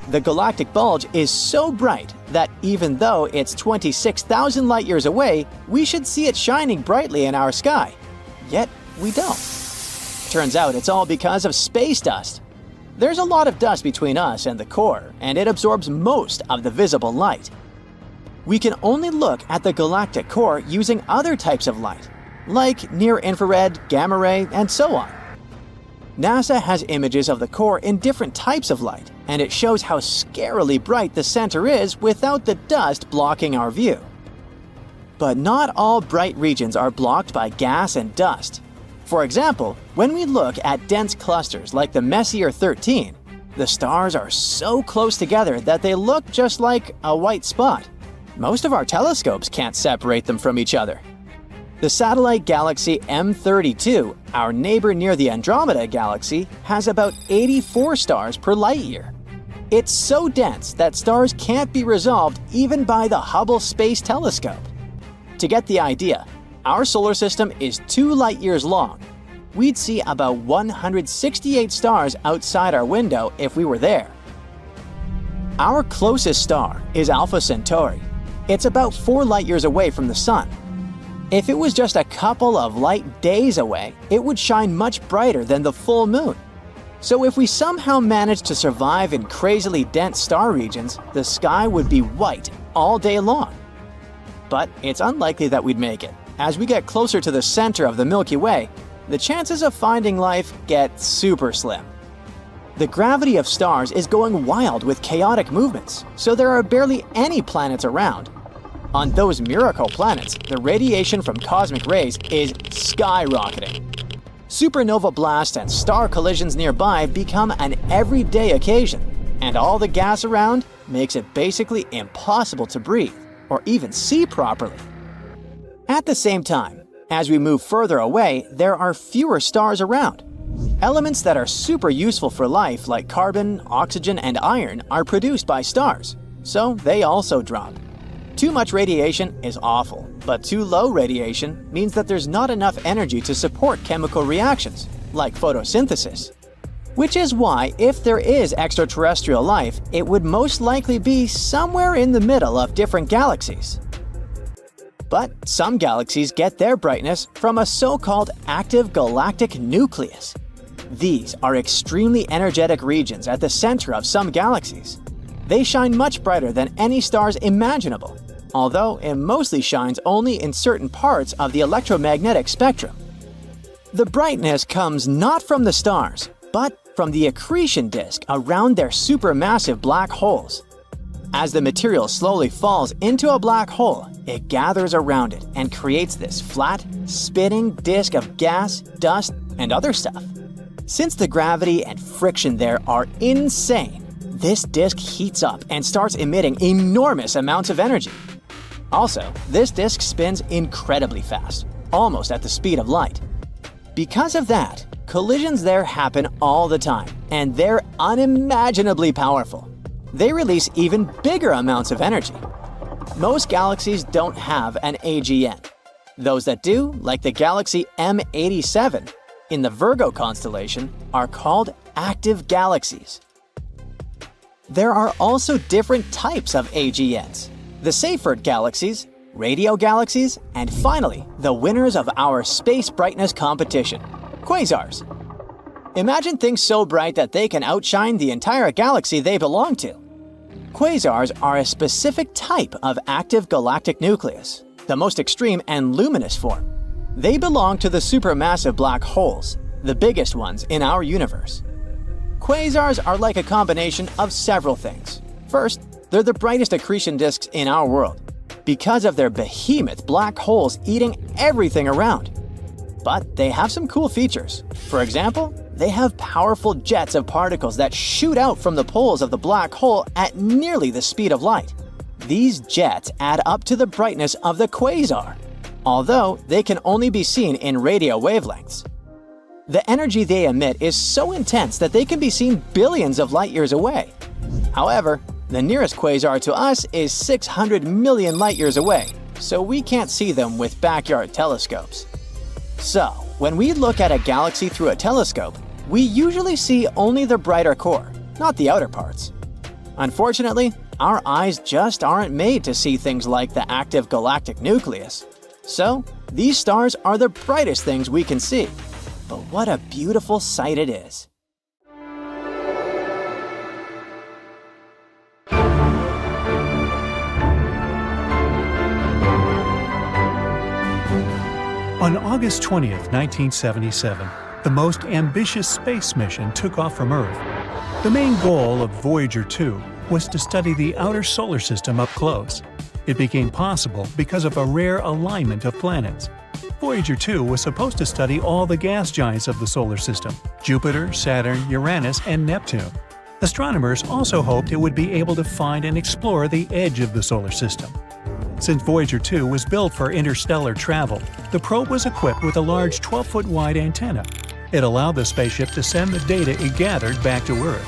The galactic bulge is so bright that even though it's 26,000 light years away, we should see it shining brightly in our sky. Yet we don't. Turns out it's all because of space dust. There's a lot of dust between us and the core, and it absorbs most of the visible light. We can only look at the galactic core using other types of light, like near-infrared, gamma ray, and so on. NASA has images of the core in different types of light, and it shows how scarily bright the center is without the dust blocking our view. But not all bright regions are blocked by gas and dust. For example, when we look at dense clusters like the Messier 13, the stars are so close together that they look just like a white spot. Most of our telescopes can't separate them from each other. The satellite galaxy M32, our neighbor near the Andromeda galaxy, has about 84 stars per light year. It's so dense that stars can't be resolved even by the Hubble Space Telescope. To get the idea, our solar system is 2 light years long. We'd see about 168 stars outside our window if we were there. Our closest star is Alpha Centauri. It's about 4 light years away from the Sun. If it was just a couple of light days away, it would shine much brighter than the full moon. So if we somehow managed to survive in crazily dense star regions, the sky would be white all day long. But it's unlikely that we'd make it. As we get closer to the center of the Milky Way, the chances of finding life get super slim. The gravity of stars is going wild with chaotic movements, so there are barely any planets around. On those miracle planets, the radiation from cosmic rays is skyrocketing. Supernova blasts and star collisions nearby become an everyday occasion, and all the gas around makes it basically impossible to breathe or even see properly. At the same time, as we move further away, there are fewer stars around. Elements that are super useful for life, like carbon, oxygen, and iron, are produced by stars, so they also drop. Too much radiation is awful, but too low radiation means that there's not enough energy to support chemical reactions, like photosynthesis. Which is why, if there is extraterrestrial life, it would most likely be somewhere in the middle of different galaxies. But some galaxies get their brightness from a so-called active galactic nucleus. These are extremely energetic regions at the center of some galaxies. They shine much brighter than any stars imaginable, although it mostly shines only in certain parts of the electromagnetic spectrum. The brightness comes not from the stars, but from the accretion disk around their supermassive black holes. As the material slowly falls into a black hole, it gathers around it and creates this flat, spinning disk of gas, dust, and other stuff. Since the gravity and friction there are insane, this disk heats up and starts emitting enormous amounts of energy. Also, this disk spins incredibly fast, almost at the speed of light. Because of that, collisions there happen all the time, and they're unimaginably powerful. They release even bigger amounts of energy. Most galaxies don't have an AGN. Those that do, like the galaxy M87 in the Virgo constellation, are called active galaxies. There are also different types of AGNs: the Seyfert galaxies, radio galaxies, and finally, the winners of our space brightness competition, quasars. Imagine things so bright that they can outshine the entire galaxy they belong to. Quasars are a specific type of active galactic nucleus, the most extreme and luminous form. They belong to the supermassive black holes, the biggest ones in our universe. Quasars are like a combination of several things. First, they're the brightest accretion disks in our world, because of their behemoth black holes eating everything around. But they have some cool features. For example, they have powerful jets of particles that shoot out from the poles of the black hole at nearly the speed of light. These jets add up to the brightness of the quasar, although they can only be seen in radio wavelengths. The energy they emit is so intense that they can be seen billions of light years away. However, the nearest quasar to us is 600 million light years away, so we can't see them with backyard telescopes. So, when we look at a galaxy through a telescope, we usually see only the brighter core, not the outer parts. Unfortunately, our eyes just aren't made to see things like the active galactic nucleus. So, these stars are the brightest things we can see. But what a beautiful sight it is. On August 20th, 1977, the most ambitious space mission took off from Earth. The main goal of Voyager 2 was to study the outer solar system up close. It became possible because of a rare alignment of planets. Voyager 2 was supposed to study all the gas giants of the solar system: Jupiter, Saturn, Uranus, and Neptune. Astronomers also hoped it would be able to find and explore the edge of the solar system. Since Voyager 2 was built for interstellar travel, the probe was equipped with a large 12-foot wide antenna. It allowed the spaceship to send the data it gathered back to Earth.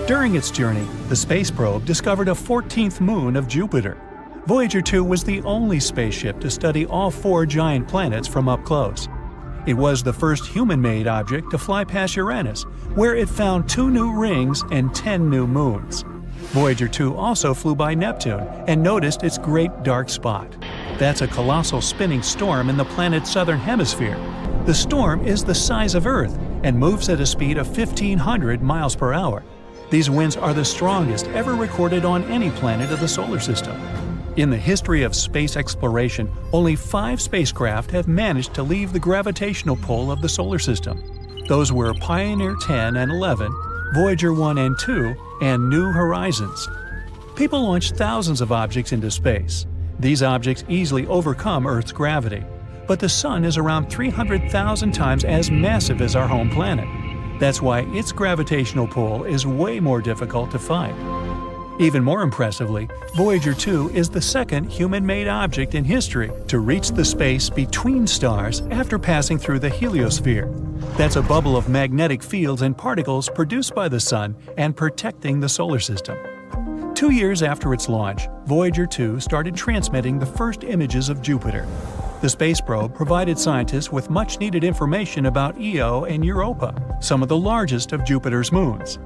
During its journey, the space probe discovered a 14th moon of Jupiter. Voyager 2 was the only spaceship to study all 4 giant planets from up close. It was the first human-made object to fly past Uranus, where it found 2 new rings and 10 new moons. Voyager 2 also flew by Neptune and noticed its great dark spot. That's a colossal spinning storm in the planet's southern hemisphere. The storm is the size of Earth and moves at a speed of 1,500 miles per hour. These winds are the strongest ever recorded on any planet of the solar system. In the history of space exploration, only 5 spacecraft have managed to leave the gravitational pull of the solar system. Those were Pioneer 10 and 11, Voyager 1 and 2, and New Horizons. People launch thousands of objects into space. These objects easily overcome Earth's gravity. But the Sun is around 300,000 times as massive as our home planet. That's why its gravitational pull is way more difficult to fight. Even more impressively, Voyager 2 is the second human-made object in history to reach the space between stars after passing through the heliosphere. That's a bubble of magnetic fields and particles produced by the Sun and protecting the solar system. 2 years after its launch, Voyager 2 started transmitting the first images of Jupiter. The space probe provided scientists with much-needed information about Io and Europa, some of the largest of Jupiter's moons.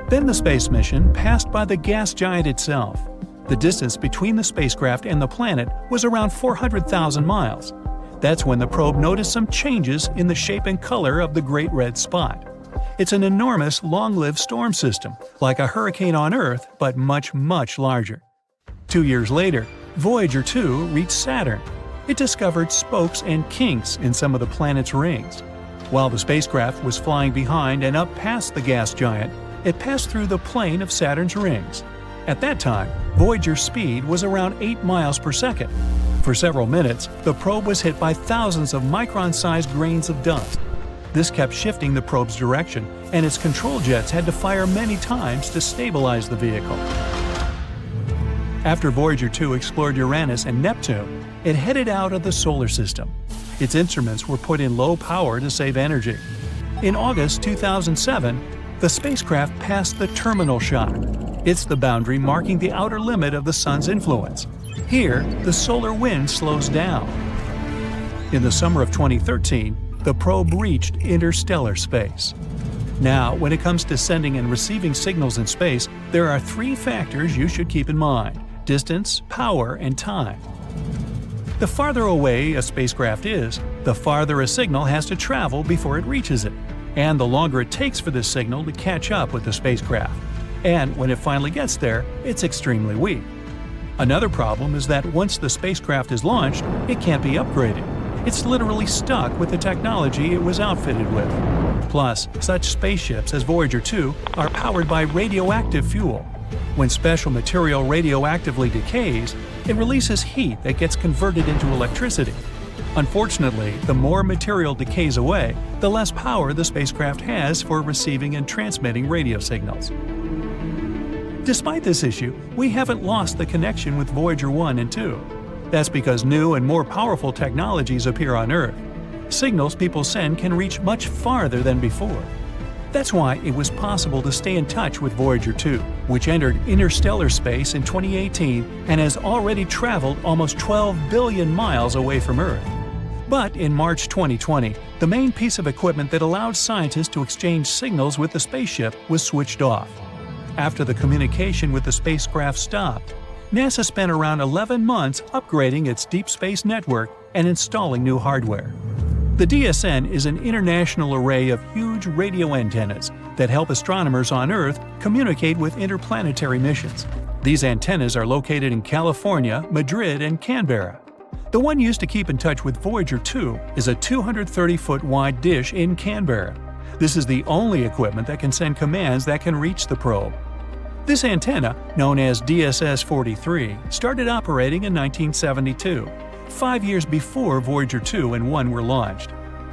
Then the space mission passed by the gas giant itself. The distance between the spacecraft and the planet was around 400,000 miles. That's when the probe noticed some changes in the shape and color of the Great Red Spot. It's an enormous, long-lived storm system, like a hurricane on Earth, but much, much larger. 2 years later, Voyager 2 reached Saturn. It discovered spokes and kinks in some of the planet's rings. While the spacecraft was flying behind and up past the gas giant, it passed through the plane of Saturn's rings. At that time, Voyager's speed was around 8 miles per second. For several minutes, the probe was hit by thousands of micron-sized grains of dust. This kept shifting the probe's direction, and its control jets had to fire many times to stabilize the vehicle. After Voyager 2 explored Uranus and Neptune, it headed out of the solar system. Its instruments were put in low power to save energy. In August 2007, the spacecraft passed the terminal shock. It's the boundary marking the outer limit of the Sun's influence. Here, the solar wind slows down. In the summer of 2013, the probe reached interstellar space. Now, when it comes to sending and receiving signals in space, there are 3 factors you should keep in mind: distance, power, and time. The farther away a spacecraft is, the farther a signal has to travel before it reaches it, and the longer it takes for this signal to catch up with the spacecraft. And when it finally gets there, it's extremely weak. Another problem is that once the spacecraft is launched, it can't be upgraded. It's literally stuck with the technology it was outfitted with. Plus, such spaceships as Voyager 2 are powered by radioactive fuel. When special material radioactively decays, it releases heat that gets converted into electricity. Unfortunately, the more material decays away, the less power the spacecraft has for receiving and transmitting radio signals. Despite this issue, we haven't lost the connection with Voyager 1 and 2. That's because new and more powerful technologies appear on Earth. Signals people send can reach much farther than before. That's why it was possible to stay in touch with Voyager 2, which entered interstellar space in 2018 and has already traveled almost 12 billion miles away from Earth. But in March 2020, the main piece of equipment that allowed scientists to exchange signals with the spaceship was switched off. After the communication with the spacecraft stopped, NASA spent around 11 months upgrading its deep space network and installing new hardware. The DSN is an international array of huge radio antennas that help astronomers on Earth communicate with interplanetary missions. These antennas are located in California, Madrid, and Canberra. The one used to keep in touch with Voyager 2 is a 230-foot wide dish in Canberra. This is the only equipment that can send commands that can reach the probe. This antenna, known as DSS-43, started operating in 1972, 5 years before Voyager 2 and 1 were launched.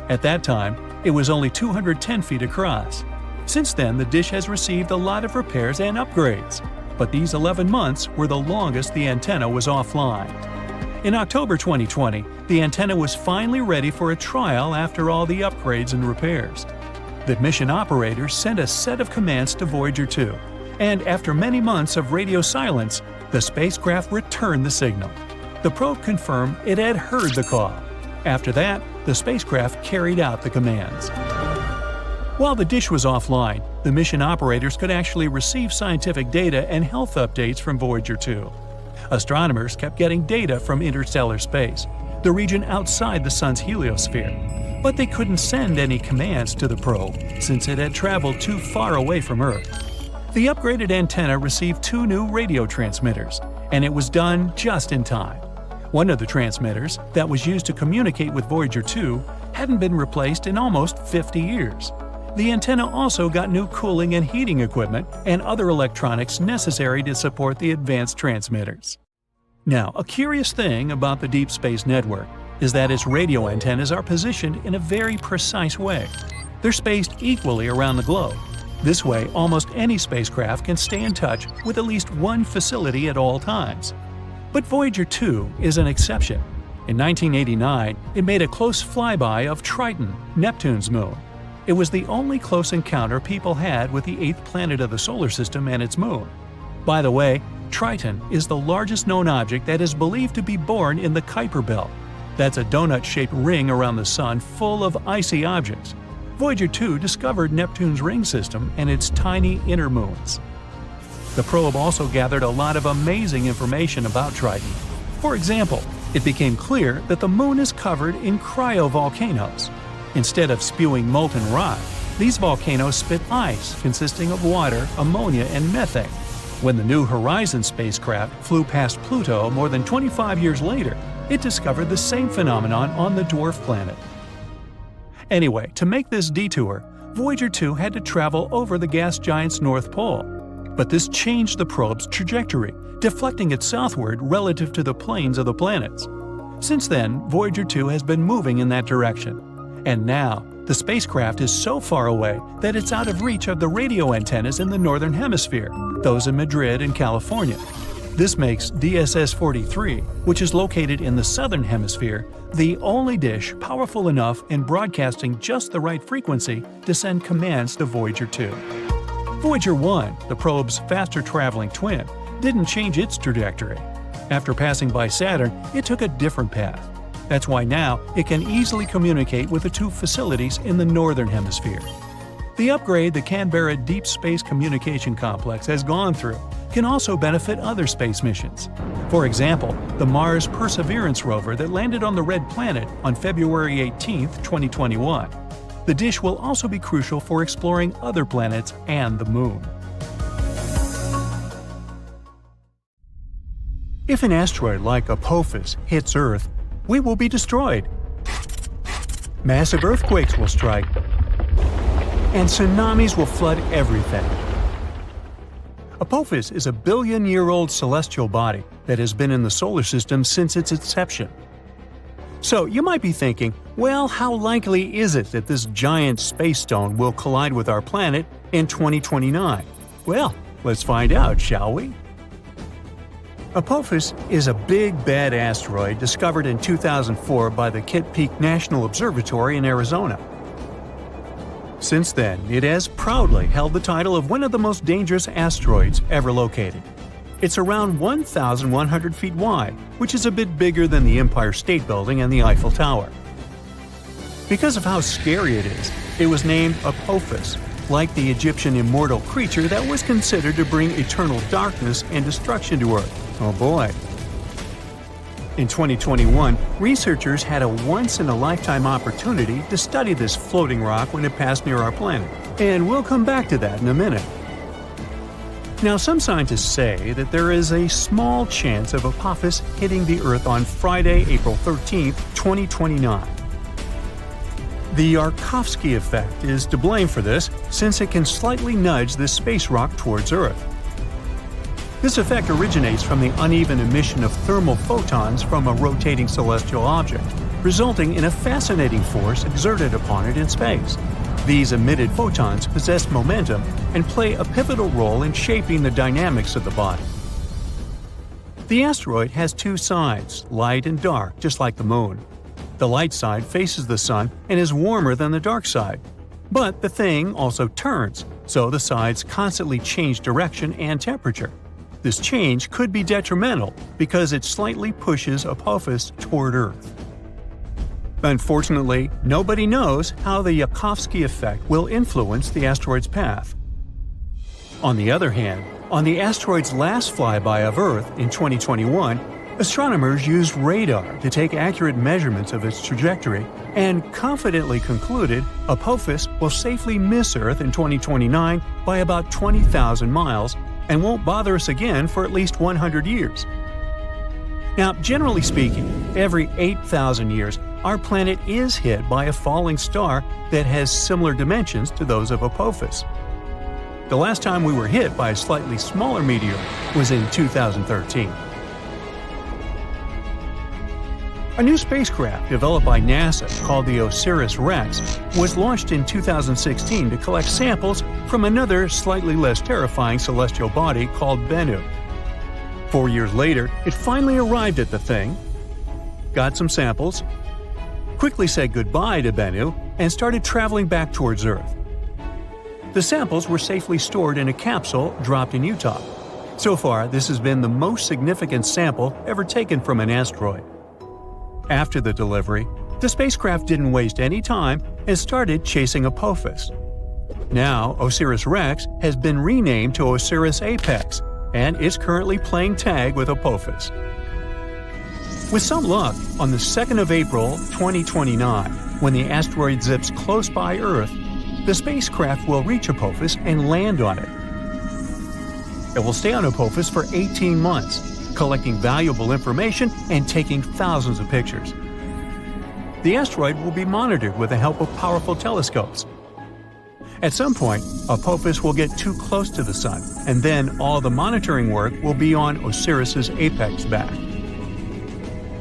At that time, it was only 210 feet across. Since then, the dish has received a lot of repairs and upgrades, but these 11 months were the longest the antenna was offline. In October 2020, the antenna was finally ready for a trial after all the upgrades and repairs. The mission operators sent a set of commands to Voyager 2, and after many months of radio silence, the spacecraft returned the signal. The probe confirmed it had heard the call. After that, the spacecraft carried out the commands. While the dish was offline, the mission operators could actually receive scientific data and health updates from Voyager 2. Astronomers kept getting data from interstellar space, the region outside the Sun's heliosphere, but they couldn't send any commands to the probe since it had traveled too far away from Earth. The upgraded antenna received 2 new radio transmitters, and it was done just in time. One of the transmitters, that was used to communicate with Voyager 2, hadn't been replaced in almost 50 years. The antenna also got new cooling and heating equipment and other electronics necessary to support the advanced transmitters. Now, a curious thing about the Deep Space Network is that its radio antennas are positioned in a very precise way. They're spaced equally around the globe. This way, almost any spacecraft can stay in touch with at least one facility at all times. But Voyager 2 is an exception. In 1989, it made a close flyby of Triton, Neptune's moon. It was the only close encounter people had with the 8th planet of the solar system and its moon. By the way, Triton is the largest known object that is believed to be born in the Kuiper Belt. That's a donut-shaped ring around the Sun full of icy objects. Voyager 2 discovered Neptune's ring system and its tiny inner moons. The probe also gathered a lot of amazing information about Triton. For example, it became clear that the moon is covered in cryovolcanoes. Instead of spewing molten rock, These volcanoes spit ice consisting of water, ammonia, and methane. When the New Horizons spacecraft flew past Pluto more than 25 years later, it discovered the same phenomenon on the dwarf planet. Anyway, to make this detour, Voyager 2 had to travel over the gas giant's North Pole. But this changed the probe's trajectory, deflecting it southward relative to the planes of the planets. Since then, Voyager 2 has been moving in that direction. And now, the spacecraft is so far away that it's out of reach of the radio antennas in the Northern Hemisphere, those in Madrid and California. This makes DSS-43, which is located in the Southern Hemisphere, the only dish powerful enough in broadcasting just the right frequency to send commands to Voyager 2. Voyager 1, the probe's faster-traveling twin, didn't change its trajectory. After passing by Saturn, it took a different path. That's why now it can easily communicate with the two facilities in the Northern Hemisphere. The upgrade the Canberra Deep Space Communication Complex has gone through can also benefit other space missions. For example, the Mars Perseverance rover that landed on the Red Planet on February 18, 2021. The dish will also be crucial for exploring other planets and the Moon. If an asteroid like Apophis hits Earth, we will be destroyed. Massive earthquakes will strike, and tsunamis will flood everything. Apophis is a billion-year-old celestial body that has been in the solar system since its inception. So you might be thinking, well, how likely is it that this giant space stone will collide with our planet in 2029? Well, let's find out, shall we? Apophis is a big, bad asteroid discovered in 2004 by the Kitt Peak National Observatory in Arizona. Since then, it has proudly held the title of one of the most dangerous asteroids ever located. It's around 1,100 feet wide, which is a bit bigger than the Empire State Building and the Eiffel Tower. Because of how scary it is, it was named Apophis, like the Egyptian immortal creature that was considered to bring eternal darkness and destruction to Earth. Oh boy. In 2021, researchers had a once-in-a-lifetime opportunity to study this floating rock when it passed near our planet, and we'll come back to that in a minute. Now, some scientists say that there is a small chance of Apophis hitting the Earth on Friday, April 13, 2029. The Yarkovsky effect is to blame for this, since it can slightly nudge this space rock towards Earth. This effect originates from the uneven emission of thermal photons from a rotating celestial object, resulting in a fascinating force exerted upon it in space. These emitted photons possess momentum and play a pivotal role in shaping the dynamics of the body. The asteroid has two sides, light and dark, just like the Moon. The light side faces the Sun and is warmer than the dark side. But the thing also turns, so the sides constantly change direction and temperature. This change could be detrimental because it slightly pushes Apophis toward Earth. Unfortunately, nobody knows how the Yarkovsky effect will influence the asteroid's path. On the other hand, on the asteroid's last flyby of Earth in 2021, astronomers used radar to take accurate measurements of its trajectory and confidently concluded Apophis will safely miss Earth in 2029 by about 20,000 miles and won't bother us again for at least 100 years. Now, generally speaking, every 8,000 years, our planet is hit by a falling star that has similar dimensions to those of Apophis. The last time we were hit by a slightly smaller meteor was in 2013. A new spacecraft developed by NASA called the OSIRIS-REx was launched in 2016 to collect samples from another slightly less terrifying celestial body called Bennu. 4 years later, it finally arrived at the thing, got some samples, quickly said goodbye to Bennu, and started traveling back towards Earth. The samples were safely stored in a capsule dropped in Utah. So far, this has been the most significant sample ever taken from an asteroid. After the delivery, the spacecraft didn't waste any time and started chasing Apophis. Now, OSIRIS-REx has been renamed to OSIRIS-APEX, and is currently playing tag with Apophis. With some luck, on the 2nd of April 2029, when the asteroid zips close by Earth, the spacecraft will reach Apophis and land on it. It will stay on Apophis for 18 months, collecting valuable information and taking thousands of pictures. The asteroid will be monitored with the help of powerful telescopes. At some point, Apophis will get too close to the Sun, and then all the monitoring work will be on Osiris's apex back.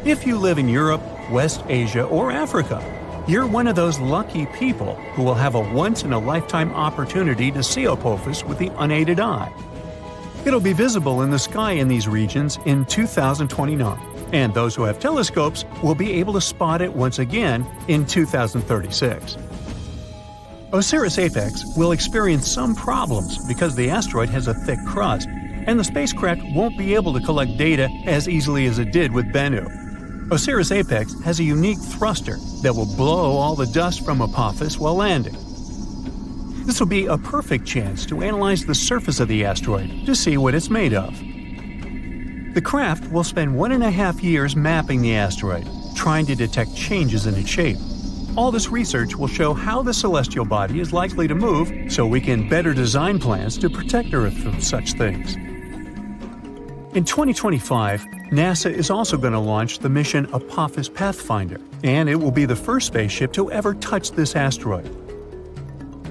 If you live in Europe, West Asia, or Africa, you're one of those lucky people who will have a once-in-a-lifetime opportunity to see Apophis with the unaided eye. It'll be visible in the sky in these regions in 2029, and those who have telescopes will be able to spot it once again in 2036. Osiris Apex will experience some problems because the asteroid has a thick crust, and the spacecraft won't be able to collect data as easily as it did with Bennu. Osiris Apex has a unique thruster that will blow all the dust from Apophis while landing. This will be a perfect chance to analyze the surface of the asteroid to see what it's made of. The craft will spend 1.5 years mapping the asteroid, trying to detect changes in its shape. All this research will show how the celestial body is likely to move so we can better design plans to protect Earth from such things. In 2025, NASA is also going to launch the mission Apophis Pathfinder, and it will be the first spaceship to ever touch this asteroid.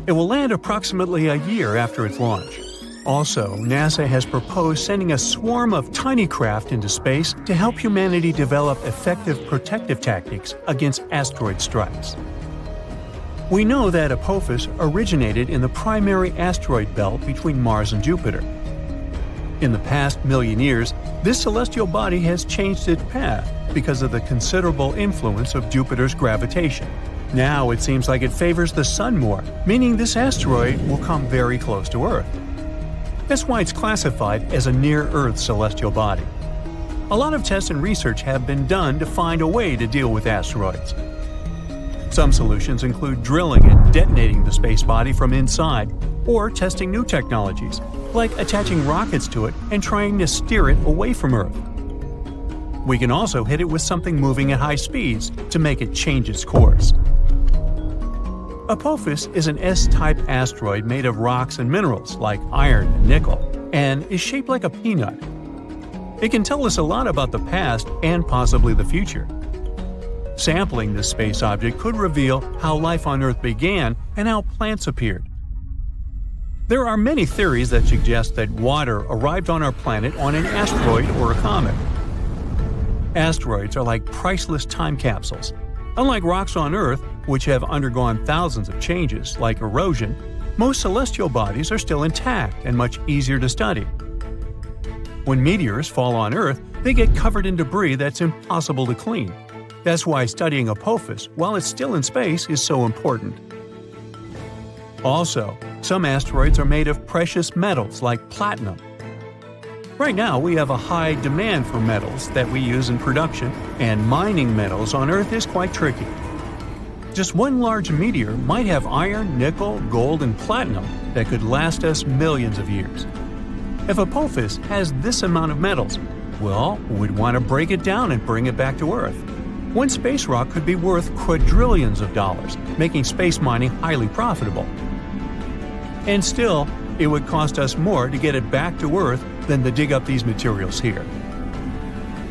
It will land approximately a year after its launch. Also, NASA has proposed sending a swarm of tiny craft into space to help humanity develop effective protective tactics against asteroid strikes. We know that Apophis originated in the primary asteroid belt between Mars and Jupiter. In the past million years, this celestial body has changed its path because of the considerable influence of Jupiter's gravitation. Now it seems like it favors the Sun more, meaning this asteroid will come very close to Earth. That's why it's classified as a near-Earth celestial body. A lot of tests and research have been done to find a way to deal with asteroids. Some solutions include drilling and detonating the space body from inside, or testing new technologies, like attaching rockets to it and trying to steer it away from Earth. We can also hit it with something moving at high speeds to make it change its course. Apophis is an S-type asteroid made of rocks and minerals like iron and nickel, and is shaped like a peanut. It can tell us a lot about the past and possibly the future. Sampling this space object could reveal how life on Earth began and how plants appeared. There are many theories that suggest that water arrived on our planet on an asteroid or a comet. Asteroids are like priceless time capsules. Unlike rocks on Earth, which have undergone thousands of changes, like erosion, most celestial bodies are still intact and much easier to study. When meteors fall on Earth, they get covered in debris that's impossible to clean. That's why studying Apophis while it's still in space is so important. Also, some asteroids are made of precious metals like platinum. Right now, we have a high demand for metals that we use in production, and mining metals on Earth is quite tricky. Just one large meteor might have iron, nickel, gold, and platinum that could last us millions of years. If Apophis has this amount of metals, well, we'd want to break it down and bring it back to Earth. One space rock could be worth quadrillions of dollars, making space mining highly profitable. And still, it would cost us more to get it back to Earth than to dig up these materials here.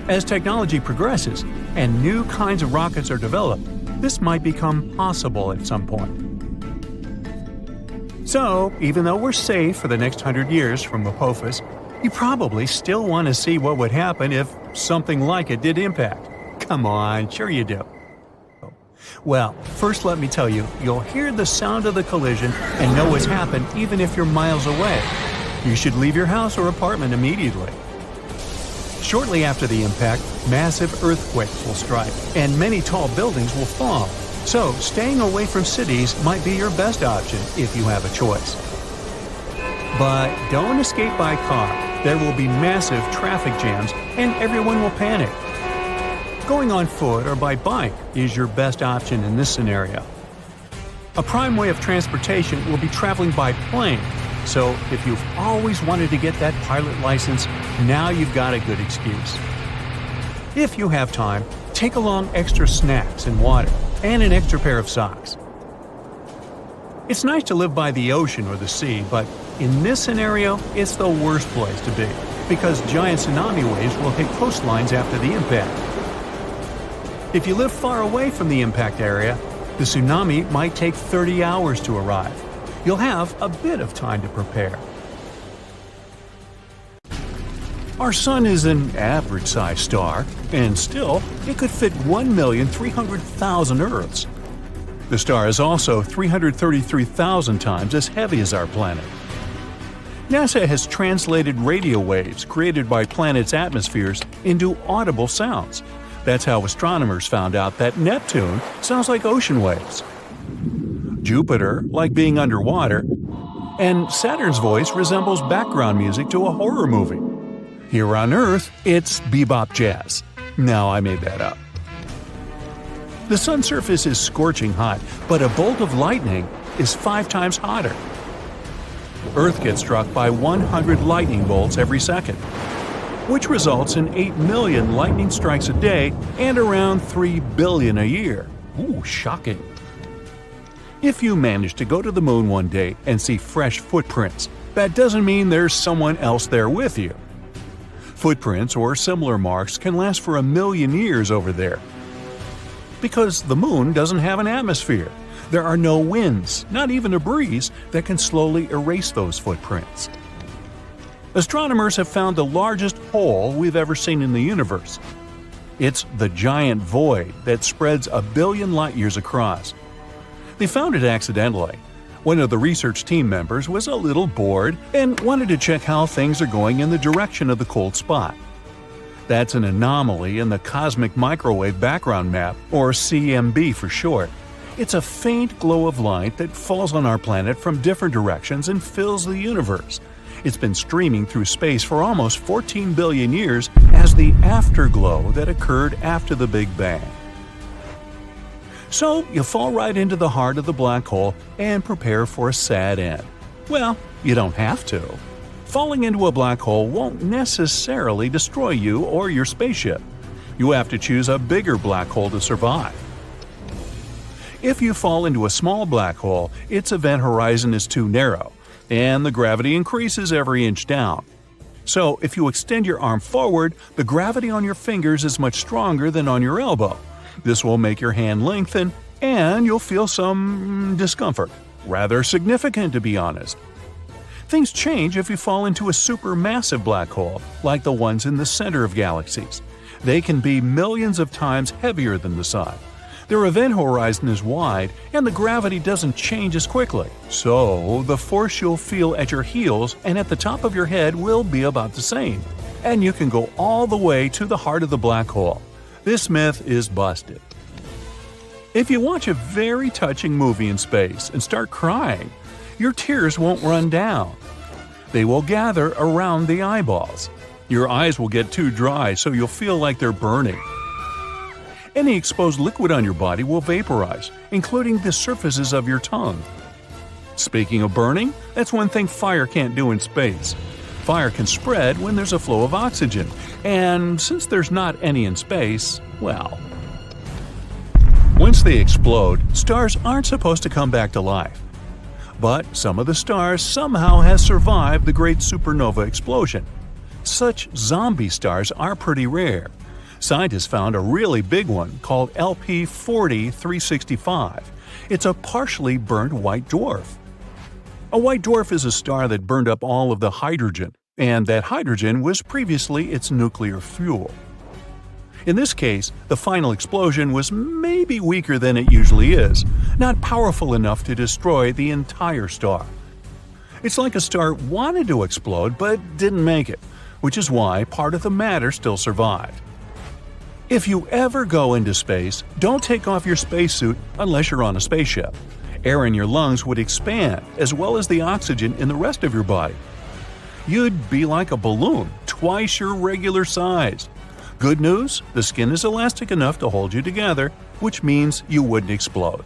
As technology progresses and new kinds of rockets are developed, this might become possible at some point. So, even though we're safe for the next 100 years from Apophis, you probably still want to see what would happen if something like it did impact. Come on, sure you do. Well, first let me tell you, you'll hear the sound of the collision and know what's happened even if you're miles away. You should leave your house or apartment immediately. Shortly after the impact, massive earthquakes will strike, and many tall buildings will fall. So, staying away from cities might be your best option if you have a choice. But don't escape by car. There will be massive traffic jams, and everyone will panic. Going on foot or by bike is your best option in this scenario. A prime way of transportation will be traveling by plane, so if you've always wanted to get that pilot license, now you've got a good excuse. If you have time, take along extra snacks and water, and an extra pair of socks. It's nice to live by the ocean or the sea, but in this scenario, it's the worst place to be, because giant tsunami waves will hit coastlines after the impact. If you live far away from the impact area, the tsunami might take 30 hours to arrive. You'll have a bit of time to prepare. Our Sun is an average-sized star, and still, it could fit 1,300,000 Earths. The star is also 333,000 times as heavy as our planet. NASA has translated radio waves created by planets' atmospheres into audible sounds. That's how astronomers found out that Neptune sounds like ocean waves, Jupiter like being underwater, and Saturn's voice resembles background music to a horror movie. Here on Earth, it's bebop jazz. No, I made that up. The sun's surface is scorching hot, but a bolt of lightning is 5 times hotter. Earth gets struck by 100 lightning bolts every second, which results in 8 million lightning strikes a day and around 3 billion a year. Ooh, shocking. If you manage to go to the moon one day and see fresh footprints, that doesn't mean there's someone else there with you. Footprints or similar marks can last for 1 million years over there. Because the moon doesn't have an atmosphere. There are no winds, not even a breeze, that can slowly erase those footprints. Astronomers have found the largest hole we've ever seen in the universe. It's the giant void that spreads 1 billion light-years across. They found it accidentally. One of the research team members was a little bored and wanted to check how things are going in the direction of the cold spot. That's an anomaly in the Cosmic Microwave Background Map, or CMB for short. It's a faint glow of light that falls on our planet from different directions and fills the universe. It's been streaming through space for almost 14 billion years as the afterglow that occurred after the Big Bang. So you fall right into the heart of the black hole and prepare for a sad end. Well, you don't have to. Falling into a black hole won't necessarily destroy you or your spaceship. You have to choose a bigger black hole to survive. If you fall into a small black hole, its event horizon is too narrow, and the gravity increases every inch down. So if you extend your arm forward, the gravity on your fingers is much stronger than on your elbow. This will make your hand lengthen, and you'll feel some discomfort. Rather significant, to be honest. Things change if you fall into a supermassive black hole, like the ones in the center of galaxies. They can be millions of times heavier than the Sun. Their event horizon is wide, and the gravity doesn't change as quickly. So, the force you'll feel at your heels and at the top of your head will be about the same. And you can go all the way to the heart of the black hole. This myth is busted. If you watch a very touching movie in space and start crying, your tears won't run down. They will gather around the eyeballs. Your eyes will get too dry, so you'll feel like they're burning. Any exposed liquid on your body will vaporize, including the surfaces of your tongue. Speaking of burning, that's one thing fire can't do in space. Fire can spread when there's a flow of oxygen, and since there's not any in space, well. Once they explode, stars aren't supposed to come back to life. But some of the stars somehow has survived the great supernova explosion. Such zombie stars are pretty rare. Scientists found a really big one called LP 40-365. It's a partially burned white dwarf. A white dwarf is a star that burned up all of the hydrogen, and that hydrogen was previously its nuclear fuel. In this case, the final explosion was maybe weaker than it usually is, not powerful enough to destroy the entire star. It's like a star wanted to explode but didn't make it, which is why part of the matter still survived. If you ever go into space, don't take off your spacesuit unless you're on a spaceship. Air in your lungs would expand, as well as the oxygen in the rest of your body. You'd be like a balloon, twice your regular size. Good news, the skin is elastic enough to hold you together, which means you wouldn't explode.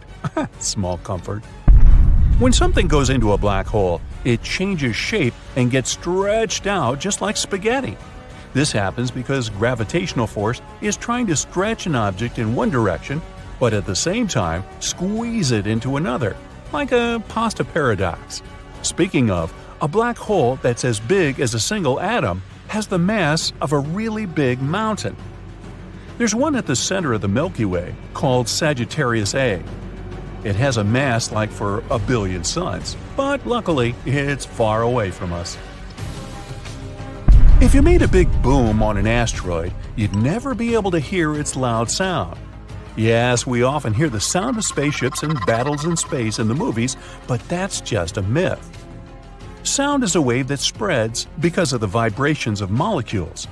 Small comfort. When something goes into a black hole, it changes shape and gets stretched out just like spaghetti. This happens because gravitational force is trying to stretch an object in one direction, but at the same time squeeze it into another. like a pasta paradox. Speaking of, a black hole that's as big as a single atom has the mass of a really big mountain. There's one at the center of the Milky Way called Sagittarius A. It has a mass like for a billion suns, but luckily it's far away from us. If you made a big boom on an asteroid, you'd never be able to hear its loud sound. Yes, we often hear the sound of spaceships and battles in space in the movies, but that's just a myth. Sound is a wave that spreads because of the vibrations of molecules.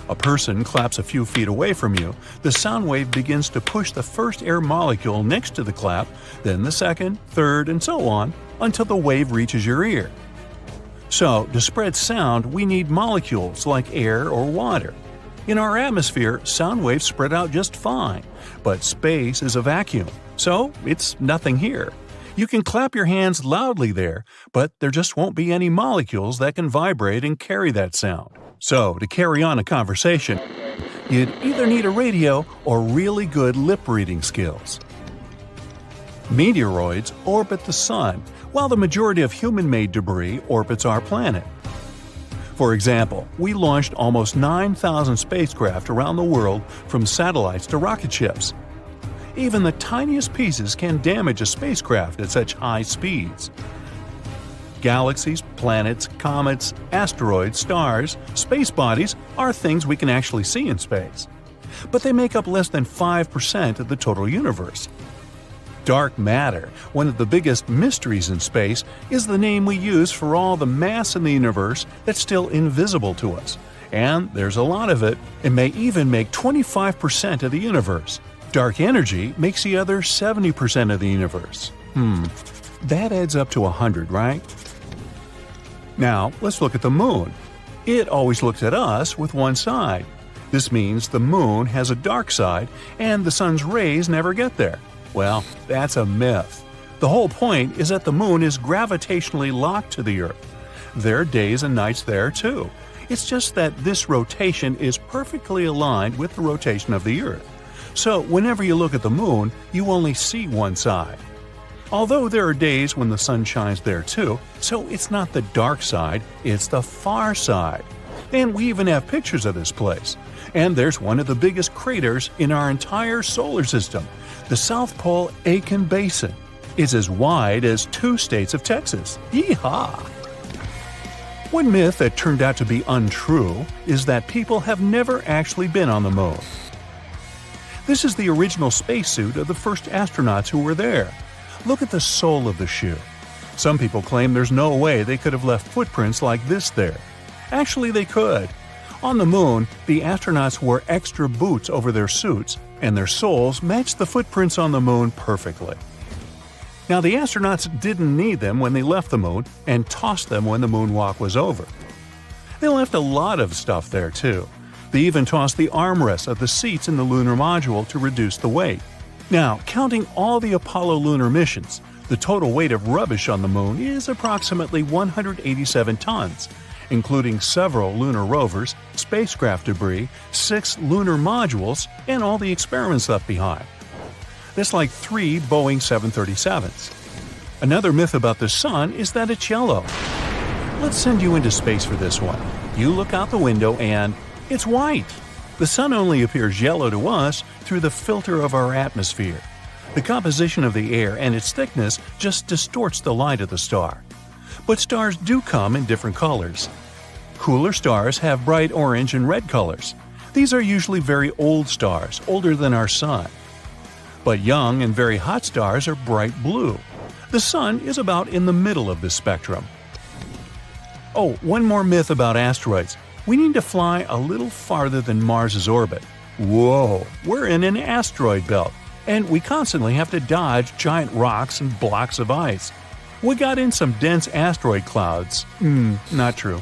A person claps a few feet away from you, the sound wave begins to push the first air molecule next to the clap, then the second, third, and so on, until the wave reaches your ear. So, to spread sound, we need molecules like air or water. In our atmosphere, sound waves spread out just fine, but space is a vacuum, so it's nothing here. You can clap your hands loudly there, but there just won't be any molecules that can vibrate and carry that sound. So, to carry on a conversation, you'd either need a radio or really good lip-reading skills. Meteoroids orbit the Sun, while the majority of human-made debris orbits our planet. For example, we launched almost 9,000 spacecraft around the world from satellites to rocket ships. Even the tiniest pieces can damage a spacecraft at such high speeds. Galaxies, planets, comets, asteroids, stars, space bodies are things we can actually see in space. But they make up less than 5% of the total universe. Dark matter, one of the biggest mysteries in space, is the name we use for all the mass in the universe that's still invisible to us. And there's a lot of it. It may even make 25% of the universe. Dark energy makes the other 70% of the universe. That adds up to 100, right? Now, let's look at the moon. It always looks at us with one side. This means the moon has a dark side and the sun's rays never get there. Well, that's a myth. The whole point is that the moon is gravitationally locked to the Earth. There are days and nights there too. It's just that this rotation is perfectly aligned with the rotation of the Earth. So whenever you look at the moon, you only see one side. Although there are days when the sun shines there too, so it's not the dark side, it's the far side. And we even have pictures of this place. And there's one of the biggest craters in our entire solar system. The South Pole Aitken Basin is as wide as 2 states of Texas. Yeehaw! One myth that turned out to be untrue is that people have never actually been on the moon. This is the original spacesuit of the first astronauts who were there. Look at the sole of the shoe. Some people claim there's no way they could have left footprints like this there. Actually, they could. On the moon, the astronauts wore extra boots over their suits, and their soles matched the footprints on the moon perfectly. Now, the astronauts didn't need them when they left the moon and tossed them when the moonwalk was over. They left a lot of stuff there, too. They even tossed the armrests of the seats in the lunar module to reduce the weight. Now, counting all the Apollo lunar missions, the total weight of rubbish on the moon is approximately 187 tons, including several lunar rovers, spacecraft debris, 6 lunar modules, and all the experiments left behind. That's like 3 Boeing 737s. Another myth about the sun is that it's yellow. Let's send you into space for this one. You look out the window and it's white. The sun only appears yellow to us through the filter of our atmosphere. The composition of the air and its thickness just distorts the light of the star. But stars do come in different colors. Cooler stars have bright orange and red colors. These are usually very old stars, older than our sun. But young and very hot stars are bright blue. The sun is about in the middle of this spectrum. Oh, one more myth about asteroids. We need to fly a little farther than Mars's orbit. Whoa, we're in an asteroid belt, and we constantly have to dodge giant rocks and blocks of ice. We got in some dense asteroid clouds. Not true.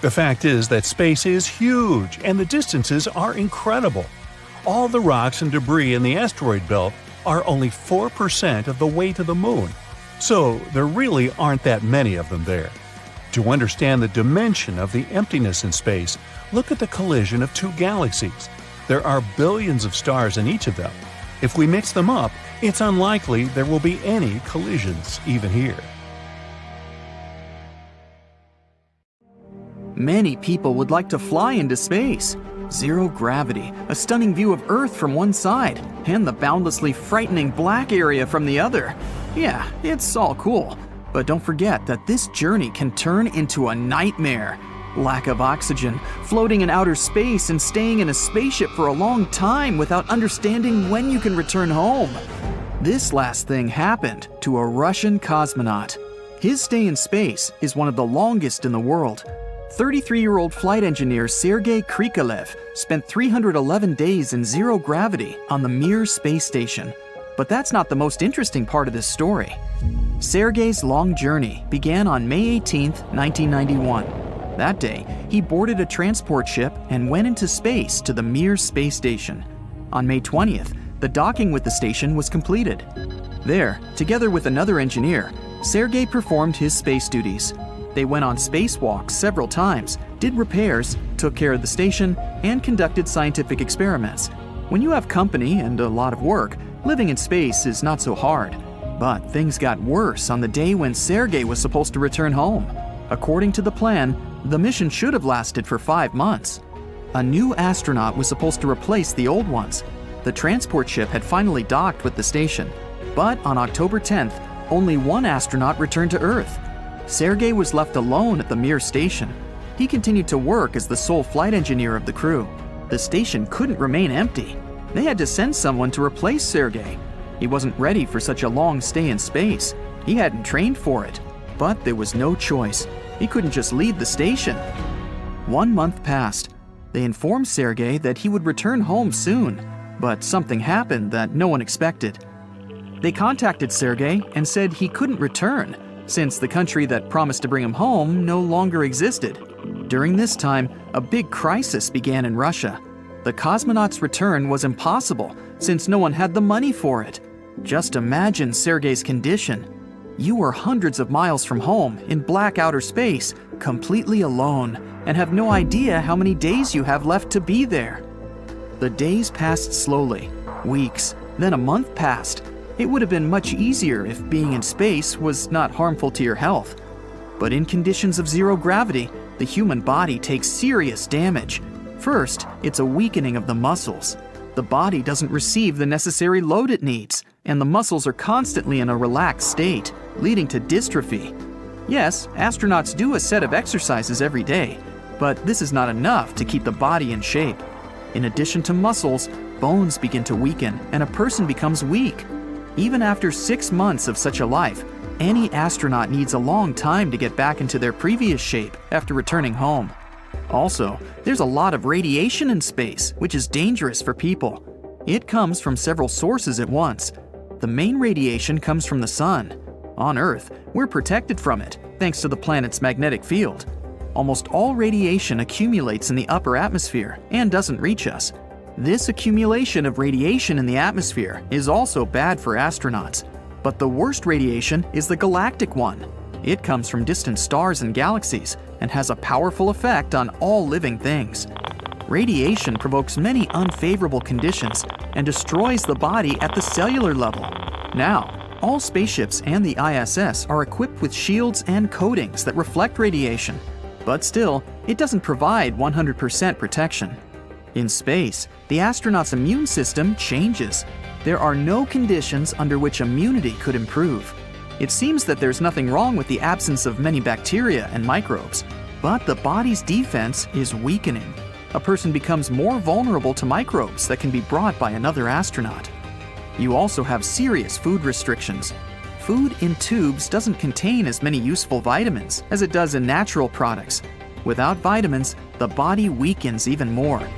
The fact is that space is huge, and the distances are incredible. All the rocks and debris in the asteroid belt are only 4% of the weight of the moon, so there really aren't that many of them there. To understand the dimension of the emptiness in space, look at the collision of 2 galaxies. There are billions of stars in each of them. If we mix them up, it's unlikely there will be any collisions even here. Many people would like to fly into space. Zero gravity, a stunning view of Earth from one side, and the boundlessly frightening black area from the other. Yeah, it's all cool. But don't forget that this journey can turn into a nightmare. Lack of oxygen, floating in outer space and staying in a spaceship for a long time without understanding when you can return home. This last thing happened to a Russian cosmonaut. His stay in space is one of the longest in the world. 33-year-old flight engineer Sergei Krikalev spent 311 days in zero gravity on the Mir space station. But that's not the most interesting part of this story. Sergei's long journey began on May 18, 1991. That day, he boarded a transport ship and went into space to the Mir space station. On May 20th, the docking with the station was completed. There, together with another engineer, Sergei performed his space duties. They went on spacewalks several times, did repairs, took care of the station, and conducted scientific experiments. When you have company and a lot of work, living in space is not so hard. But things got worse on the day when Sergei was supposed to return home. According to the plan, the mission should have lasted for 5 months. A new astronaut was supposed to replace the old ones. The transport ship had finally docked with the station. But on October 10th, only one astronaut returned to Earth. Sergei was left alone at the Mir station. He continued to work as the sole flight engineer of the crew. The station couldn't remain empty. They had to send someone to replace Sergei. He wasn't ready for such a long stay in space. He hadn't trained for it. But there was no choice. He couldn't just leave the station. 1 month passed. They informed Sergei that he would return home soon, but something happened that no one expected. They contacted Sergei and said he couldn't return, since the country that promised to bring him home no longer existed. During this time, a big crisis began in Russia. The cosmonaut's return was impossible, since no one had the money for it. Just imagine Sergei's condition. You were hundreds of miles from home, in black outer space, completely alone, and have no idea how many days you have left to be there. The days passed slowly. Weeks, then a month passed. It would have been much easier if being in space was not harmful to your health. But in conditions of zero gravity, the human body takes serious damage. First, it's a weakening of the muscles. The body doesn't receive the necessary load it needs, and the muscles are constantly in a relaxed state, leading to dystrophy. Yes, astronauts do a set of exercises every day, but this is not enough to keep the body in shape. In addition to muscles, bones begin to weaken and a person becomes weak. Even after 6 months of such a life, any astronaut needs a long time to get back into their previous shape after returning home. Also, there's a lot of radiation in space, which is dangerous for people. It comes from several sources at once. The main radiation comes from the sun. On Earth, we're protected from it, thanks to the planet's magnetic field. Almost all radiation accumulates in the upper atmosphere and doesn't reach us. This accumulation of radiation in the atmosphere is also bad for astronauts. But the worst radiation is the galactic one. It comes from distant stars and galaxies and has a powerful effect on all living things. Radiation provokes many unfavorable conditions and destroys the body at the cellular level. Now, all spaceships and the ISS are equipped with shields and coatings that reflect radiation, but still, it doesn't provide 100% protection. In space, the astronaut's immune system changes. There are no conditions under which immunity could improve. It seems that there's nothing wrong with the absence of many bacteria and microbes, but the body's defense is weakening. A person becomes more vulnerable to microbes that can be brought by another astronaut. You also have serious food restrictions. Food in tubes doesn't contain as many useful vitamins as it does in natural products. Without vitamins, the body weakens even more.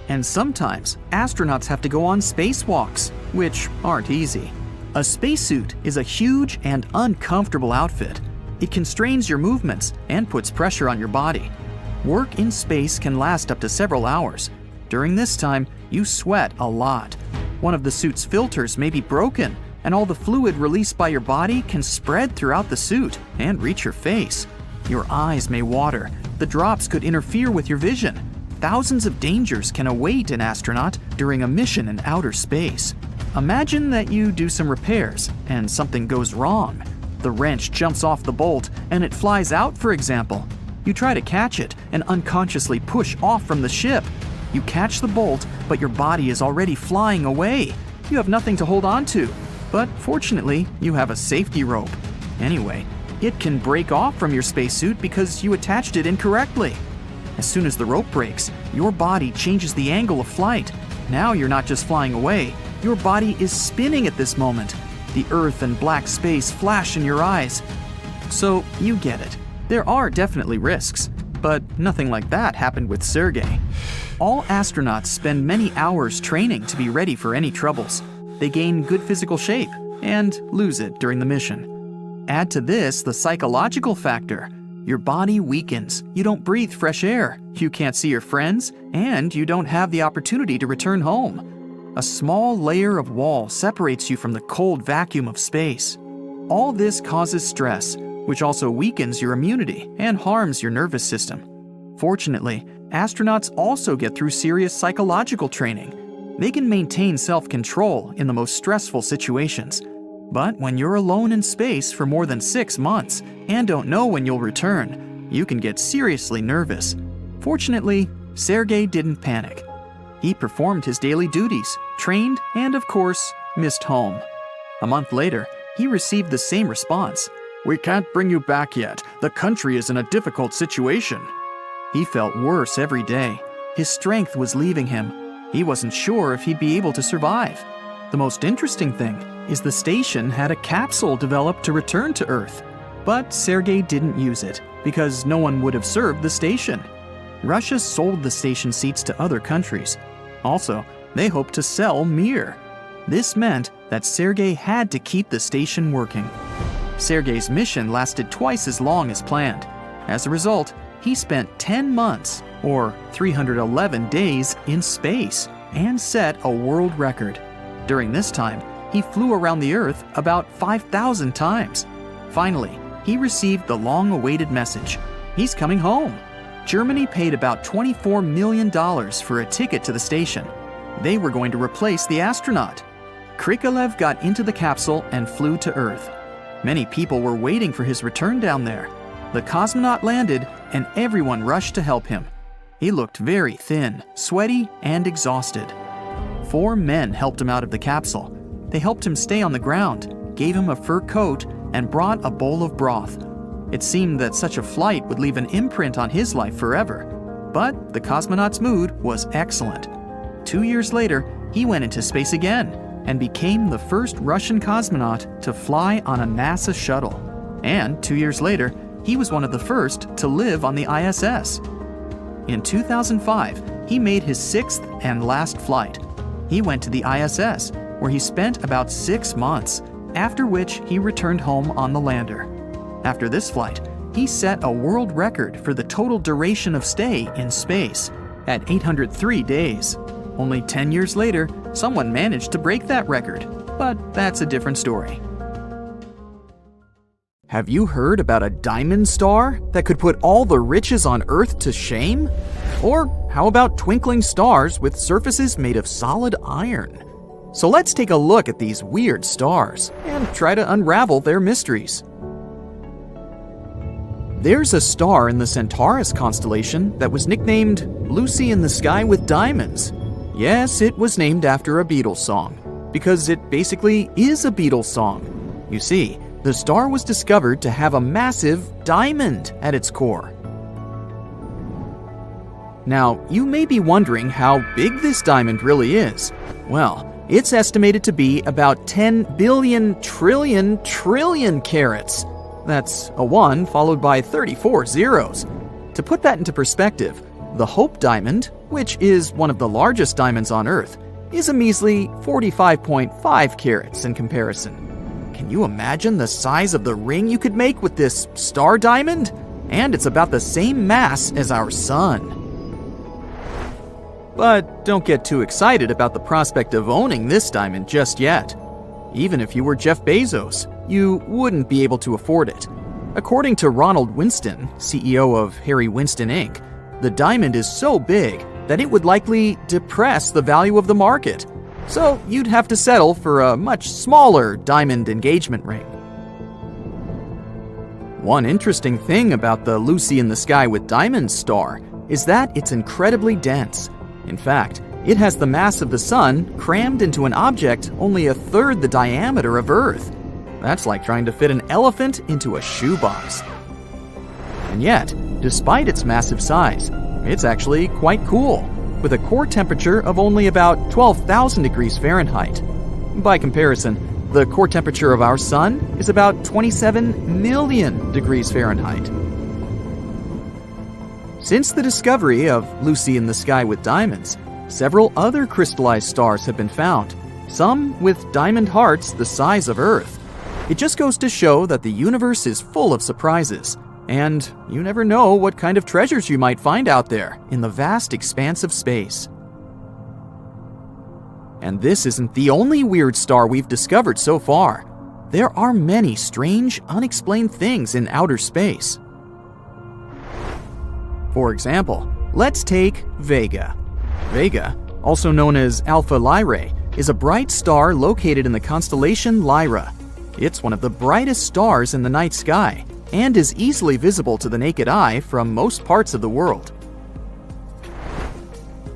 And sometimes, astronauts have to go on spacewalks, which aren't easy. A spacesuit is a huge and uncomfortable outfit. It constrains your movements and puts pressure on your body. Work in space can last up to several hours. During this time, you sweat a lot. One of the suit's filters may be broken, and all the fluid released by your body can spread throughout the suit and reach your face. Your eyes may water. The drops could interfere with your vision. Thousands of dangers can await an astronaut during a mission in outer space. imagine that you do some repairs and something goes wrong. The wrench jumps off the bolt and it flies out, for example. You try to catch it and unconsciously push off from the ship. You catch the bolt, but your body is already flying away. You have nothing to hold on to. But fortunately, you have a safety rope. Anyway, it can break off from your spacesuit because you attached it incorrectly. As soon as the rope breaks, your body changes the angle of flight. Now you're not just flying away, your body is spinning at this moment. The Earth and black space flash in your eyes. So you get it. There are definitely risks, but nothing like that happened with Sergei. All astronauts spend many hours training to be ready for any troubles. They gain good physical shape and lose it during the mission. Add to this the psychological factor. Your body weakens, you don't breathe fresh air, you can't see your friends, and you don't have the opportunity to return home. A small layer of wall separates you from the cold vacuum of space. All this causes stress, which also weakens your immunity and harms your nervous system. Fortunately, astronauts also get through serious psychological training. They can maintain self-control in the most stressful situations. But when you're alone in space for more than 6 months and don't know when you'll return, you can get seriously nervous. Fortunately, Sergei didn't panic. He performed his daily duties, trained, and of course, missed home. A month later, he received the same response. "We can't bring you back yet. The country is in a difficult situation." He felt worse every day. His strength was leaving him. He wasn't sure if he'd be able to survive. The most interesting thing is the station had a capsule developed to return to Earth. But Sergei didn't use it because no one would have served the station. Russia sold the station seats to other countries. Also, they hoped to sell Mir. This meant that Sergei had to keep the station working. Sergei's mission lasted twice as long as planned. As a result, he spent 10 months, or 311 days, in space and set a world record. During this time, he flew around the Earth about 5,000 times. Finally, he received the long-awaited message. He's coming home. Germany paid about $24 million for a ticket to the station. They were going to replace the astronaut. Krikalev got into the capsule and flew to Earth. Many people were waiting for his return down there. The cosmonaut landed, and everyone rushed to help him. He looked very thin, sweaty, and exhausted. 4 men helped him out of the capsule. They helped him stay on the ground, gave him a fur coat, and brought a bowl of broth. It seemed that such a flight would leave an imprint on his life forever. But the cosmonaut's mood was excellent. 2 years later, he went into space again and became the first Russian cosmonaut to fly on a NASA shuttle. And 2 years later, he was one of the first to live on the ISS. In 2005, he made his 6th and last flight. He went to the ISS, where he spent about 6 months, after which he returned home on the lander. After this flight, he set a world record for the total duration of stay in space at 803 days. Only 10 years later, someone managed to break that record, but that's a different story. Have you heard about a diamond star that could put all the riches on Earth to shame? Or how about twinkling stars with surfaces made of solid iron? So let's take a look at these weird stars and try to unravel their mysteries. There's a star in the Centaurus constellation that was nicknamed Lucy in the Sky with Diamonds. Yes, it was named after a Beatles song, because it basically is a Beatles song. You see, the star was discovered to have a massive diamond at its core. Now, you may be wondering how big this diamond really is. Well, it's estimated to be about 10 billion trillion carats. That's a 1 followed by 34 zeros. To put that into perspective, the Hope Diamond, which is one of the largest diamonds on Earth, is a measly 45.5 carats in comparison. Can you imagine the size of the ring you could make with this star diamond? And it's about the same mass as our sun. But don't get too excited about the prospect of owning this diamond just yet. Even if you were Jeff Bezos, you wouldn't be able to afford it. According to Ronald Winston, CEO of Harry Winston Inc., the diamond is so big that it would likely depress the value of the market. so you'd have to settle for a much smaller diamond engagement ring. One interesting thing about the Lucy in the Sky with Diamonds star is that it's incredibly dense. In fact, it has the mass of the Sun crammed into an object only a third the diameter of Earth. That's like trying to fit an elephant into a shoebox. And yet, despite its massive size, it's actually quite cool, with a core temperature of only about 12,000 degrees Fahrenheit. By comparison, the core temperature of our Sun is about 27 million degrees Fahrenheit. Since the discovery of Lucy in the Sky with Diamonds, several other crystallized stars have been found, some with diamond hearts the size of Earth. It just goes to show that the universe is full of surprises, and you never know what kind of treasures you might find out there in the vast expanse of space. And this isn't the only weird star we've discovered so far. There are many strange, unexplained things in outer space. For example, let's take Vega. Vega, also known as Alpha Lyrae, is a bright star located in the constellation Lyra. It's one of the brightest stars in the night sky and is easily visible to the naked eye from most parts of the world.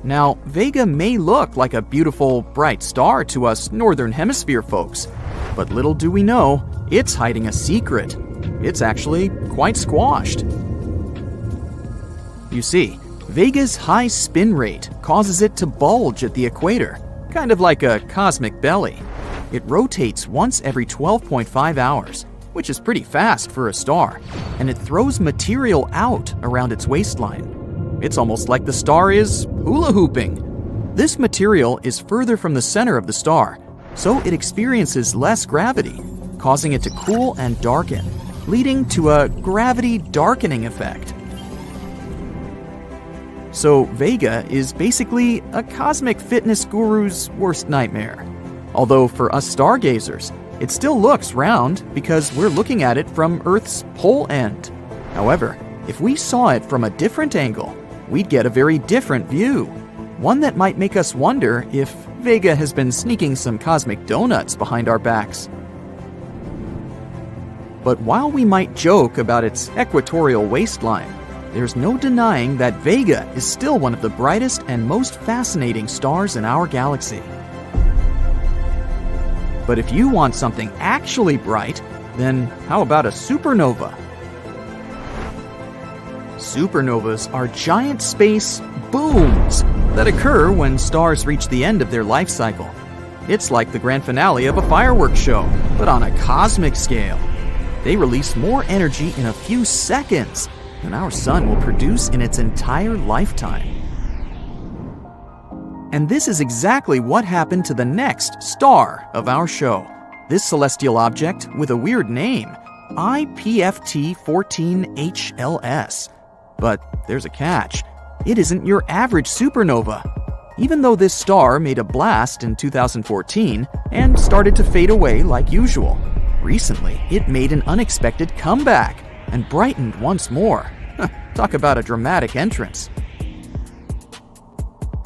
Now, Vega may look like a beautiful, bright star to us Northern Hemisphere folks, but little do we know, it's hiding a secret. It's actually quite squashed. You see, Vega's high spin rate causes it to bulge at the equator, kind of like a cosmic belly. It rotates once every 12.5 hours, which is pretty fast for a star, and it throws material out around its waistline. It's almost like the star is hula hooping. This material is further from the center of the star, so it experiences less gravity, causing it to cool and darken, leading to a gravity darkening effect. So Vega is basically a cosmic fitness guru's worst nightmare. Although for us stargazers, it still looks round because we're looking at it from Earth's pole end. However, if we saw it from a different angle, we'd get a very different view, one that might make us wonder if Vega has been sneaking some cosmic donuts behind our backs. But while we might joke about its equatorial waistline, there's no denying that Vega is still one of the brightest and most fascinating stars in our galaxy. But if you want something actually bright, then how about a supernova? Supernovas are giant space booms that occur when stars reach the end of their life cycle. It's like the grand finale of a fireworks show, but on a cosmic scale. They release more energy in a few seconds than our sun will produce in its entire lifetime. And this is exactly what happened to the next star of our show. This celestial object with a weird name, IPFT 14HLS. But there's a catch. It isn't your average supernova. Even though this star made a blast in 2014 and started to fade away like usual, recently it made an unexpected comeback and brightened once more. Talk about a dramatic entrance.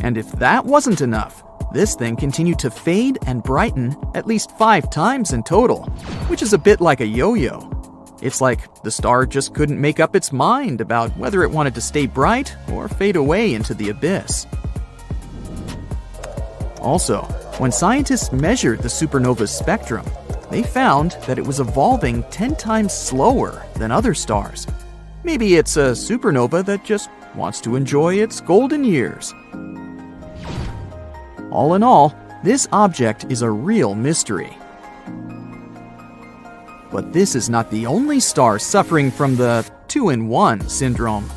And if that wasn't enough, this thing continued to fade and brighten at least 5 times in total, which is a bit like a yo-yo. It's like the star just couldn't make up its mind about whether it wanted to stay bright or fade away into the abyss. Also, when scientists measured the supernova's spectrum, they found that it was evolving 10 times slower than other stars. Maybe it's a supernova that just wants to enjoy its golden years. All in all, this object is a real mystery. But this is not the only star suffering from the 2-in-1 syndrome.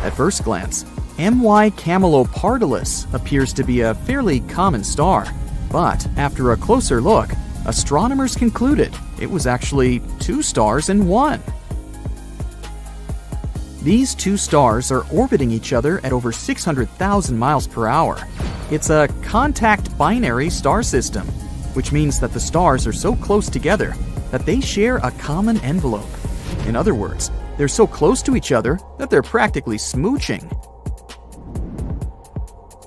At first glance, MY Camelopardalis appears to be a fairly common star, but after a closer look, astronomers concluded it was actually 2 stars in one. These 2 stars are orbiting each other at over 600,000 miles per hour. It's a contact binary star system, which means that the stars are so close together that they share a common envelope. In other words, they're so close to each other that they're practically smooching.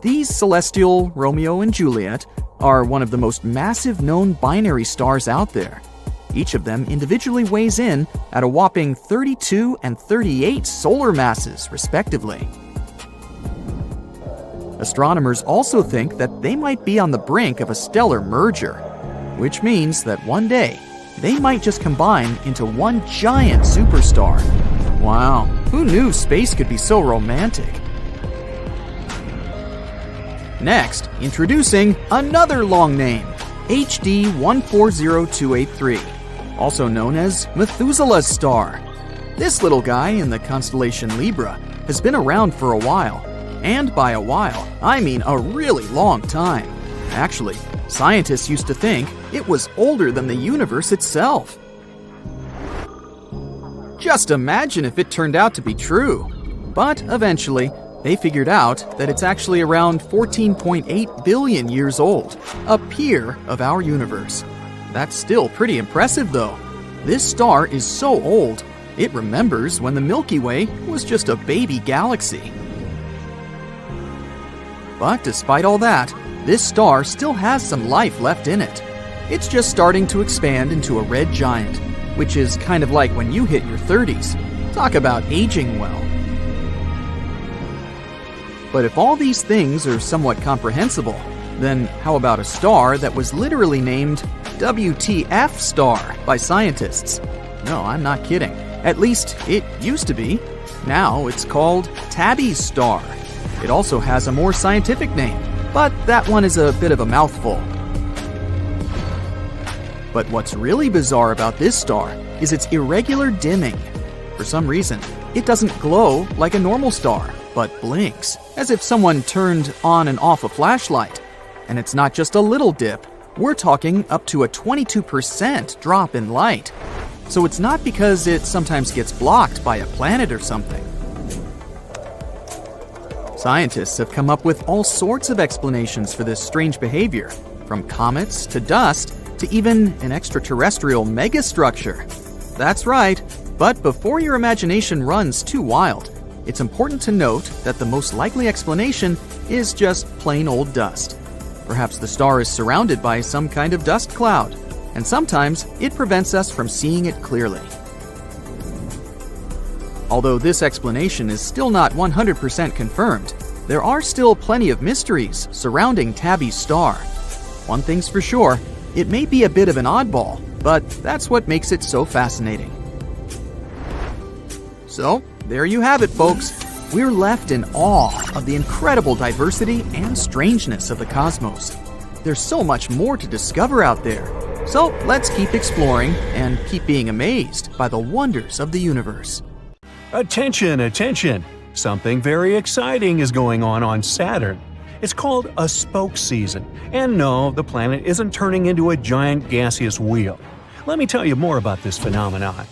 These celestial Romeo and Juliet are one of the most massive known binary stars out there. Each of them individually weighs in at a whopping 32 and 38 solar masses, respectively. Astronomers also think that they might be on the brink of a stellar merger, which means that one day they might just combine into one giant superstar. Wow, who knew space could be so romantic? Next, introducing another long name, HD 140283, also known as Methuselah's star. This little guy in the constellation Libra has been around for a while, and by a while, I mean a really long time. Actually, scientists used to think it was older than the universe itself. Just imagine if it turned out to be true. But eventually, they figured out that it's actually around 14.8 billion years old, a peer of our universe. That's still pretty impressive though. This star is so old, it remembers when the Milky Way was just a baby galaxy. But despite all that, this star still has some life left in it. It's just starting to expand into a red giant, which is kind of like when you hit your 30s. Talk about aging well. But if all these things are somewhat comprehensible, then how about a star that was literally named WTF star by scientists? No, I'm not kidding. At least it used to be. Now it's called Tabby's star. It also has a more scientific name, but that one is a bit of a mouthful. But what's really bizarre about this star is its irregular dimming. For some reason, it doesn't glow like a normal star, but blinks, as if someone turned on and off a flashlight. And it's not just a little dip, we're talking up to a 22% drop in light. So it's not because it sometimes gets blocked by a planet or something. Scientists have come up with all sorts of explanations for this strange behavior, from comets to dust to even an extraterrestrial megastructure. That's right, but before your imagination runs too wild, it's important to note that the most likely explanation is just plain old dust. Perhaps the star is surrounded by some kind of dust cloud, and sometimes it prevents us from seeing it clearly. Although this explanation is still not 100% confirmed, there are still plenty of mysteries surrounding Tabby's star. One thing's for sure, it may be a bit of an oddball, but that's what makes it so fascinating. So, there you have it, folks. We're left in awe of the incredible diversity and strangeness of the cosmos. There's so much more to discover out there. So, let's keep exploring and keep being amazed by the wonders of the universe. Attention, attention! Something very exciting is going on Saturn. It's called a spoke season. And no, the planet isn't turning into a giant gaseous wheel. Let me tell you more about this phenomenon.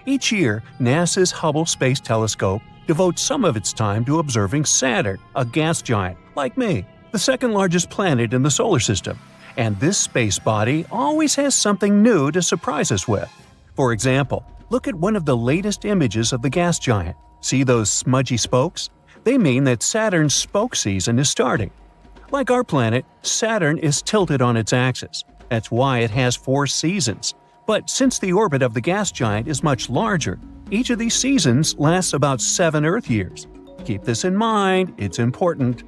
Each year, NASA's Hubble Space Telescope devotes some of its time to observing Saturn, a gas giant, like me, the second largest planet in the solar system. And this space body always has something new to surprise us with. For example, look at one of the latest images of the gas giant. See those smudgy spokes? They mean that Saturn's spoke season is starting. Like our planet, Saturn is tilted on its axis. That's why it has 4 seasons. But since the orbit of the gas giant is much larger, each of these seasons lasts about 7 Earth years. Keep this in mind, it's important.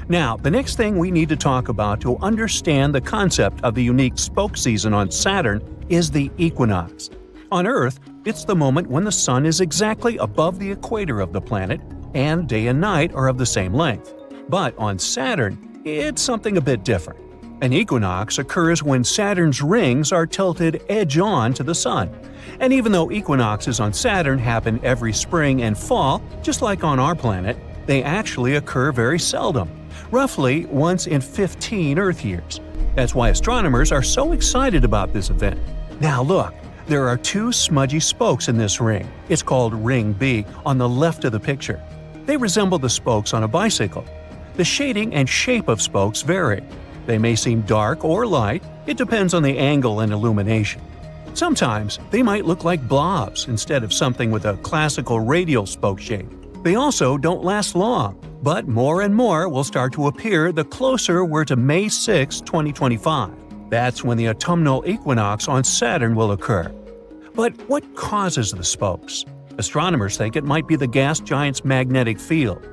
Now, the next thing we need to talk about to understand the concept of the unique spoke season on Saturn is the equinox. On Earth, it's the moment when the sun is exactly above the equator of the planet, and day and night are of the same length. But on Saturn, it's something a bit different. An equinox occurs when Saturn's rings are tilted edge-on to the sun. And even though equinoxes on Saturn happen every spring and fall, just like on our planet, they actually occur very seldom, roughly once in 15 Earth years. That's why astronomers are so excited about this event. Now look, there are 2 smudgy spokes in this ring. It's called Ring B on the left of the picture. They resemble the spokes on a bicycle. The shading and shape of spokes vary. They may seem dark or light, it depends on the angle and illumination. Sometimes they might look like blobs instead of something with a classical radial spoke shape. They also don't last long, but more and more will start to appear the closer we're to May 6, 2025. That's when the autumnal equinox on Saturn will occur. But what causes the spokes? Astronomers think it might be the gas giant's magnetic field.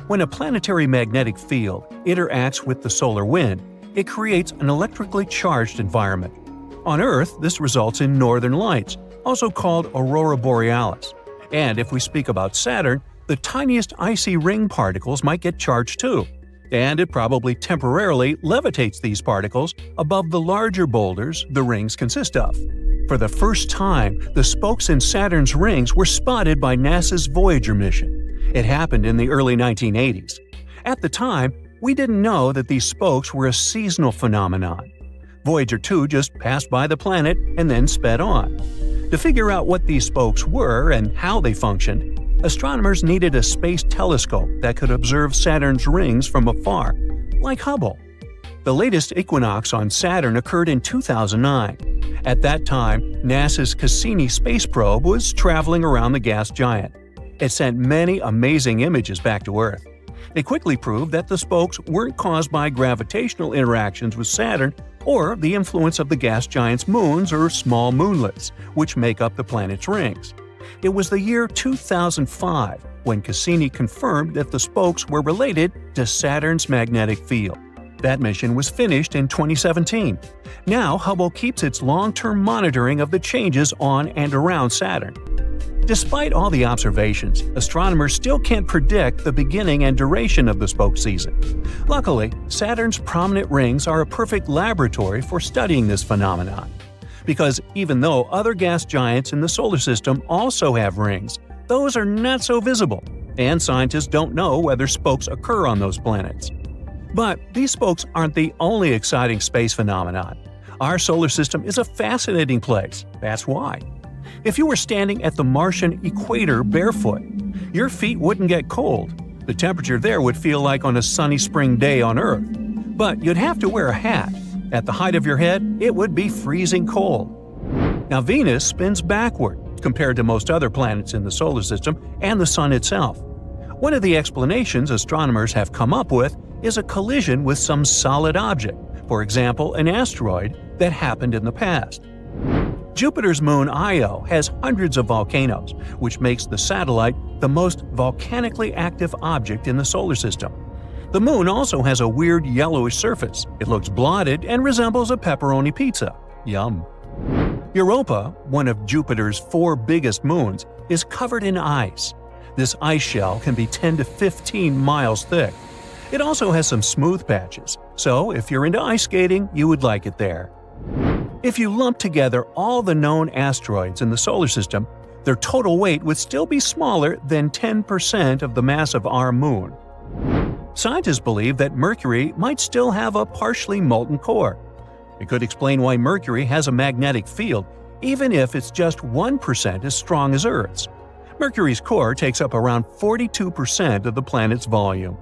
When a planetary magnetic field interacts with the solar wind, it creates an electrically charged environment. On Earth, this results in northern lights, also called aurora borealis. And if we speak about Saturn, the tiniest icy ring particles might get charged too. And it probably temporarily levitates these particles above the larger boulders the rings consist of. For the first time, the spokes in Saturn's rings were spotted by NASA's Voyager mission. It happened in the early 1980s. At the time, we didn't know that these spokes were a seasonal phenomenon. Voyager 2 just passed by the planet and then sped on. To figure out what these spokes were and how they functioned, astronomers needed a space telescope that could observe Saturn's rings from afar, like Hubble. The latest equinox on Saturn occurred in 2009. At that time, NASA's Cassini space probe was traveling around the gas giant. It sent many amazing images back to Earth. It quickly proved that the spokes weren't caused by gravitational interactions with Saturn or the influence of the gas giant's moons or small moonlets, which make up the planet's rings. It was the year 2005 when Cassini confirmed that the spokes were related to Saturn's magnetic field. That mission was finished in 2017. Now Hubble keeps its long-term monitoring of the changes on and around Saturn. Despite all the observations, astronomers still can't predict the beginning and duration of the spoke season. Luckily, Saturn's prominent rings are a perfect laboratory for studying this phenomenon. Because even though other gas giants in the solar system also have rings, those are not so visible, and scientists don't know whether spokes occur on those planets. But these spokes aren't the only exciting space phenomenon. Our solar system is a fascinating place. That's why. If you were standing at the Martian equator barefoot, your feet wouldn't get cold. The temperature there would feel like on a sunny spring day on Earth. But you'd have to wear a hat. At the height of your head, it would be freezing cold. Now Venus spins backward compared to most other planets in the solar system and the Sun itself. One of the explanations astronomers have come up with is a collision with some solid object, for example an asteroid, that happened in the past. Jupiter's moon Io has hundreds of volcanoes, which makes the satellite the most volcanically active object in the solar system. The moon also has a weird yellowish surface. It looks blotted and resembles a pepperoni pizza. Yum. Europa, one of Jupiter's 4 biggest moons, is covered in ice. This ice shell can be 10 to 15 miles thick. It also has some smooth patches, so if you're into ice skating, you would like it there. If you lump together all the known asteroids in the solar system, their total weight would still be smaller than 10% of the mass of our moon. Scientists believe that Mercury might still have a partially molten core. It could explain why Mercury has a magnetic field, even if it's just 1% as strong as Earth's. Mercury's core takes up around 42% of the planet's volume.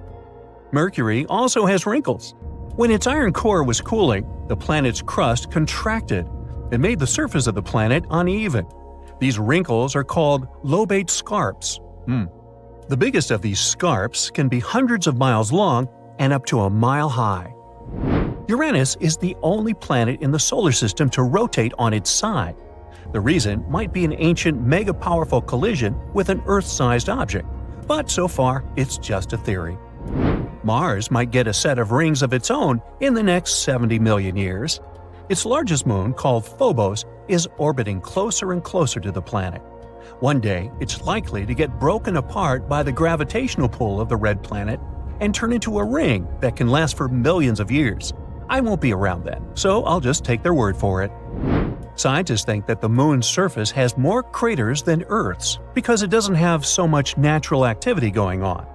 Mercury also has wrinkles. When its iron core was cooling, the planet's crust contracted. It made the surface of the planet uneven. These wrinkles are called lobate scarps. The biggest of these scarps can be hundreds of miles long and up to a mile high. Uranus is the only planet in the solar system to rotate on its side. The reason might be an ancient mega-powerful collision with an Earth-sized object, but so far it's just a theory. Mars might get a set of rings of its own in the next 70 million years. Its largest moon, called Phobos, is orbiting closer and closer to the planet. One day, it's likely to get broken apart by the gravitational pull of the red planet and turn into a ring that can last for millions of years. I won't be around then, so I'll just take their word for it. Scientists think that the moon's surface has more craters than Earth's because it doesn't have so much natural activity going on.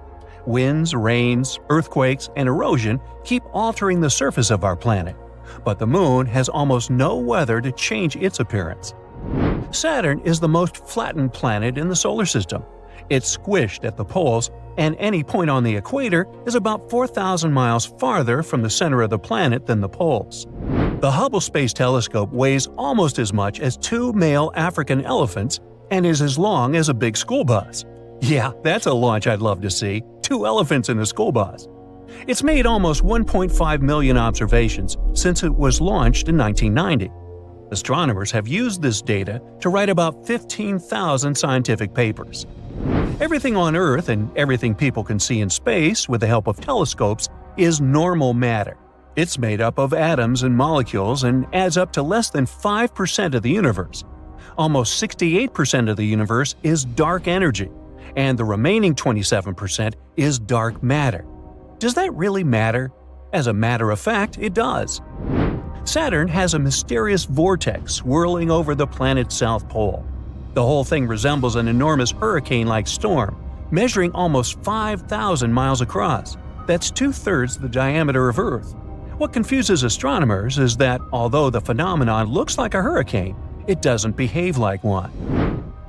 Winds, rains, earthquakes, and erosion keep altering the surface of our planet, but the moon has almost no weather to change its appearance. Saturn is the most flattened planet in the solar system. It's squished at the poles, and any point on the equator is about 4,000 miles farther from the center of the planet than the poles. The Hubble Space Telescope weighs almost as much as 2 male African elephants and is as long as a big school bus. Yeah, that's a launch I'd love to see. 2 elephants in a school bus. It's made almost 1.5 million observations since it was launched in 1990. Astronomers have used this data to write about 15,000 scientific papers. Everything on Earth and everything people can see in space with the help of telescopes is normal matter. It's made up of atoms and molecules and adds up to less than 5% of the universe. Almost 68% of the universe is dark energy, and the remaining 27% is dark matter. Does that really matter? As a matter of fact, it does. Saturn has a mysterious vortex swirling over the planet's south pole. The whole thing resembles an enormous hurricane-like storm, measuring almost 5,000 miles across. That's 2/3 the diameter of Earth. What confuses astronomers is that although the phenomenon looks like a hurricane, it doesn't behave like one.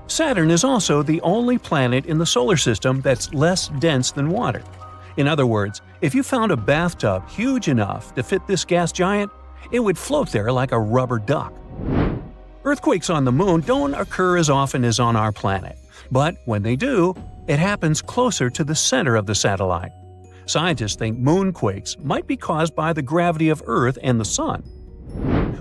Saturn is also the only planet in the solar system that's less dense than water. In other words, if you found a bathtub huge enough to fit this gas giant, it would float there like a rubber duck. Earthquakes on the moon don't occur as often as on our planet, but when they do, it happens closer to the center of the satellite. Scientists think moonquakes might be caused by the gravity of Earth and the Sun.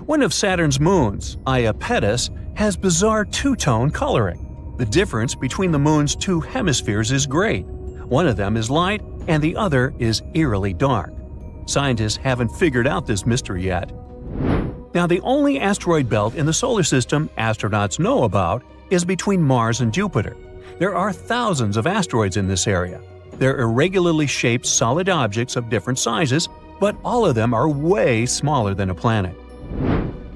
One of Saturn's moons, Iapetus, has bizarre two-tone coloring. The difference between the moon's 2 hemispheres is great. One of them is light and the other is eerily dark. Scientists haven't figured out this mystery yet. Now, the only asteroid belt in the solar system astronauts know about is between Mars and Jupiter. There are thousands of asteroids in this area. They're irregularly shaped solid objects of different sizes, but all of them are way smaller than a planet.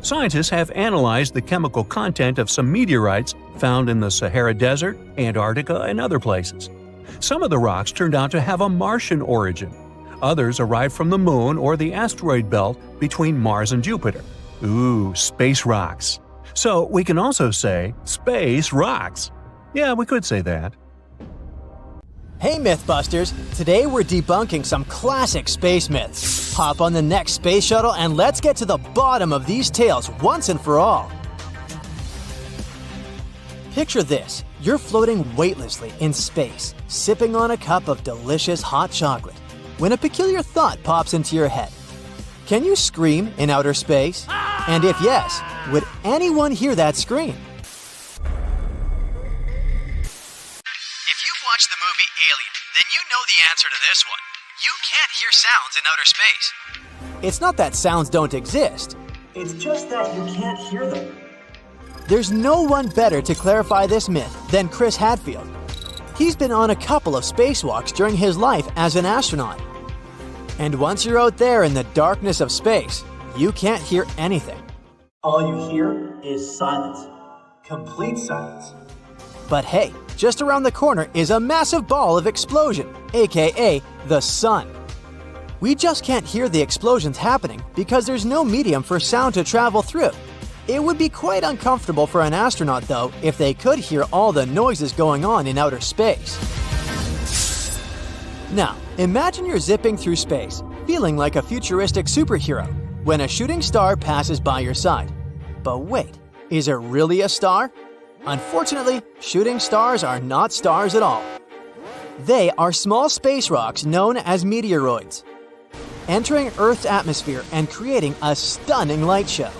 Scientists have analyzed the chemical content of some meteorites found in the Sahara Desert, Antarctica, and other places. Some of the rocks turned out to have a Martian origin. Others arrived from the Moon or the asteroid belt between Mars and Jupiter. Ooh, space rocks. So we can also say, space rocks. Yeah, we could say that. Hey Mythbusters! Today we're debunking some classic space myths. Hop on the next space shuttle and let's get to the bottom of these tales once and for all. Picture this. You're floating weightlessly in space, sipping on a cup of delicious hot chocolate, when a peculiar thought pops into your head. Can you scream in outer space? And if yes, would anyone hear that scream? If you've watched the movie Alien, then you know the answer to this one. You can't hear sounds in outer space. It's not that sounds don't exist. It's just that you can't hear them. There's no one better to clarify this myth than Chris Hadfield. He's been on a couple of spacewalks during his life as an astronaut. And once you're out there in the darkness of space, you can't hear anything. All you hear is silence. Complete silence. But hey, just around the corner is a massive ball of explosion, aka the sun. We just can't hear the explosions happening because there's no medium for sound to travel through. It would be quite uncomfortable for an astronaut, though, if they could hear all the noises going on in outer space. Now, imagine you're zipping through space, feeling like a futuristic superhero, when a shooting star passes by your side. But wait, is it really a star? Unfortunately, shooting stars are not stars at all. They are small space rocks known as meteoroids, entering Earth's atmosphere and creating a stunning light show.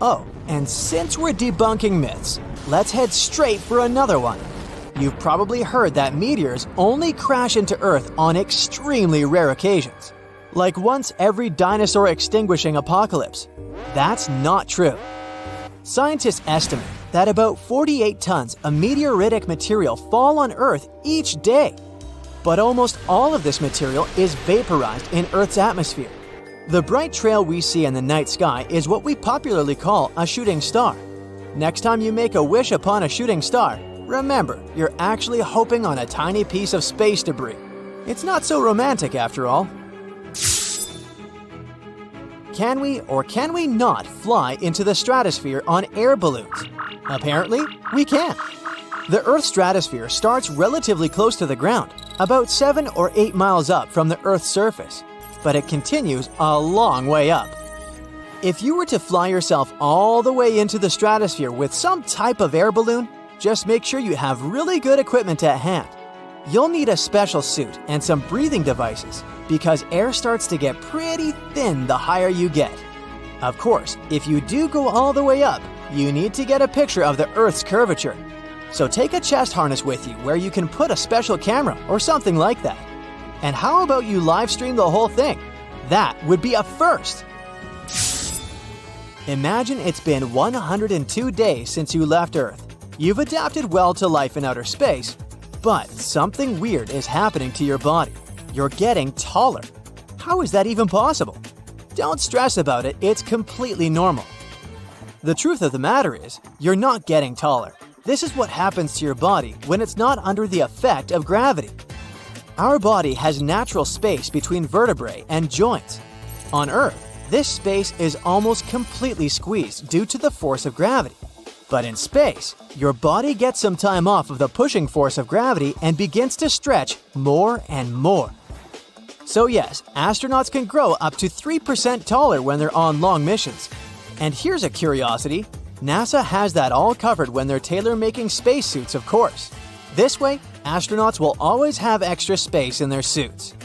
Oh, and since we're debunking myths, let's head straight for another one. You've probably heard that meteors only crash into Earth on extremely rare occasions, like once every dinosaur extinguishing apocalypse. That's not true. Scientists estimate that about 48 tons of meteoritic material fall on Earth each day. But almost all of this material is vaporized in Earth's atmosphere. The bright trail we see in the night sky is what we popularly call a shooting star. Next time you make a wish upon a shooting star, remember, you're actually hoping on a tiny piece of space debris. It's not so romantic after all. Can we or can we not fly into the stratosphere on air balloons? Apparently, we can. The Earth's stratosphere starts relatively close to the ground, about 7 or 8 miles up from the Earth's surface, but it continues a long way up. If you were to fly yourself all the way into the stratosphere with some type of air balloon, Just make sure you have really good equipment at hand. You'll need a special suit and some breathing devices because air starts to get pretty thin the higher you get. Of course, if you do go all the way up, you need to get a picture of the Earth's curvature. So take a chest harness with you where you can put a special camera or something like that. And how about you live stream the whole thing? That would be a first! Imagine it's been 102 days since you left Earth. You've adapted well to life in outer space, but something weird is happening to your body. You're getting taller. How is that even possible? Don't stress about it, it's completely normal. The truth of the matter is, you're not getting taller. This is what happens to your body when it's not under the effect of gravity. Our body has natural space between vertebrae and joints. On Earth, this space is almost completely squeezed due to the force of gravity. But in space, your body gets some time off of the pushing force of gravity and begins to stretch more and more. So yes, astronauts can grow up to 3% taller when they're on long missions. And here's a curiosity. NASA has that all covered when they're tailor-making spacesuits, of course. This way, astronauts will always have extra space in their suits.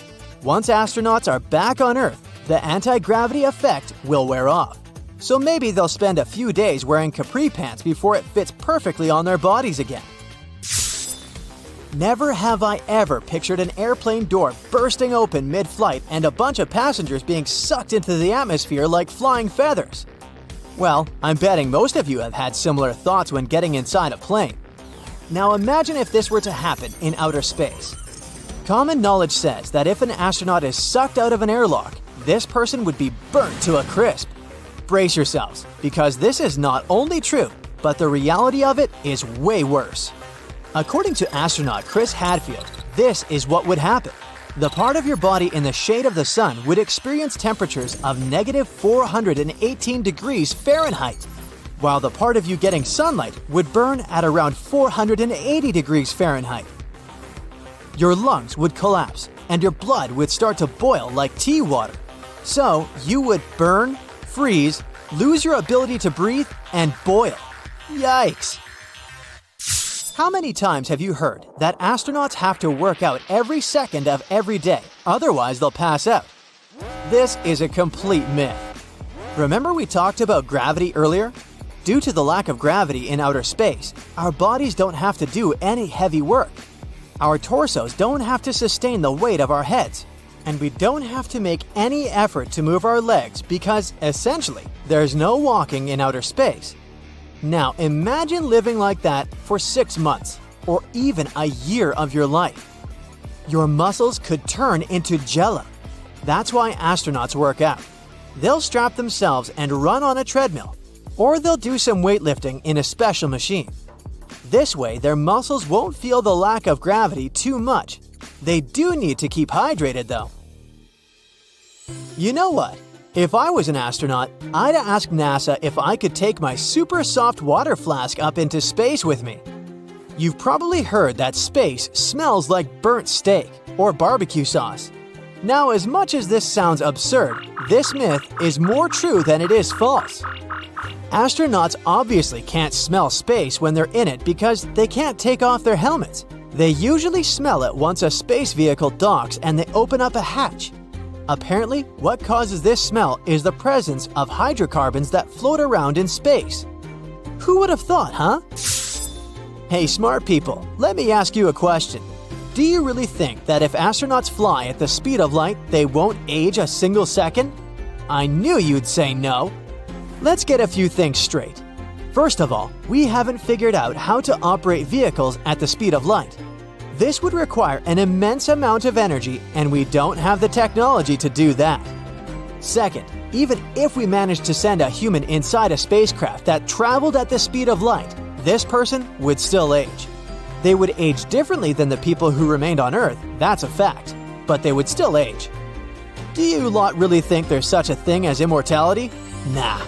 Once astronauts are back on Earth, the anti-gravity effect will wear off. So maybe they'll spend a few days wearing capri pants before it fits perfectly on their bodies again. Never have I ever pictured an airplane door bursting open mid-flight and a bunch of passengers being sucked into the atmosphere like flying feathers. Well, I'm betting most of you have had similar thoughts when getting inside a plane. Now imagine if this were to happen in outer space. Common knowledge says that if an astronaut is sucked out of an airlock, this person would be burnt to a crisp. Brace yourselves, because this is not only true, but the reality of it is way worse. According to astronaut Chris Hadfield, this is what would happen. The part of your body in the shade of the sun would experience temperatures of negative 418 degrees Fahrenheit, while the part of you getting sunlight would burn at around 480 degrees Fahrenheit. Your lungs would collapse, and your blood would start to boil like tea water. So you would burn, freeze, lose your ability to breathe, and boil. Yikes! How many times have you heard that astronauts have to work out every second of every day, otherwise they'll pass out? This is a complete myth. Remember we talked about gravity earlier? Due to the lack of gravity in outer space, our bodies don't have to do any heavy work. Our torsos don't have to sustain the weight of our heads. And we don't have to make any effort to move our legs because, essentially, there's no walking in outer space. Now imagine living like that for 6 months, or even a year of your life. Your muscles could turn into jello. That's why astronauts work out. They'll strap themselves and run on a treadmill, or they'll do some weightlifting in a special machine. This way, their muscles won't feel the lack of gravity too much. They do need to keep hydrated though. You know what? If I was an astronaut, I'd ask NASA if I could take my super soft water flask up into space with me. You've probably heard that space smells like burnt steak or barbecue sauce. Now, as much as this sounds absurd, this myth is more true than it is false. Astronauts obviously can't smell space when they're in it because they can't take off their helmets. They usually smell it once a space vehicle docks and they open up a hatch. Apparently, what causes this smell is the presence of hydrocarbons that float around in space. Who would have thought, huh? Hey smart people, let me ask you a question. Do you really think that if astronauts fly at the speed of light, they won't age a single second? I knew you'd say no. Let's get a few things straight. First of all, we haven't figured out how to operate vehicles at the speed of light. This would require an immense amount of energy, and we don't have the technology to do that. Second, even if we managed to send a human inside a spacecraft that traveled at the speed of light, this person would still age. They would age differently than the people who remained on Earth, that's a fact, but they would still age. Do you lot really think there's such a thing as immortality? Nah.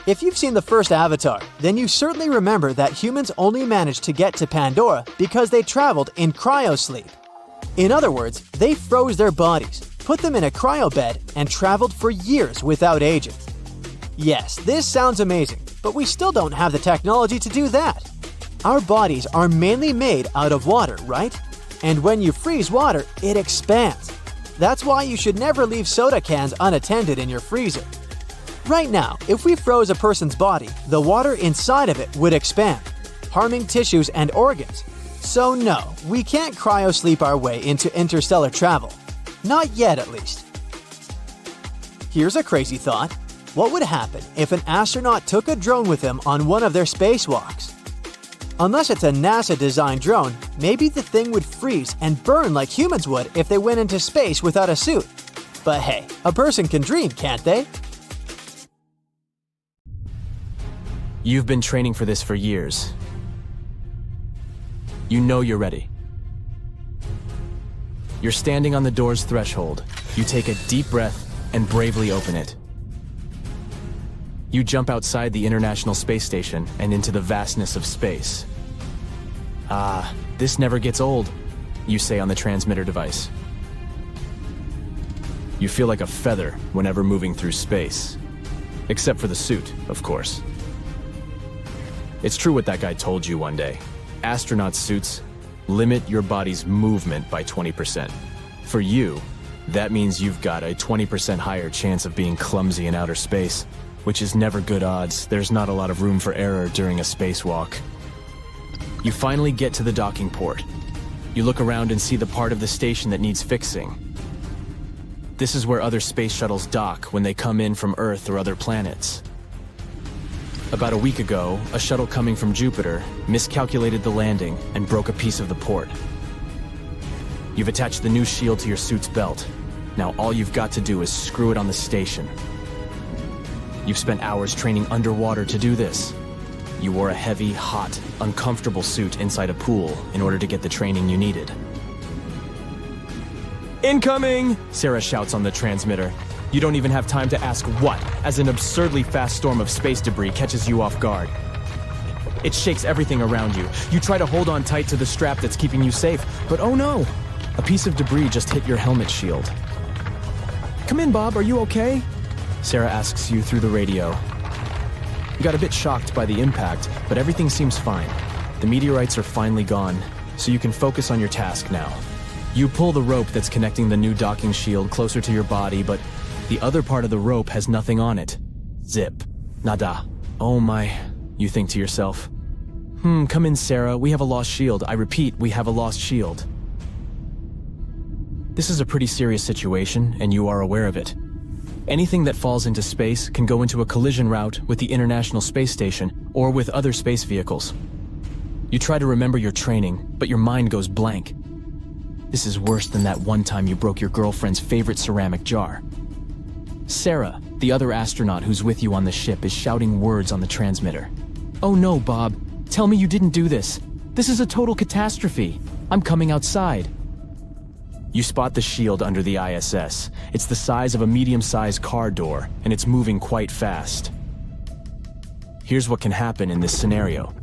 If you've seen the first Avatar, then you certainly remember that humans only managed to get to Pandora because they traveled in cryosleep. In other words, they froze their bodies, put them in a cryobed, and traveled for years without aging. Yes, this sounds amazing, but we still don't have the technology to do that. Our bodies are mainly made out of water, right? And when you freeze water, it expands. That's why you should never leave soda cans unattended in your freezer. Right now, if we froze a person's body, the water inside of it would expand, harming tissues and organs. So no, we can't cryosleep our way into interstellar travel. Not yet, at least. Here's a crazy thought. What would happen if an astronaut took a drone with him on one of their spacewalks? Unless it's a NASA-designed drone, maybe the thing would freeze and burn like humans would if they went into space without a suit. But hey, a person can dream, can't they? You've been training for this for years. You know you're ready. You're standing on the door's threshold. You take a deep breath and bravely open it. You jump outside the International Space Station and into the vastness of space. Ah, this never gets old, you say on the transmitter device. You feel like a feather whenever moving through space. Except for the suit, of course. It's true what that guy told you one day. Astronaut suits limit your body's movement by 20%. For you, that means you've got a 20% higher chance of being clumsy in outer space, which is never good odds. There's not a lot of room for error during a spacewalk. You finally get to the docking port. You look around and see the part of the station that needs fixing. This is where other space shuttles dock when they come in from Earth or other planets. About a week ago, a shuttle coming from Jupiter miscalculated the landing and broke a piece of the port. You've attached the new shield to your suit's belt. Now all you've got to do is screw it on the station. You've spent hours training underwater to do this. You wore a heavy, hot, uncomfortable suit inside a pool in order to get the training you needed. Incoming! Sarah shouts on the transmitter. You don't even have time to ask what, as an absurdly fast storm of space debris catches you off guard. It shakes everything around you. You try to hold on tight to the strap that's keeping you safe, but oh no! A piece of debris just hit your helmet shield. Come in, Bob, are you okay? Sarah asks you through the radio. You got a bit shocked by the impact, but everything seems fine. The meteorites are finally gone, so you can focus on your task now. You pull the rope that's connecting the new docking shield closer to your body, but the other part of the rope has nothing on it. Zip. Nada. Oh my, you think to yourself. Come in, Sarah, we have a lost shield. I repeat, we have a lost shield. This is a pretty serious situation, and you are aware of it. Anything that falls into space can go into a collision route with the International Space Station or with other space vehicles. You try to remember your training, but your mind goes blank. This is worse than that one time you broke your girlfriend's favorite ceramic jar. Sarah, the other astronaut who's with you on the ship, is shouting words on the transmitter. Oh no, Bob. Tell me you didn't do this. This is a total catastrophe. I'm coming outside. You spot the shield under the ISS. It's the size of a medium-sized car door, and it's moving quite fast. Here's what can happen in this scenario.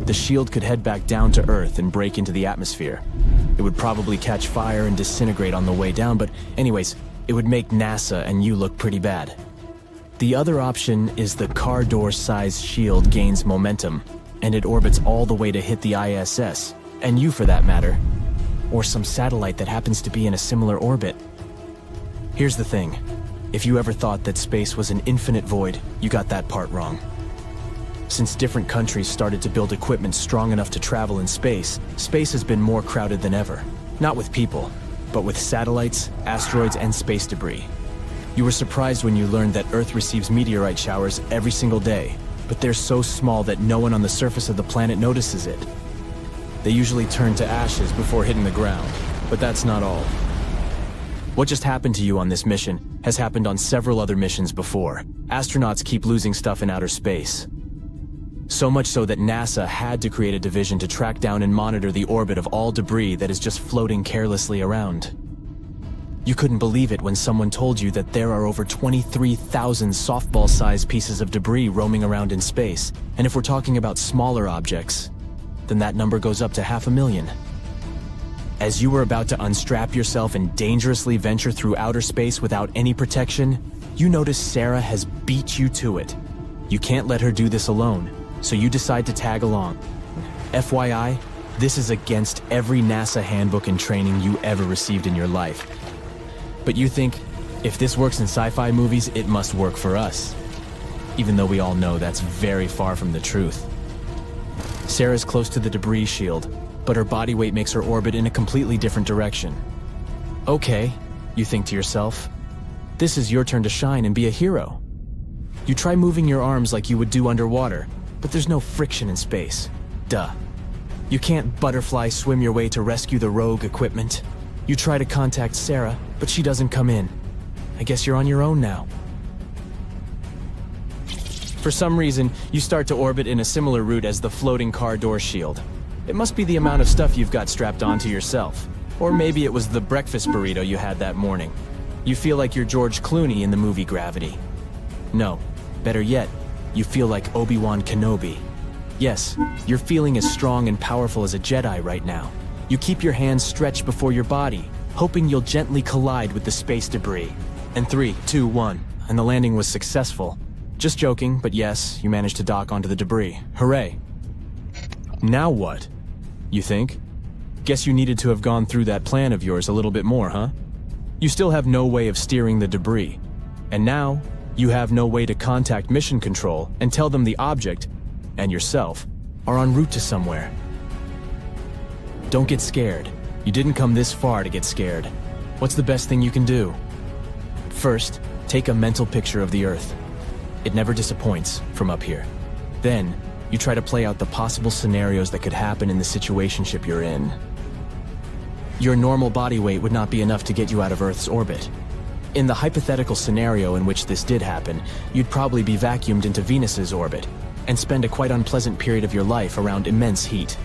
The shield could head back down to Earth and break into the atmosphere. It would probably catch fire and disintegrate on the way down, but anyways, it would make NASA and you look pretty bad. The other option is the car door-sized shield gains momentum, and it orbits all the way to hit the ISS, and you for that matter, or some satellite that happens to be in a similar orbit. Here's the thing. If you ever thought that space was an infinite void, you got that part wrong. Since different countries started to build equipment strong enough to travel in space, space has been more crowded than ever. Not with people, but with satellites, asteroids, and space debris. You were surprised when you learned that Earth receives meteorite showers every single day, but they're so small that no one on the surface of the planet notices it. They usually turn to ashes before hitting the ground, but that's not all. What just happened to you on this mission has happened on several other missions before. Astronauts keep losing stuff in outer space. So much so that NASA had to create a division to track down and monitor the orbit of all debris that is just floating carelessly around. You couldn't believe it when someone told you that there are over 23,000 softball-sized pieces of debris roaming around in space, and if we're talking about smaller objects, then that number goes up to 500,000. As you were about to unstrap yourself and dangerously venture through outer space without any protection, you notice Sarah has beat you to it. You can't let her do this alone, so you decide to tag along. FYI, this is against every NASA handbook and training you ever received in your life. But you think, if this works in sci-fi movies, it must work for us. Even though we all know that's very far from the truth. Sarah's close to the debris shield, but her body weight makes her orbit in a completely different direction. Okay, you think to yourself, this is your turn to shine and be a hero. You try moving your arms like you would do underwater, but there's no friction in space. Duh. You can't butterfly swim your way to rescue the rogue equipment. You try to contact Sarah, but she doesn't come in. I guess you're on your own now. For some reason, you start to orbit in a similar route as the floating car door shield. It must be the amount of stuff you've got strapped onto yourself. Or maybe it was the breakfast burrito you had that morning. You feel like you're George Clooney in the movie Gravity. No, better yet, you feel like Obi-Wan Kenobi. Yes, you're feeling as strong and powerful as a Jedi right now. You keep your hands stretched before your body, hoping you'll gently collide with the space debris. And 3, 2, 1, and the landing was successful. Just joking, but yes, you managed to dock onto the debris. Hooray. Now what? You think? Guess you needed to have gone through that plan of yours a little bit more, huh? You still have no way of steering the debris. And now, you have no way to contact Mission Control and tell them the object, and yourself, are en route to somewhere. Don't get scared. You didn't come this far to get scared. What's the best thing you can do? First, take a mental picture of the Earth. It never disappoints from up here. Then, you try to play out the possible scenarios that could happen in the situationship you're in. Your normal body weight would not be enough to get you out of Earth's orbit. In the hypothetical scenario in which this did happen, you'd probably be vacuumed into Venus's orbit and spend a quite unpleasant period of your life around immense heat.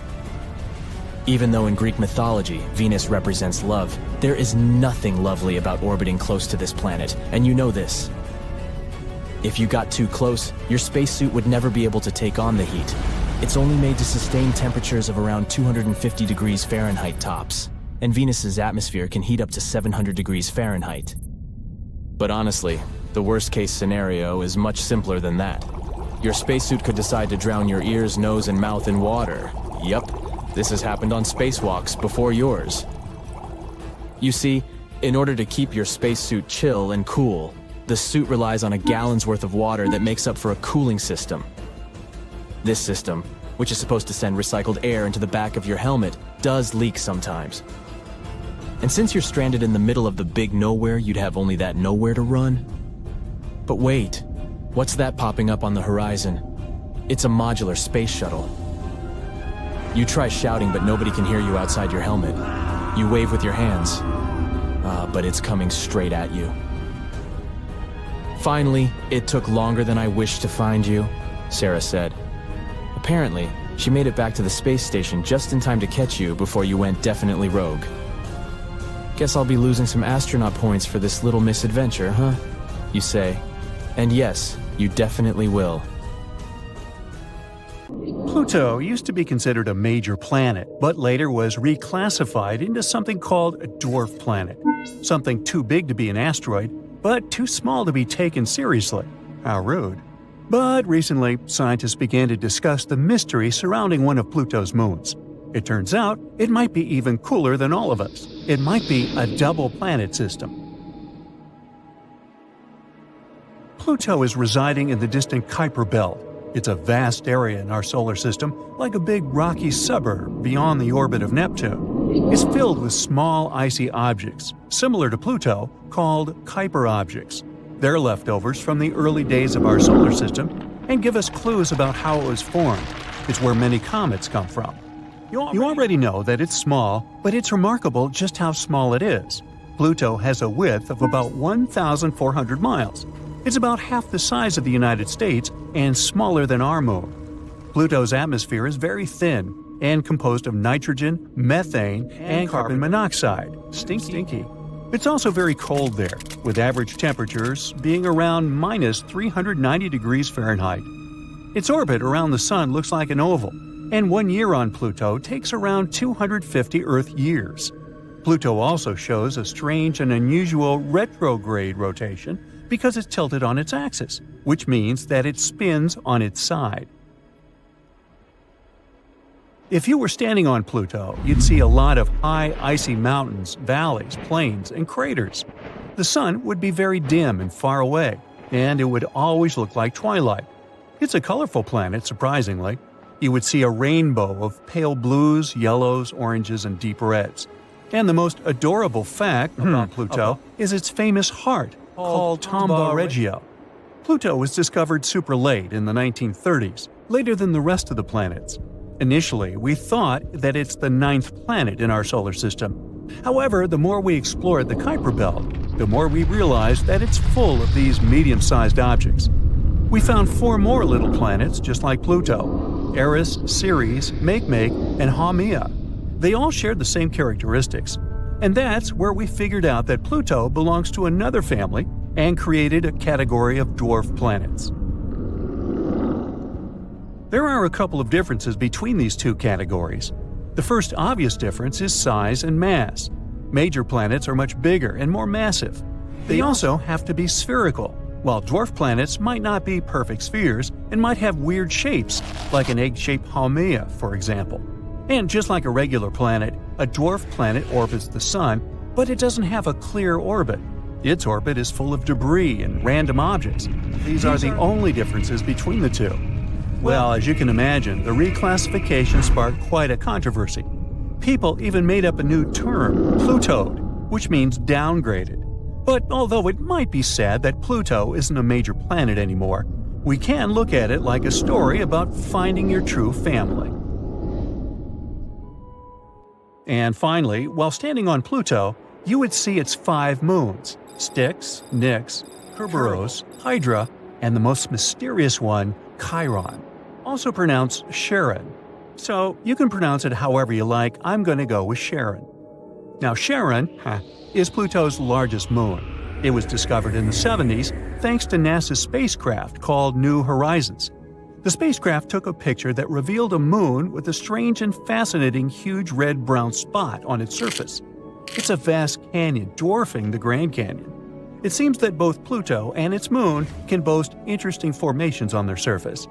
Even though in Greek mythology, Venus represents love, there is nothing lovely about orbiting close to this planet, and you know this. If you got too close, your spacesuit would never be able to take on the heat. It's only made to sustain temperatures of around 250 degrees Fahrenheit tops, and Venus's atmosphere can heat up to 700 degrees Fahrenheit. But honestly, the worst-case scenario is much simpler than that. Your spacesuit could decide to drown your ears, nose, and mouth in water. Yup, this has happened on spacewalks before yours. You see, in order to keep your spacesuit chill and cool, the suit relies on a gallon's worth of water that makes up for a cooling system. This system, which is supposed to send recycled air into the back of your helmet, does leak sometimes. And since you're stranded in the middle of the big nowhere, you'd have only that nowhere to run. But wait, what's that popping up on the horizon? It's a modular space shuttle. You try shouting, but nobody can hear you outside your helmet. You wave with your hands. But it's coming straight at you. Finally, it took longer than I wished to find you, Sarah said. Apparently, she made it back to the space station just in time to catch you before you went definitely rogue. Guess I'll be losing some astronaut points for this little misadventure, huh? You say. And yes, you definitely will. Pluto used to be considered a major planet, but later was reclassified into something called a dwarf planet. Something too big to be an asteroid, but too small to be taken seriously. How rude. But recently, scientists began to discuss the mystery surrounding one of Pluto's moons. It turns out it might be even cooler than all of us. It might be a double planet system. Pluto is residing in the distant Kuiper Belt. It's a vast area in our solar system, like a big rocky suburb beyond the orbit of Neptune. It's filled with small icy objects, similar to Pluto, called Kuiper objects. They're leftovers from the early days of our solar system and give us clues about how it was formed. It's where many comets come from. You already know that it's small, but it's remarkable just how small it is. Pluto has a width of about 1,400 miles. It's about half the size of the United States and smaller than our moon. Pluto's atmosphere is very thin and composed of nitrogen, methane, and carbon monoxide. Stinky. It's also very cold there, with average temperatures being around minus 390 degrees Fahrenheit. Its orbit around the Sun looks like an oval, and 1 year on Pluto takes around 250 Earth years. Pluto also shows a strange and unusual retrograde rotation because it's tilted on its axis, which means that it spins on its side. If you were standing on Pluto, you'd see a lot of high, icy mountains, valleys, plains, and craters. The sun would be very dim and far away, and it would always look like twilight. It's a colorful planet, surprisingly. You would see a rainbow of pale blues, yellows, oranges, and deep reds. And the most adorable fact about Pluto is its famous heart, called Tombaugh Regio. Pluto was discovered super late in the 1930s, later than the rest of the planets. Initially, we thought that it's the 9th planet in our solar system. However, the more we explored the Kuiper Belt, the more we realized that it's full of these medium-sized objects. We found 4 more little planets just like Pluto: Eris, Ceres, Makemake, and Haumea. They all shared the same characteristics, and that's where we figured out that Pluto belongs to another family and created a category of dwarf planets. There are a couple of differences between these two categories. The first obvious difference is size and mass. Major planets are much bigger and more massive. They also have to be spherical, while dwarf planets might not be perfect spheres and might have weird shapes, like an egg-shaped Haumea, for example. And just like a regular planet, a dwarf planet orbits the Sun, but it doesn't have a clear orbit. Its orbit is full of debris and random objects. These are the only differences between the two. Well, as you can imagine, the reclassification sparked quite a controversy. People even made up a new term, Plutoed, which means downgraded. But although it might be sad that Pluto isn't a major planet anymore, we can look at it like a story about finding your true family. And finally, while standing on Pluto, you would see its 5 moons: Styx, Nix, Kerberos, Hydra, and the most mysterious one, Chiron, also pronounced Charon. So you can pronounce it however you like. I'm going to go with Charon. Now Charon is Pluto's largest moon. It was discovered in the 70s thanks to NASA's spacecraft called New Horizons. The spacecraft took a picture that revealed a moon with a strange and fascinating huge red-brown spot on its surface. It's a vast canyon dwarfing the Grand Canyon. It seems that both Pluto and its moon can boast interesting formations on their surface.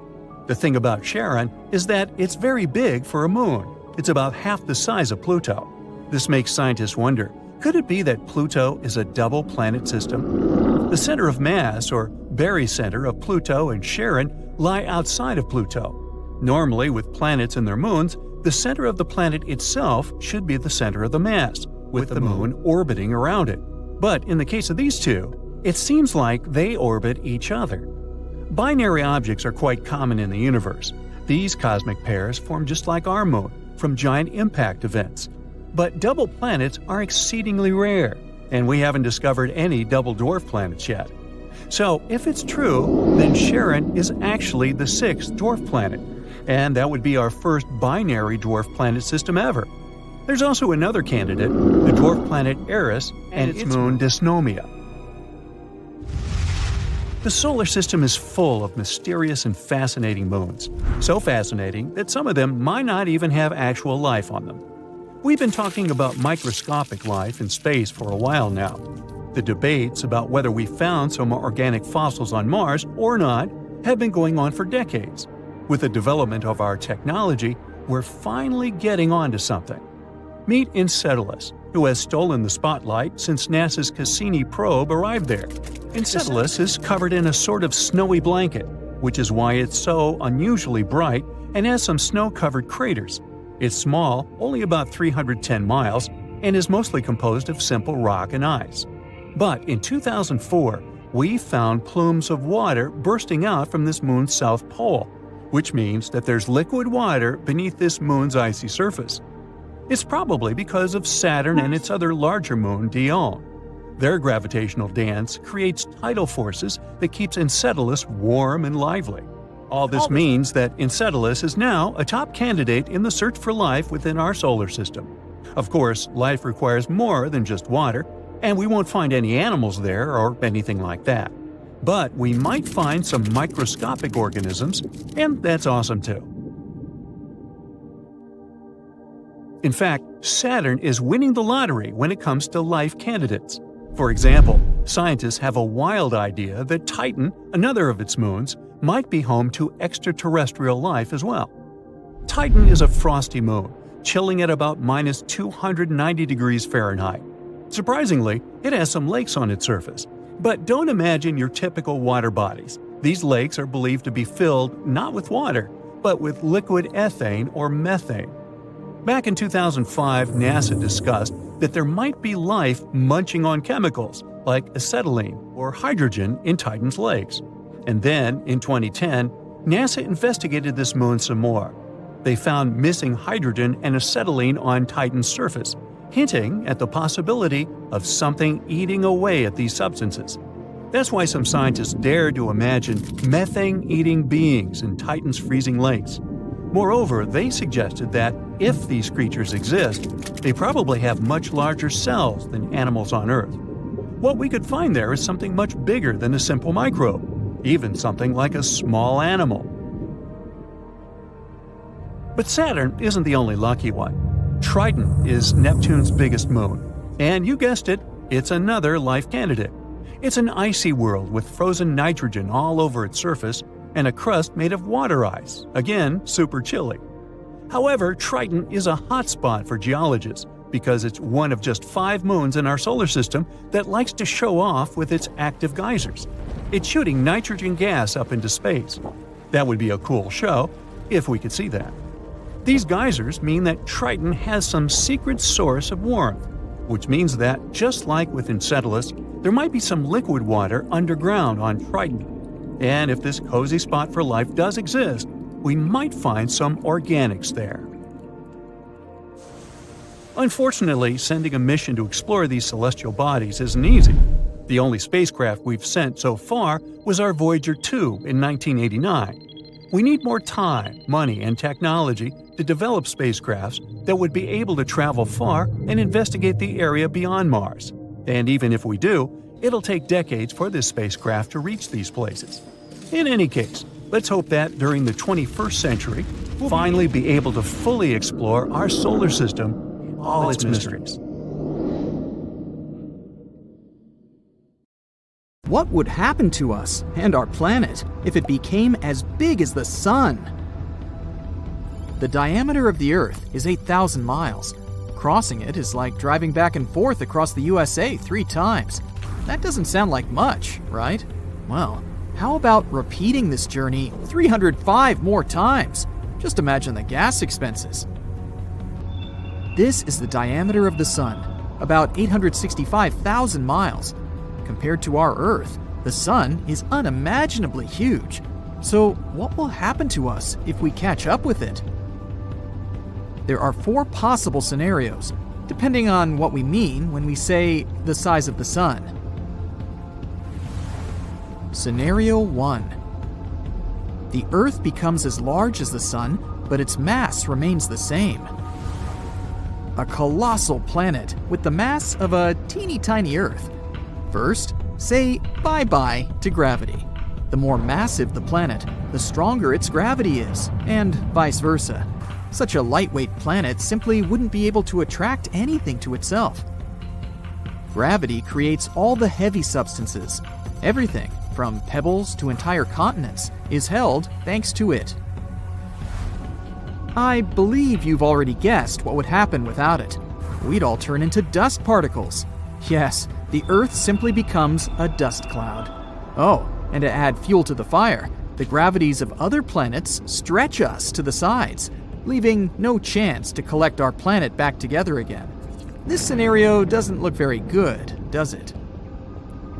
The thing about Charon is that it's very big for a moon. It's about half the size of Pluto. This makes scientists wonder, could it be that Pluto is a double planet system? The center of mass, or barycenter, of Pluto and Charon lie outside of Pluto. Normally, with planets and their moons, the center of the planet itself should be the center of the mass, with the moon orbiting around it. But in the case of these two, it seems like they orbit each other. Binary objects are quite common in the universe. These cosmic pairs form just like our moon, from giant impact events. But double planets are exceedingly rare, and we haven't discovered any double dwarf planets yet. So, if it's true, then Charon is actually the 6th dwarf planet, and that would be our first binary dwarf planet system ever. There's also another candidate, the dwarf planet Eris and its moon Dysnomia. The solar system is full of mysterious and fascinating moons, so fascinating that some of them might not even have actual life on them. We've been talking about microscopic life in space for a while now. The debates about whether we found some organic fossils on Mars or not have been going on for decades. With the development of our technology, we're finally getting onto something. Meet Enceladus, who has stolen the spotlight since NASA's Cassini probe arrived there. Enceladus is covered in a sort of snowy blanket, which is why it's so unusually bright and has some snow-covered craters. It's small, only about 310 miles, and is mostly composed of simple rock and ice. But in 2004, we found plumes of water bursting out from this moon's south pole, which means that there's liquid water beneath this moon's icy surface. It's probably because of Saturn and its other larger moon, Dione. Their gravitational dance creates tidal forces that keeps Enceladus warm and lively. All this means that Enceladus is now a top candidate in the search for life within our solar system. Of course, life requires more than just water, and we won't find any animals there or anything like that. But we might find some microscopic organisms, and that's awesome too. In fact, Saturn is winning the lottery when it comes to life candidates. For example, scientists have a wild idea that Titan, another of its moons, might be home to extraterrestrial life as well. Titan is a frosty moon, chilling at about minus 290 degrees Fahrenheit. Surprisingly, it has some lakes on its surface. But don't imagine your typical water bodies. These lakes are believed to be filled not with water, but with liquid ethane or methane. Back in 2005, NASA discussed that there might be life munching on chemicals like acetylene or hydrogen in Titan's lakes. And then, in 2010, NASA investigated this moon some more. They found missing hydrogen and acetylene on Titan's surface, hinting at the possibility of something eating away at these substances. That's why some scientists dared to imagine methane-eating beings in Titan's freezing lakes. Moreover, they suggested that if these creatures exist, they probably have much larger cells than animals on Earth. What we could find there is something much bigger than a simple microbe, even something like a small animal. But Saturn isn't the only lucky one. Triton is Neptune's biggest moon, and you guessed it, it's another life candidate. It's an icy world with frozen nitrogen all over its surface and a crust made of water ice, again super chilly. However, Triton is a hotspot for geologists because it's one of just 5 moons in our solar system that likes to show off with its active geysers. It's shooting nitrogen gas up into space. That would be a cool show, if we could see that. These geysers mean that Triton has some secret source of warmth, which means that, just like with Enceladus, there might be some liquid water underground on Triton. And if this cozy spot for life does exist, we might find some organics there. Unfortunately, sending a mission to explore these celestial bodies isn't easy. The only spacecraft we've sent so far was our Voyager 2 in 1989. We need more time, money, and technology to develop spacecrafts that would be able to travel far and investigate the area beyond Mars. And even if we do, it'll take decades for this spacecraft to reach these places. In any case, let's hope that during the 21st century, we'll finally be able to fully explore our solar system and all its mysteries. What would happen to us and our planet if it became as big as the Sun? The diameter of the Earth is 8,000 miles. Crossing it is like driving back and forth across the USA 3 times. That doesn't sound like much, right? Well, how about repeating this journey 305 more times? Just imagine the gas expenses. This is the diameter of the Sun, about 865,000 miles. Compared to our Earth, the Sun is unimaginably huge. So what will happen to us if we catch up with it? There are 4 possible scenarios, depending on what we mean when we say the size of the Sun. Scenario 1. The Earth becomes as large as the Sun, but its mass remains the same. A colossal planet with the mass of a teeny tiny Earth. First, say bye-bye to gravity. The more massive the planet, the stronger its gravity is, and vice versa. Such a lightweight planet simply wouldn't be able to attract anything to itself. Gravity creates all the heavy substances. Everything, from pebbles to entire continents, is held thanks to it. I believe you've already guessed what would happen without it. We'd all turn into dust particles. Yes, the Earth simply becomes a dust cloud. Oh, and to add fuel to the fire, the gravities of other planets stretch us to the sides, leaving no chance to collect our planet back together again. This scenario doesn't look very good, does it?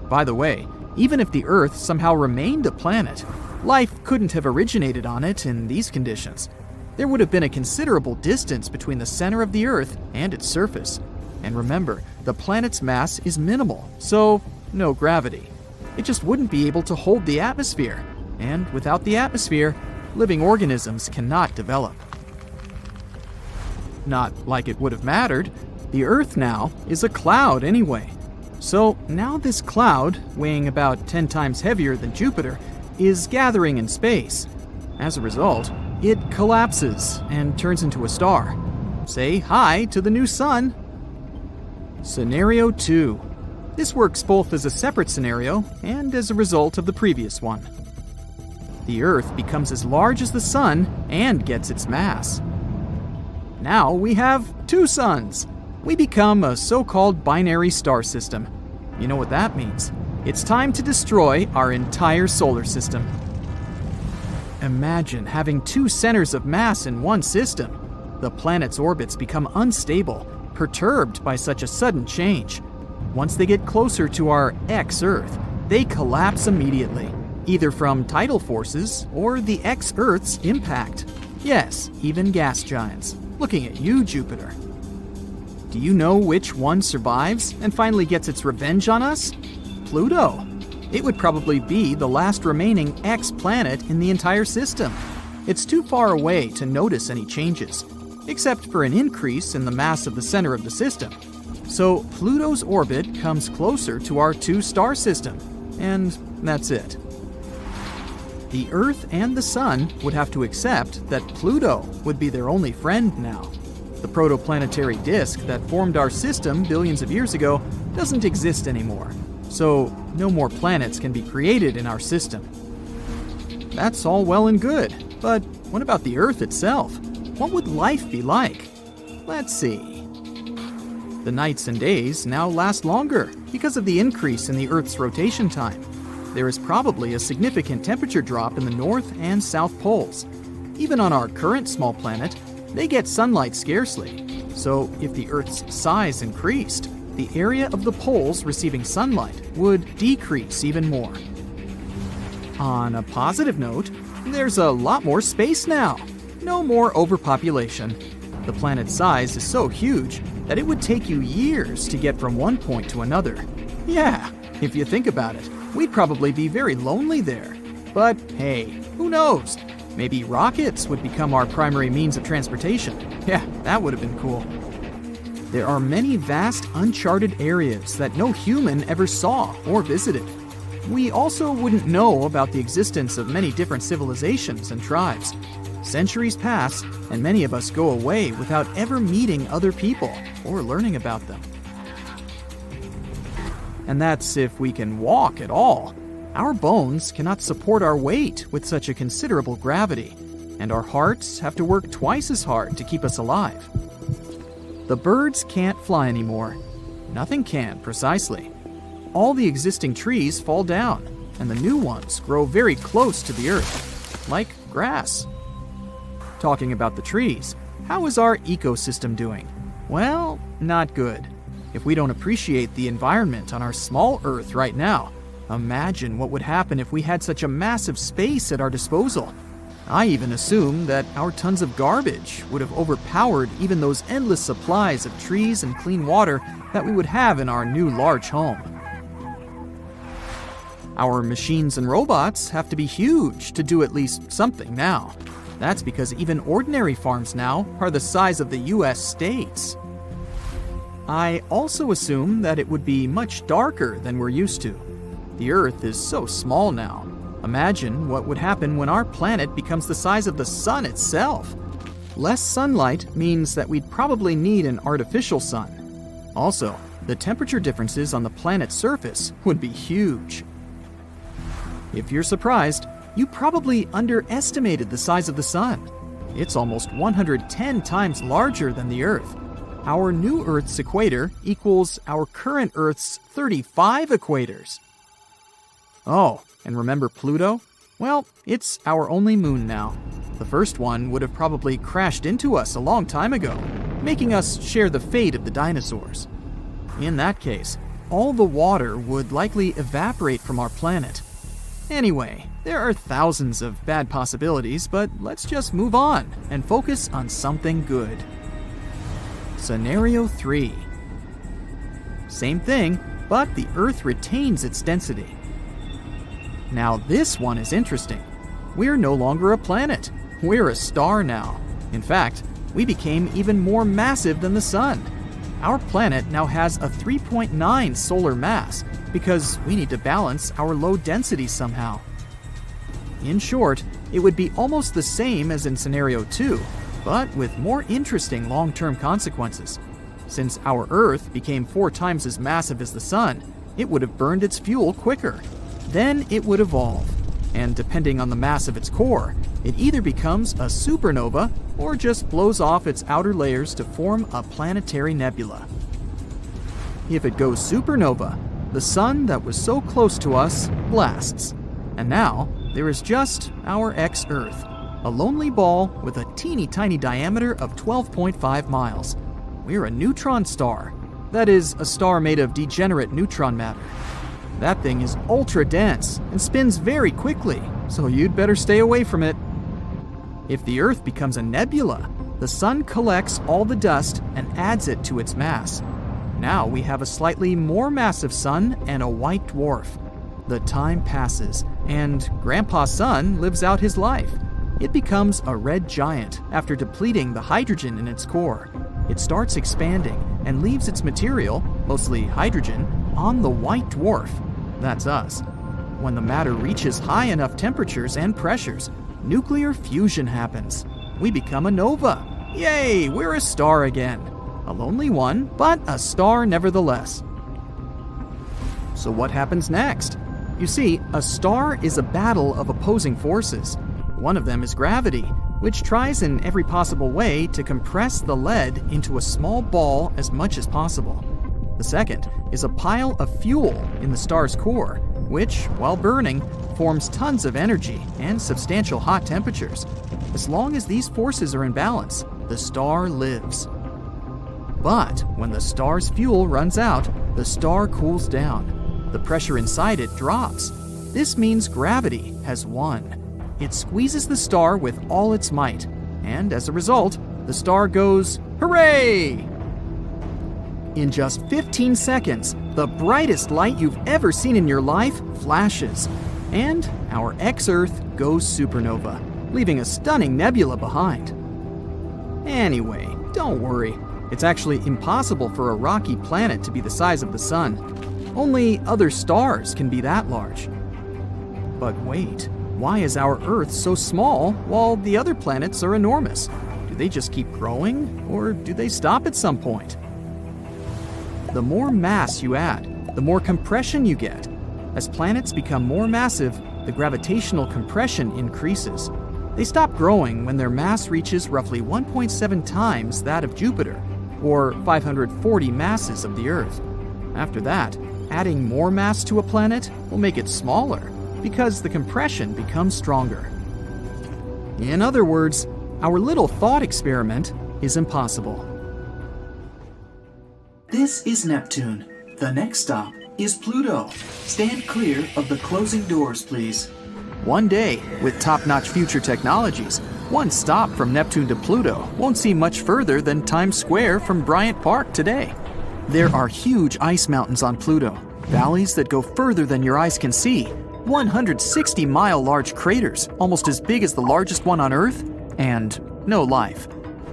By the way, even if the Earth somehow remained a planet, life couldn't have originated on it in these conditions. There would have been a considerable distance between the center of the Earth and its surface. And remember, the planet's mass is minimal, so no gravity. It just wouldn't be able to hold the atmosphere. And without the atmosphere, living organisms cannot develop. Not like it would have mattered. The Earth now is a cloud anyway. So now this cloud, weighing about 10 times heavier than Jupiter, is gathering in space. As a result, it collapses and turns into a star. Say hi to the new Sun. Scenario 2. This works both as a separate scenario and as a result of the previous one. The Earth becomes as large as the Sun and gets its mass. Now we have 2 suns. We become a so-called binary star system. You know what that means? It's time to destroy our entire solar system. Imagine having 2 centers of mass in one system. The planet's orbits become unstable, perturbed by such a sudden change. Once they get closer to our ex-Earth, they collapse immediately, either from tidal forces or the ex-Earth's impact. Yes, even gas giants. Looking at you, Jupiter. Do you know which one survives and finally gets its revenge on us? Pluto. It would probably be the last remaining ex-planet in the entire system. It's too far away to notice any changes, except for an increase in the mass of the center of the system. So Pluto's orbit comes closer to our 2-star system, and that's it. The Earth and the Sun would have to accept that Pluto would be their only friend now. The protoplanetary disk that formed our system billions of years ago doesn't exist anymore, so no more planets can be created in our system. That's all well and good, but what about the Earth itself? What would life be like? Let's see. The nights and days now last longer because of the increase in the Earth's rotation time. There is probably a significant temperature drop in the North and South poles. Even on our current small planet, they get sunlight scarcely. So if the Earth's size increased, the area of the poles receiving sunlight would decrease even more. On a positive note, there's a lot more space now. No more overpopulation. The planet's size is so huge that it would take you years to get from one point to another. Yeah, if you think about it, we'd probably be very lonely there. But hey, who knows? Maybe rockets would become our primary means of transportation. Yeah, that would have been cool. There are many vast uncharted areas that no human ever saw or visited. We also wouldn't know about the existence of many different civilizations and tribes. Centuries pass, and many of us go away without ever meeting other people or learning about them. And that's if we can walk at all. Our bones cannot support our weight with such a considerable gravity, and our hearts have to work twice as hard to keep us alive. The birds can't fly anymore. Nothing can, precisely. All the existing trees fall down, and the new ones grow very close to the Earth, like grass. Talking about the trees, how is our ecosystem doing? Well, not good. If we don't appreciate the environment on our small Earth right now, imagine what would happen if we had such a massive space at our disposal. I even assume that our tons of garbage would have overpowered even those endless supplies of trees and clean water that we would have in our new large home. Our machines and robots have to be huge to do at least something now. That's because even ordinary farms now are the size of the US states. I also assume that it would be much darker than we're used to. The Earth is so small now. Imagine what would happen when our planet becomes the size of the Sun itself. Less sunlight means that we'd probably need an artificial sun. Also, the temperature differences on the planet's surface would be huge. If you're surprised, you probably underestimated the size of the Sun. It's almost 110 times larger than the Earth. Our new Earth's equator equals our current Earth's 35 equators. Oh, and remember Pluto? Well, it's our only moon now. The first one would have probably crashed into us a long time ago, making us share the fate of the dinosaurs. In that case, all the water would likely evaporate from our planet. Anyway, there are thousands of bad possibilities, but let's just move on and focus on something good. Scenario 3. Same thing, but the Earth retains its density. Now this one is interesting. We're no longer a planet. We're a star now. In fact, we became even more massive than the Sun. Our planet now has a 3.9 solar mass because we need to balance our low density somehow. In short, it would be almost the same as in Scenario 2, but with more interesting long-term consequences. Since our Earth became 4 times as massive as the Sun, it would have burned its fuel quicker. Then it would evolve. and depending on the mass of its core, it either becomes a supernova or just blows off its outer layers to form a planetary nebula. If it goes supernova, the sun that was so close to us blasts. And now, there is just our ex-Earth, a lonely ball with a teeny tiny diameter of 12.5 miles. We're a neutron star. That is, a star made of degenerate neutron matter. That thing is ultra dense and spins very quickly, so you'd better stay away from it. If the Earth becomes a nebula, the sun collects all the dust and adds it to its mass. Now we have a slightly more massive sun and a white dwarf. The time passes, and Grandpa's sun lives out his life. It becomes a red giant after depleting the hydrogen in its core. It starts expanding and leaves its material, mostly hydrogen, on the white dwarf. That's us. When the matter reaches high enough temperatures and pressures, nuclear fusion happens. We become a nova. Yay, we're a star again. A lonely one, but a star nevertheless. So what happens next? You see, a star is a battle of opposing forces. One of them is gravity, which tries in every possible way to compress the lead into a small ball as much as possible. The second is a pile of fuel in the star's core, which, while burning, forms tons of energy and substantial hot temperatures. As long as these forces are in balance, the star lives. But when the star's fuel runs out, the star cools down. The pressure inside it drops. This means gravity has won. It squeezes the star with all its might, and as a result, the star goes, hooray! In just 15 seconds, the brightest light you've ever seen in your life flashes, and our ex-Earth goes supernova, leaving a stunning nebula behind. Anyway, don't worry. It's actually impossible for a rocky planet to be the size of the Sun. Only other stars can be that large. But wait, why is our Earth so small while the other planets are enormous? Do they just keep growing, or do they stop at some point? The more mass you add, the more compression you get. As planets become more massive, the gravitational compression increases. They stop growing when their mass reaches roughly 1.7 times that of Jupiter, or 540 masses of the Earth. After that, adding more mass to a planet will make it smaller, because the compression becomes stronger. In other words, our little thought experiment is impossible. This is Neptune. The next stop is Pluto. Stand clear of the closing doors, please. One day, with top-notch future technologies, one stop from Neptune to Pluto won't seem much further than Times Square from Bryant Park today. There are huge ice mountains on Pluto, valleys that go further than your eyes can see, 160-mile large craters, almost as big as the largest one on Earth, and no life.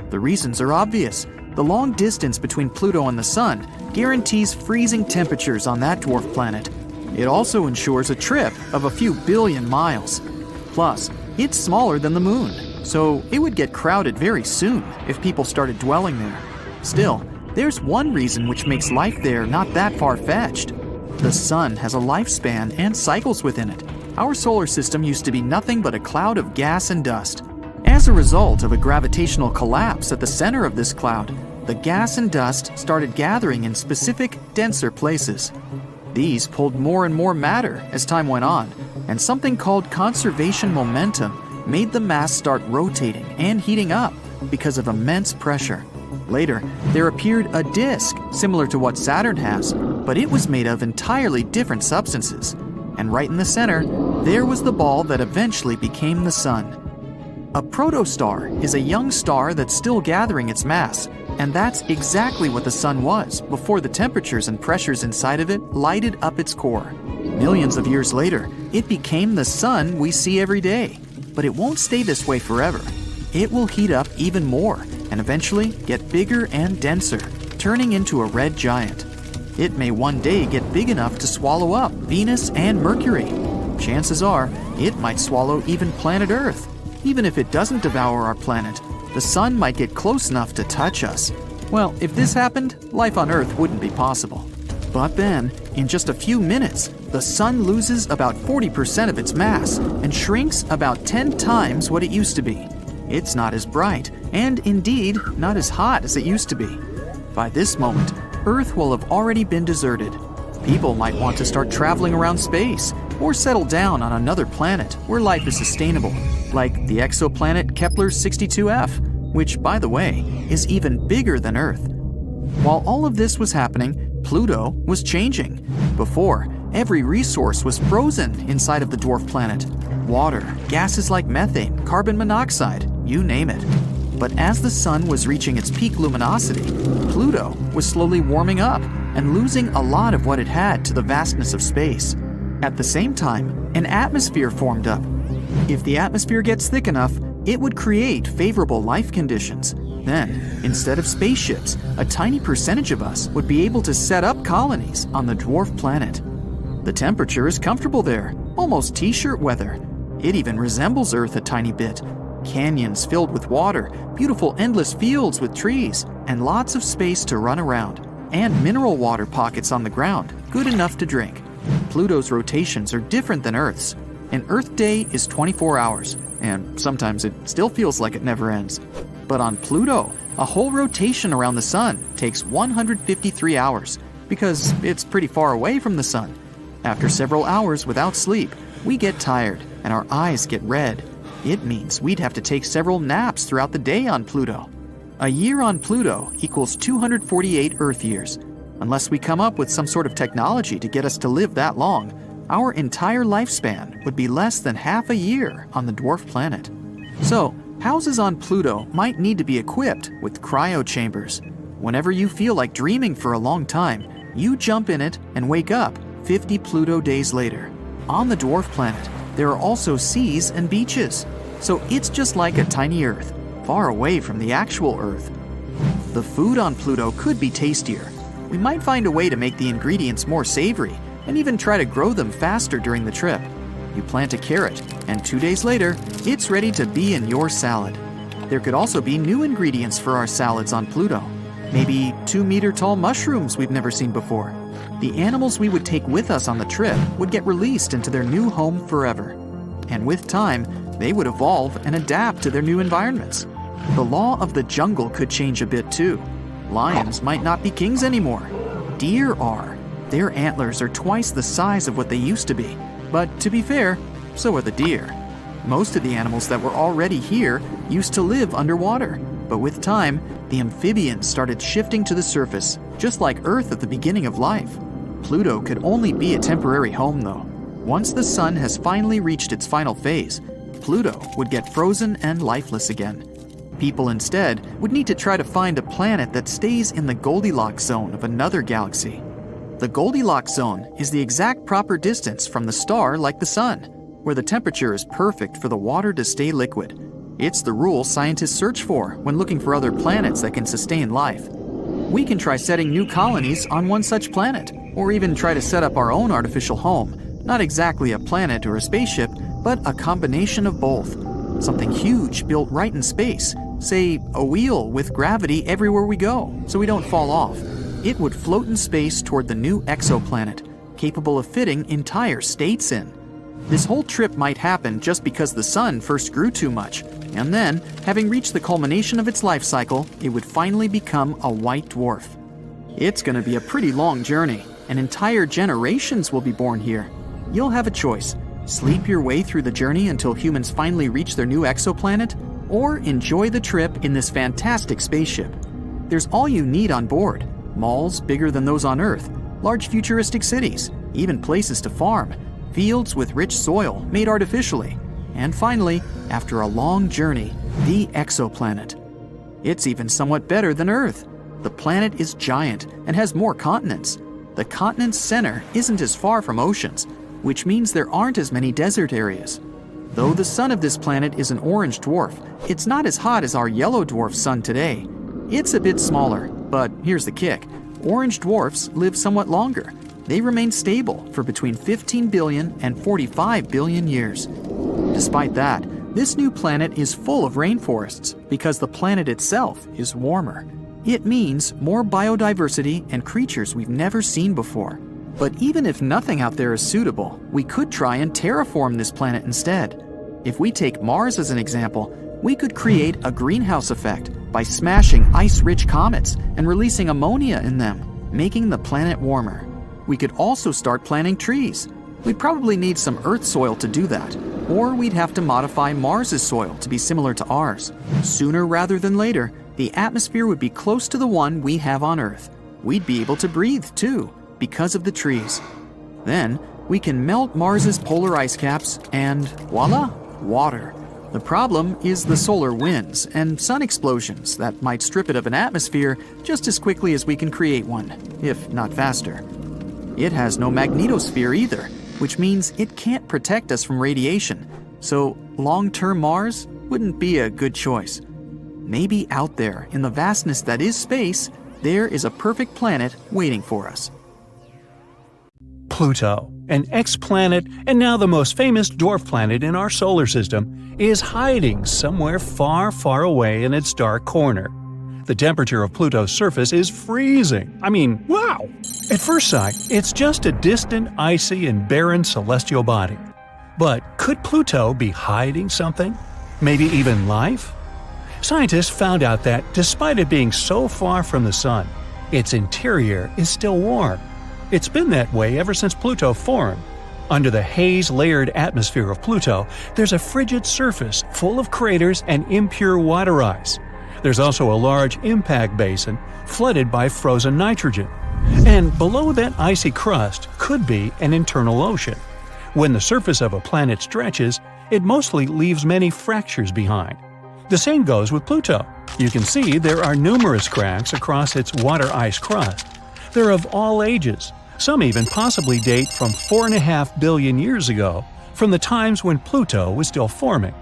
The reasons are obvious. The long distance between Pluto and the Sun guarantees freezing temperatures on that dwarf planet. It also ensures a trip of a few billion miles. Plus, it's smaller than the Moon, so it would get crowded very soon if people started dwelling there. Still, there's one reason which makes life there not that far-fetched. The Sun has a lifespan and cycles within it. Our solar system used to be nothing but a cloud of gas and dust. As a result of a gravitational collapse at the center of this cloud, the gas and dust started gathering in specific, denser places. These pulled more and more matter as time went on, and something called conservation momentum made the mass start rotating and heating up because of immense pressure. Later, there appeared a disk similar to what Saturn has, but it was made of entirely different substances. And right in the center, there was the ball that eventually became the Sun. A protostar is a young star that's still gathering its mass, and that's exactly what the Sun was before the temperatures and pressures inside of it lighted up its core. Millions of years later, it became the Sun we see every day. But it won't stay this way forever. It will heat up even more and eventually get bigger and denser, turning into a red giant. It may one day get big enough to swallow up Venus and Mercury. Chances are, it might swallow even planet Earth. Even if it doesn't devour our planet, the Sun might get close enough to touch us. Well, if this happened, life on Earth wouldn't be possible. But then, in just a few minutes, the sun loses about 40% of its mass and shrinks about 10 times what it used to be. It's not as bright, and indeed, not as hot as it used to be. By this moment, Earth will have already been deserted. People might want to start traveling around space, or settle down on another planet where life is sustainable, like the exoplanet Kepler-62f, which, by the way, is even bigger than Earth. While all of this was happening, Pluto was changing. Before, every resource was frozen inside of the dwarf planet. Water, gases like methane, carbon monoxide, you name it. But as the sun was reaching its peak luminosity, Pluto was slowly warming up and losing a lot of what it had to the vastness of space. At the same time, an atmosphere formed up. If the atmosphere gets thick enough, it would create favorable life conditions. Then, instead of spaceships, a tiny percentage of us would be able to set up colonies on the dwarf planet. The temperature is comfortable there, almost t-shirt weather. It even resembles Earth a tiny bit. Canyons filled with water, beautiful endless fields with trees, and lots of space to run around, and mineral water pockets on the ground, good enough to drink. Pluto's rotations are different than Earth's. An Earth day is 24 hours, and sometimes it still feels like it never ends. But on Pluto, a whole rotation around the sun takes 153 hours, because it's pretty far away from the sun. After several hours without sleep, we get tired, and our eyes get red. It means we'd have to take several naps throughout the day on Pluto. A year on Pluto equals 248 Earth years. Unless we come up with some sort of technology to get us to live that long, our entire lifespan would be less than half a year on the dwarf planet. So, houses on Pluto might need to be equipped with cryo chambers. Whenever you feel like dreaming for a long time, you jump in it and wake up 50 Pluto days later. On the dwarf planet, there are also seas and beaches, so it's just like a tiny Earth, far away from the actual Earth. The food on Pluto could be tastier. We might find a way to make the ingredients more savory and even try to grow them faster during the trip. You plant a carrot, and 2 days later, it's ready to be in your salad. There could also be new ingredients for our salads on Pluto. Maybe 2-meter-tall mushrooms we've never seen before. The animals we would take with us on the trip would get released into their new home forever. And with time, they would evolve and adapt to their new environments. The law of the jungle could change a bit too. Lions might not be kings anymore. Deer are. Their antlers are twice the size of what they used to be. But to be fair, so are the deer. Most of the animals that were already here used to live underwater. But with time, the amphibians started shifting to the surface, just like Earth at the beginning of life. Pluto could only be a temporary home though. Once the sun has finally reached its final phase, Pluto would get frozen and lifeless again. People instead would need to try to find a planet that stays in the Goldilocks zone of another galaxy. The Goldilocks zone is the exact proper distance from the star like the sun, where the temperature is perfect for the water to stay liquid. It's the rule scientists search for when looking for other planets that can sustain life. We can try setting new colonies on one such planet, or even try to set up our own artificial home, not exactly a planet or a spaceship, but a combination of both. Something huge built right in space, say a wheel with gravity everywhere we go, so we don't fall off. It would float in space toward the new exoplanet, capable of fitting entire states in. This whole trip might happen just because the sun first grew too much, and then, having reached the culmination of its life cycle, it would finally become a white dwarf. It's going to be a pretty long journey, and entire generations will be born here. You'll have a choice. Sleep your way through the journey until humans finally reach their new exoplanet, or enjoy the trip in this fantastic spaceship. There's all you need on board. Malls bigger than those on Earth, large futuristic cities, even places to farm, fields with rich soil made artificially, and finally, after a long journey, the exoplanet. It's even somewhat better than Earth. The planet is giant and has more continents. The continent's center isn't as far from oceans, which means there aren't as many desert areas. Though the sun of this planet is an orange dwarf, it's not as hot as our yellow dwarf sun today. It's a bit smaller, but here's the kick. Orange dwarfs live somewhat longer. They remain stable for between 15 billion and 45 billion years. Despite that, this new planet is full of rainforests because the planet itself is warmer. It means more biodiversity and creatures we've never seen before. But even if nothing out there is suitable, we could try and terraform this planet instead. If we take Mars as an example, we could create a greenhouse effect by smashing ice-rich comets and releasing ammonia in them, making the planet warmer. We could also start planting trees. We'd probably need some Earth soil to do that, or we'd have to modify Mars's soil to be similar to ours. Sooner rather than later, the atmosphere would be close to the one we have on Earth. We'd be able to breathe, too, because of the trees. Then, we can melt Mars's polar ice caps and voila, water. The problem is the solar winds and sun explosions that might strip it of an atmosphere just as quickly as we can create one, if not faster. It has no magnetosphere either, which means it can't protect us from radiation, so long-term Mars wouldn't be a good choice. Maybe out there, in the vastness that is space, there is a perfect planet waiting for us. Pluto, an exoplanet and now the most famous dwarf planet in our solar system, is hiding somewhere far, far away in its dark corner. The temperature of Pluto's surface is freezing. I mean, wow! At first sight, it's just a distant, icy, and barren celestial body. But could Pluto be hiding something? Maybe even life? Scientists found out that, despite it being so far from the Sun, its interior is still warm. It's been that way ever since Pluto formed. Under the haze-layered atmosphere of Pluto, there's a frigid surface full of craters and impure water ice. There's also a large impact basin flooded by frozen nitrogen. And below that icy crust could be an internal ocean. When the surface of a planet stretches, it mostly leaves many fractures behind. The same goes with Pluto. You can see there are numerous cracks across its water-ice crust. They're of all ages. Some even possibly date from 4.5 billion years ago, from the times when Pluto was still forming.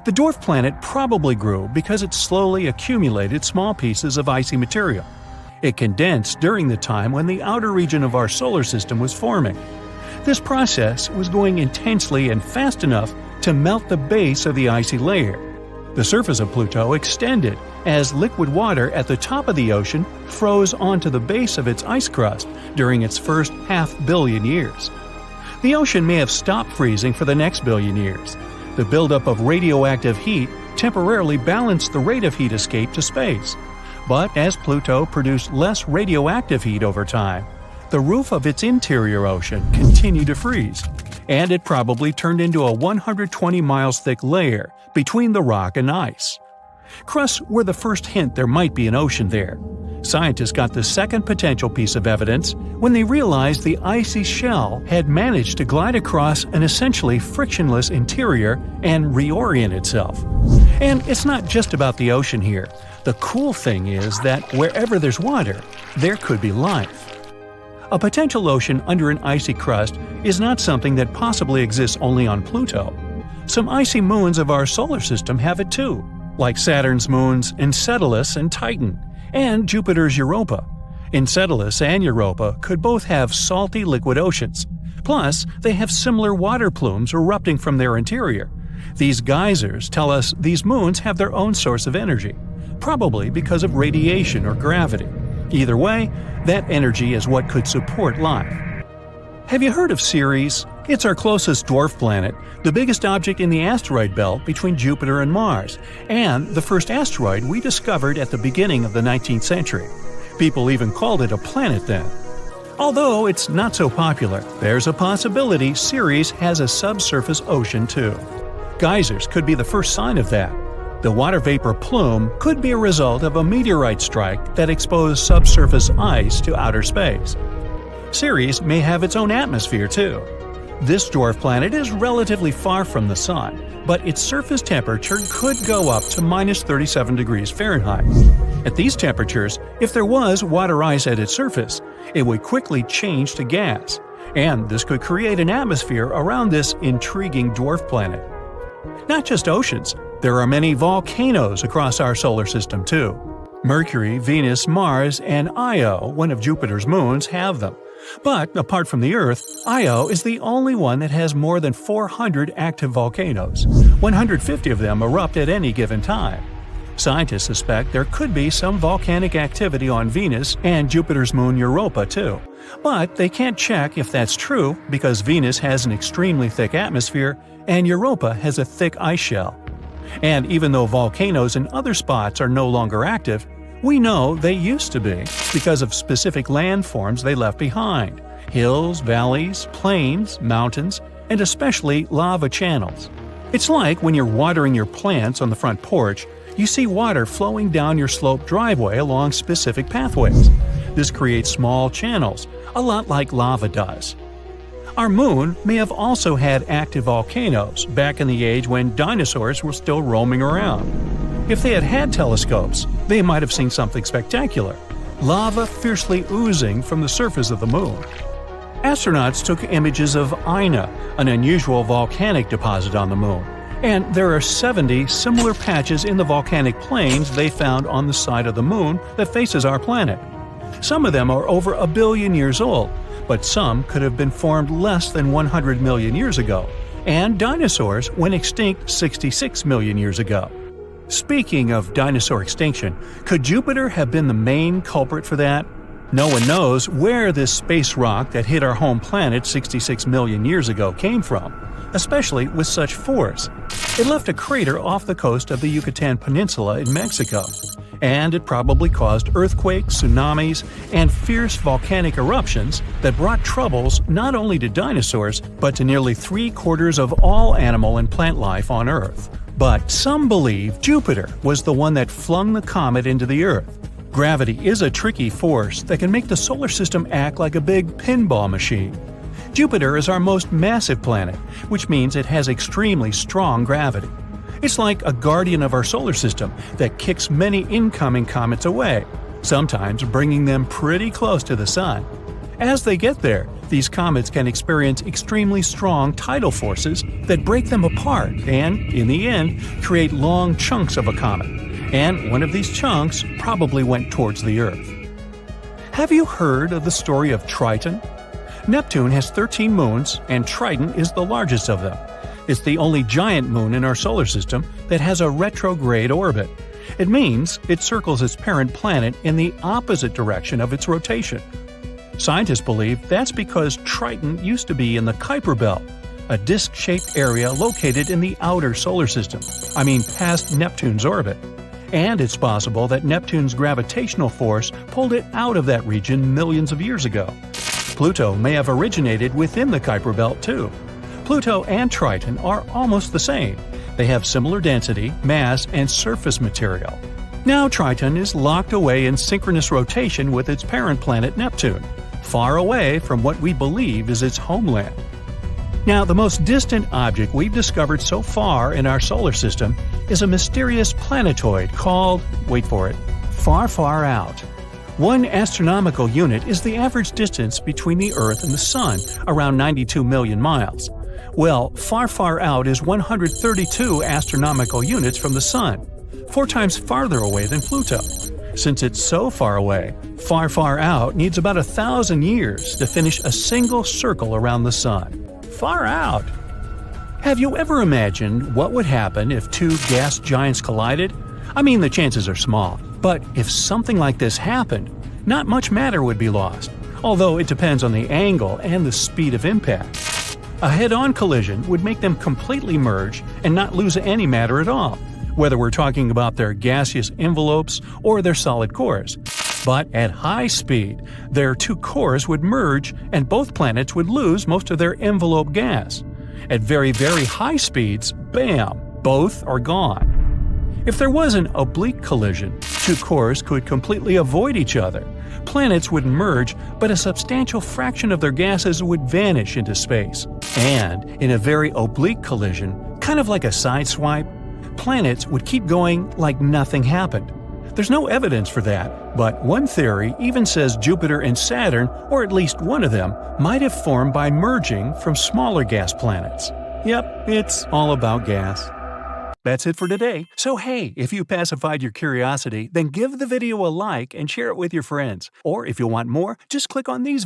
The dwarf planet probably grew because it slowly accumulated small pieces of icy material. It condensed during the time when the outer region of our solar system was forming. This process was going intensely and fast enough to melt the base of the icy layer. The surface of Pluto extended as liquid water at the top of the ocean froze onto the base of its ice crust during its first 500 million years. The ocean may have stopped freezing for the next billion years. The buildup of radioactive heat temporarily balanced the rate of heat escape to space. But as Pluto produced less radioactive heat over time, the roof of its interior ocean continued to freeze, and it probably turned into a 120 miles thick layer between the rock and ice. Crusts were the first hint there might be an ocean there. Scientists got the second potential piece of evidence when they realized the icy shell had managed to glide across an essentially frictionless interior and reorient itself. And it's not just about the ocean here. The cool thing is that wherever there's water, there could be life. A potential ocean under an icy crust is not something that possibly exists only on Pluto. Some icy moons of our solar system have it too, like Saturn's moons Enceladus and Titan, and Jupiter's Europa. Enceladus and Europa could both have salty liquid oceans. Plus, they have similar water plumes erupting from their interior. These geysers tell us these moons have their own source of energy, probably because of radiation or gravity. Either way, that energy is what could support life. Have you heard of Ceres? It's our closest dwarf planet, the biggest object in the asteroid belt between Jupiter and Mars, and the first asteroid we discovered at the beginning of the 19th century. People even called it a planet then. Although it's not so popular, there's a possibility Ceres has a subsurface ocean too. Geysers could be the first sign of that. The water vapor plume could be a result of a meteorite strike that exposed subsurface ice to outer space. Ceres may have its own atmosphere too. This dwarf planet is relatively far from the Sun, but its surface temperature could go up to minus 37 degrees Fahrenheit. At these temperatures, if there was water ice at its surface, it would quickly change to gas, and this could create an atmosphere around this intriguing dwarf planet. Not just oceans, there are many volcanoes across our solar system too. Mercury, Venus, Mars, and Io, one of Jupiter's moons, have them. But apart from the Earth, Io is the only one that has more than 400 active volcanoes. 150 of them erupt at any given time. Scientists suspect there could be some volcanic activity on Venus and Jupiter's moon Europa too. But they can't check if that's true because Venus has an extremely thick atmosphere and Europa has a thick ice shell. And even though volcanoes in other spots are no longer active, we know they used to be because of specific landforms they left behind: hills, valleys, plains, mountains, and especially lava channels. It's like when you're watering your plants on the front porch, you see water flowing down your sloped driveway along specific pathways. This creates small channels, a lot like lava does. Our moon may have also had active volcanoes back in the age when dinosaurs were still roaming around. If they had had telescopes, they might have seen something spectacular: lava fiercely oozing from the surface of the moon. Astronauts took images of Ina, an unusual volcanic deposit on the moon, and there are 70 similar patches in the volcanic plains they found on the side of the moon that faces our planet. Some of them are over 1 billion years old, but some could have been formed less than 100 million years ago, and dinosaurs went extinct 66 million years ago. Speaking of dinosaur extinction, could Jupiter have been the main culprit for that? No one knows where this space rock that hit our home planet 66 million years ago came from, especially with such force. It left a crater off the coast of the Yucatan Peninsula in Mexico, and it probably caused earthquakes, tsunamis, and fierce volcanic eruptions that brought troubles not only to dinosaurs, but to nearly 3/4 of all animal and plant life on Earth. But some believe Jupiter was the one that flung the comet into the Earth. Gravity is a tricky force that can make the solar system act like a big pinball machine. Jupiter is our most massive planet, which means it has extremely strong gravity. It's like a guardian of our solar system that kicks many incoming comets away, sometimes bringing them pretty close to the Sun. As they get there, these comets can experience extremely strong tidal forces that break them apart and, in the end, create long chunks of a comet. And one of these chunks probably went towards the Earth. Have you heard of the story of Triton? Neptune has 13 moons, and Triton is the largest of them. It's the only giant moon in our solar system that has a retrograde orbit. It means it circles its parent planet in the opposite direction of its rotation. Scientists believe that's because Triton used to be in the Kuiper Belt, a disc-shaped area located in the outer solar system, past Neptune's orbit. And it's possible that Neptune's gravitational force pulled it out of that region millions of years ago. Pluto may have originated within the Kuiper Belt too. Pluto and Triton are almost the same. They have similar density, mass, and surface material. Now Triton is locked away in synchronous rotation with its parent planet Neptune, far away from what we believe is its homeland. Now, the most distant object we've discovered so far in our solar system is a mysterious planetoid called, wait for it, Far, Far Out. 1 astronomical unit is the average distance between the Earth and the Sun, around 92 million miles. Well, Far, Far Out is 132 astronomical units from the Sun, 4 times farther away than Pluto. Since it's so far away, Far, Far Out needs about 1,000 years to finish a single circle around the Sun. Far out! Have you ever imagined what would happen if 2 gas giants collided? The chances are small, but if something like this happened, not much matter would be lost, although it depends on the angle and the speed of impact. A head-on collision would make them completely merge and not lose any matter at all, whether we're talking about their gaseous envelopes or their solid cores. But at high speed, their 2 cores would merge and both planets would lose most of their envelope gas. At very, very high speeds, bam, both are gone. If there was an oblique collision, 2 cores could completely avoid each other. Planets would merge, but a substantial fraction of their gases would vanish into space. And in a very oblique collision, kind of like a sideswipe, planets would keep going like nothing happened. There's no evidence for that, but one theory even says Jupiter and Saturn, or at least one of them, might have formed by merging from smaller gas planets. Yep, it's all about gas. That's it for today. So hey, if you pacified your curiosity, then give the video a like and share it with your friends. Or if you want more, just click on these videos.